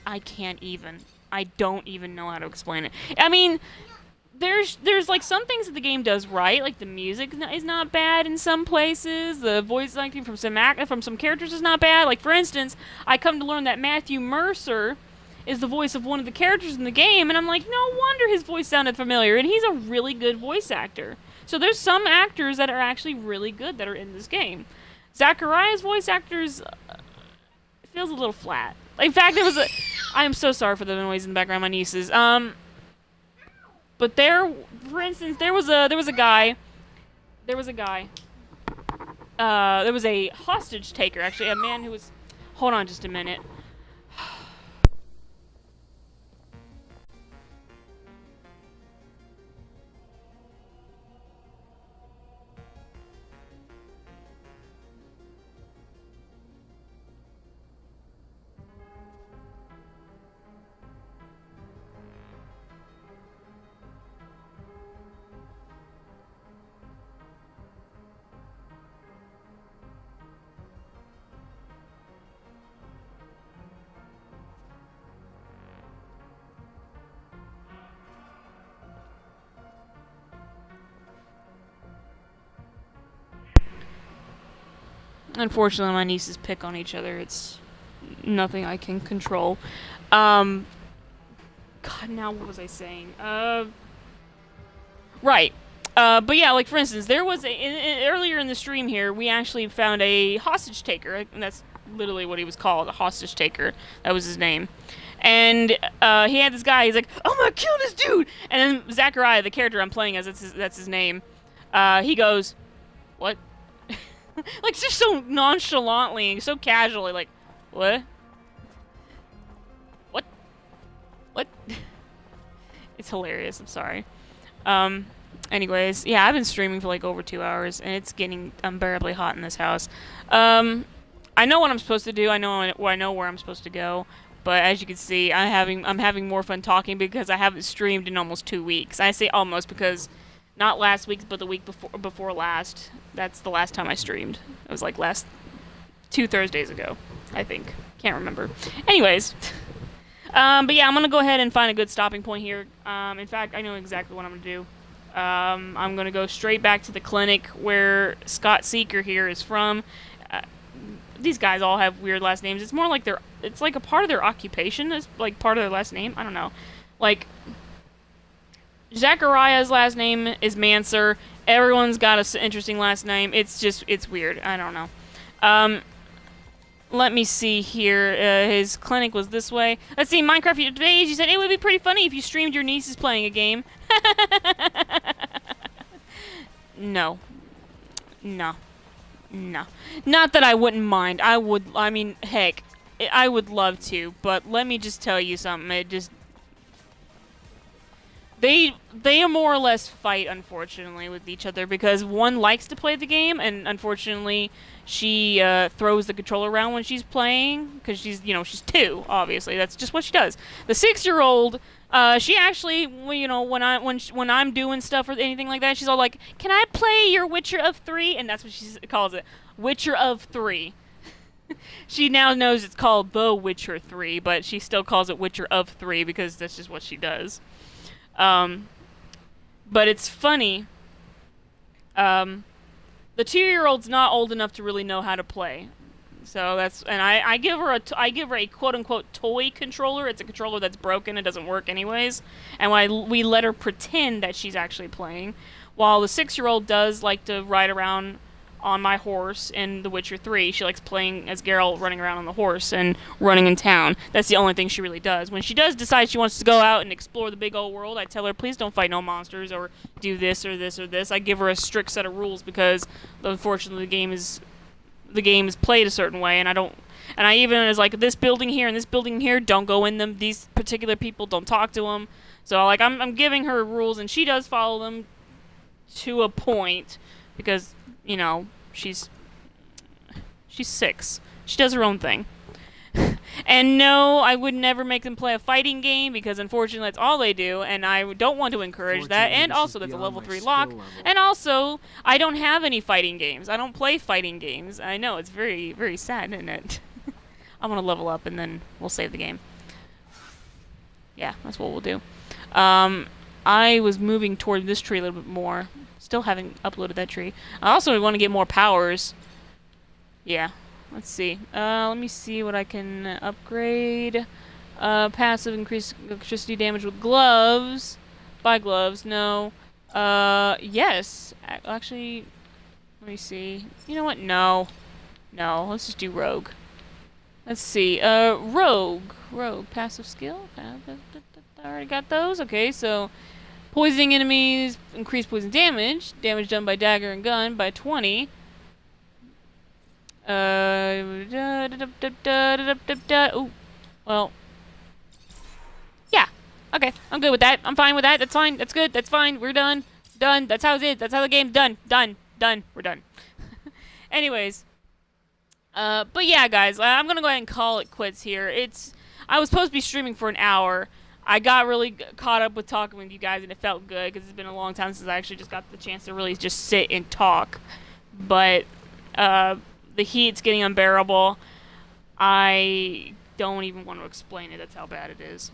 even know how to explain it. I mean, there's like some things that the game does right, like the music is not bad in some places. The voice acting from some characters is not bad. Like, for instance, I come to learn that Matthew Mercer is the voice of one of the characters in the game, and I'm like, no wonder his voice sounded familiar, and he's a really good voice actor. So there's some actors that are actually really good that are in this game. Zachariah's voice actors feels a little flat. In fact, I am so sorry for the noise in the background, my nieces. But for instance, there was a guy. There was a hostage taker, actually, a man who was. Hold on, just a minute. Unfortunately, my nieces pick on each other. It's nothing I can control. God, now what was I saying? Right. But yeah, like, for instance, there was earlier in the stream here, we actually found a hostage taker, and that's literally what he was called, a hostage taker. That was his name. And he had this guy, he's like, I'm gonna kill this dude! And then Zachariah, the character I'm playing as, that's his name, he goes, what? Like, just so nonchalantly, so casually, like, what? What? What? It's hilarious, I'm sorry. Anyways, yeah, I've been streaming for like over 2 hours, and it's getting unbearably hot in this house. I know what I'm supposed to do, I know where I'm supposed to go, but as you can see, I'm having more fun talking because I haven't streamed in almost 2 weeks. I say almost because not last week, but the week before last. That's the last time I streamed. It was like 2 Thursdays ago, I think. Can't remember. Anyways, but yeah, I'm gonna go ahead and find a good stopping point here. In fact, I know exactly what I'm gonna do. I'm gonna go straight back to the clinic where Scott Seeker here is from. These guys all have weird last names. It's more like it's like a part of their occupation is like part of their last name. I don't know. Like, Zachariah's last name is Mancer. Everyone's got an interesting last name. It's weird. I don't know. Let me see here. His clinic was this way. Let's see, Minecraft today, you said it would be pretty funny if you streamed your nieces playing a game. No. No. No. Not that I wouldn't mind. I mean, heck, I would love to, but let me just tell you something. They more or less fight, unfortunately, with each other because one likes to play the game, and unfortunately, she throws the controller around when she's playing because she's 2. Obviously, that's just what she does. The 6-year-old, she actually, when I'm doing stuff or anything like that, she's all like, "Can I play your Witcher of 3?" And that's what she calls it, Witcher of 3. She now knows it's called The Witcher 3, but she still calls it Witcher of 3 because that's just what she does. But it's funny. The 2-year-old's not old enough to really know how to play. So I give her a quote-unquote toy controller. It's a controller that's broken, it doesn't work anyways. And we let her pretend that she's actually playing. While the 6-year-old does like to ride around on my horse in The Witcher 3. She likes playing as Geralt, running around on the horse and running in town. That's the only thing she really does. When she does decide she wants to go out and explore the big old world, I tell her, please don't fight no monsters or do this or this or this. I give her a strict set of rules because, unfortunately, the game is played a certain way, and I even is like, this building here and this building here, don't go in them. These particular people, don't talk to them. So, like, I'm giving her rules, and she does follow them to a point because, she's 6. She does her own thing. And no, I would never make them play a fighting game because unfortunately that's all they do, and I don't want to encourage that. And also that's a level 3 lock. And also, I don't have any fighting games. I don't play fighting games. I know, it's very, very sad, isn't it? I want to level up and then we'll save the game. Yeah, that's what we'll do. I was moving toward this tree a little bit more. Still haven't uploaded that tree. I also want to get more powers. Yeah. Let's see. Let me see what I can upgrade. Passive increased electricity damage with gloves. Buy gloves. No. Yes. Actually, let me see. You know what? No. No. Let's just do rogue. Let's see. Rogue. Rogue. Passive skill. I already got those. Okay, so poisoning enemies, increased poison damage. Damage done by dagger and gun by 20. Ooh. Well. Yeah. Okay. I'm good with that. I'm fine with that. That's fine. That's good. That's fine. We're done. Done. That's how it is. That's how the game's done. Done. Done. We're done. Anyways. But yeah, guys. I'm gonna go ahead and call it quits here. I was supposed to be streaming for an hour. I got really caught up with talking with you guys, and it felt good because it's been a long time since I actually just got the chance to really just sit and talk. But, the heat's getting unbearable. I don't even want to explain it. That's how bad it is.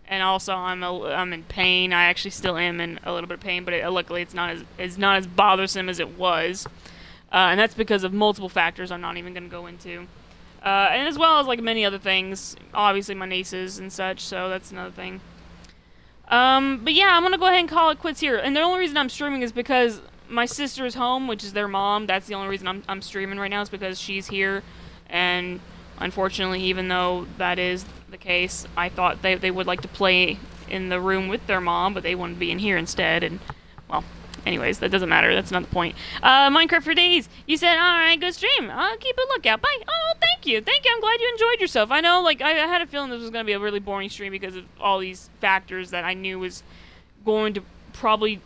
And also, I'm in pain. I actually still am in a little bit of pain, but luckily it's not as bothersome as it was. And that's because of multiple factors I'm not even going to go into. And as well as like many other things. Obviously my nieces and such, so that's another thing. But yeah, I'm going to go ahead and call it quits here. And the only reason I'm streaming is because my sister is home, which is their mom. That's the only reason I'm streaming right now, is because she's here. And unfortunately, even though that is the case, I thought they would like to play in the room with their mom, but they wanted to be in here instead. And, well, anyways, that doesn't matter. That's not the point. Minecraft for days. You said, alright, good stream. I'll keep a lookout. Bye. Oh, thank you. Thank you. I'm glad you enjoyed yourself. I know, like, I had a feeling this was going to be a really boring stream because of all these factors that I knew was going to probably...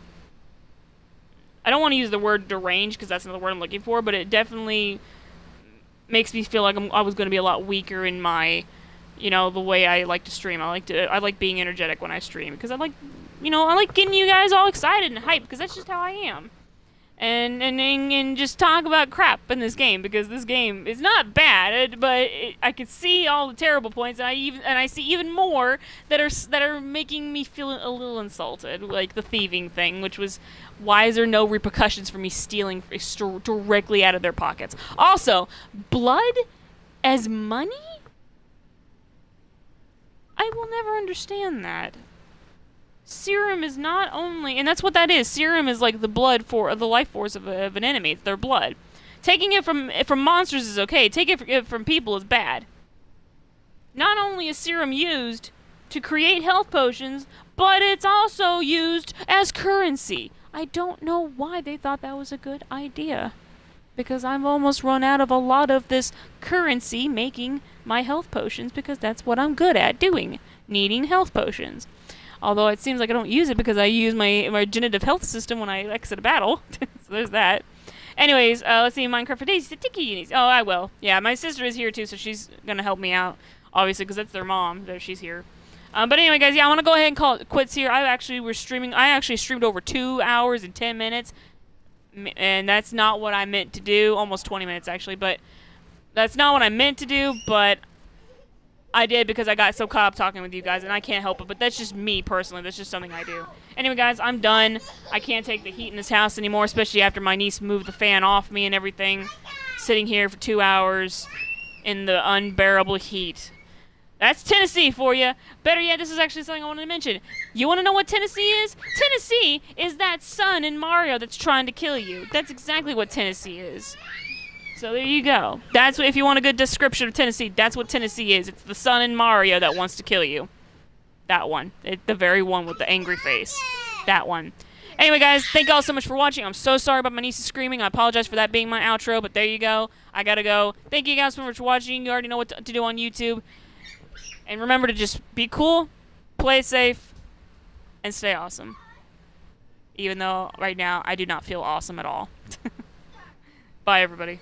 I don't want to use the word deranged because that's not the word I'm looking for, but it definitely makes me feel like I was going to be a lot weaker in my, you know, the way I like to stream. I like being energetic when I stream because I like getting you guys all excited and hyped because that's just how I am. And just talk about crap in this game because this game is not bad, but I can see all the terrible points, and I see even more that are making me feel a little insulted, like the thieving thing, which was, why is there no repercussions for me stealing directly out of their pockets? Also, blood as money? I will never understand that. Serum is not only... And that's what that is. Serum is like the blood for... the life force of an enemy. It's their blood. Taking it from monsters is okay. Taking it from people is bad. Not only is serum used to create health potions, but it's also used as currency. I don't know why they thought that was a good idea. Because I've almost run out of a lot of this currency making my health potions because that's what I'm good at doing. Needing health potions. Although it seems like I don't use it because I use my regenerative health system when I exit a battle. So there's that. Anyways, let's see. Minecraft for days. Oh, I will. Yeah, my sister is here too, so she's going to help me out. Obviously, because that's their mom. There, she's here. But anyway, guys, yeah, I want to go ahead and call it quits here. I actually streamed over 2 hours and 10 minutes. And that's not what I meant to do. Almost 20 minutes, actually. But that's not what I meant to do, but... I did because I got so caught up talking with you guys, and I can't help it, but that's just me, personally. That's just something I do. Anyway, guys, I'm done. I can't take the heat in this house anymore, especially after my niece moved the fan off me and everything. Sitting here for 2 hours in the unbearable heat. That's Tennessee for you. Better yet, this is actually something I wanted to mention. You want to know what Tennessee is? Tennessee is that son in Mario that's trying to kill you. That's exactly what Tennessee is. So there you go. That's what, if you want a good description of Tennessee, that's what Tennessee is. It's the son in Mario that wants to kill you. That one. The very one with the angry face. That one. Anyway, guys, thank you all so much for watching. I'm so sorry about my niece screaming. I apologize for that being my outro, but there you go. I gotta go. Thank you guys so much for watching. You already know what to do on YouTube. And remember to just be cool, play safe, and stay awesome. Even though right now I do not feel awesome at all. Bye, everybody.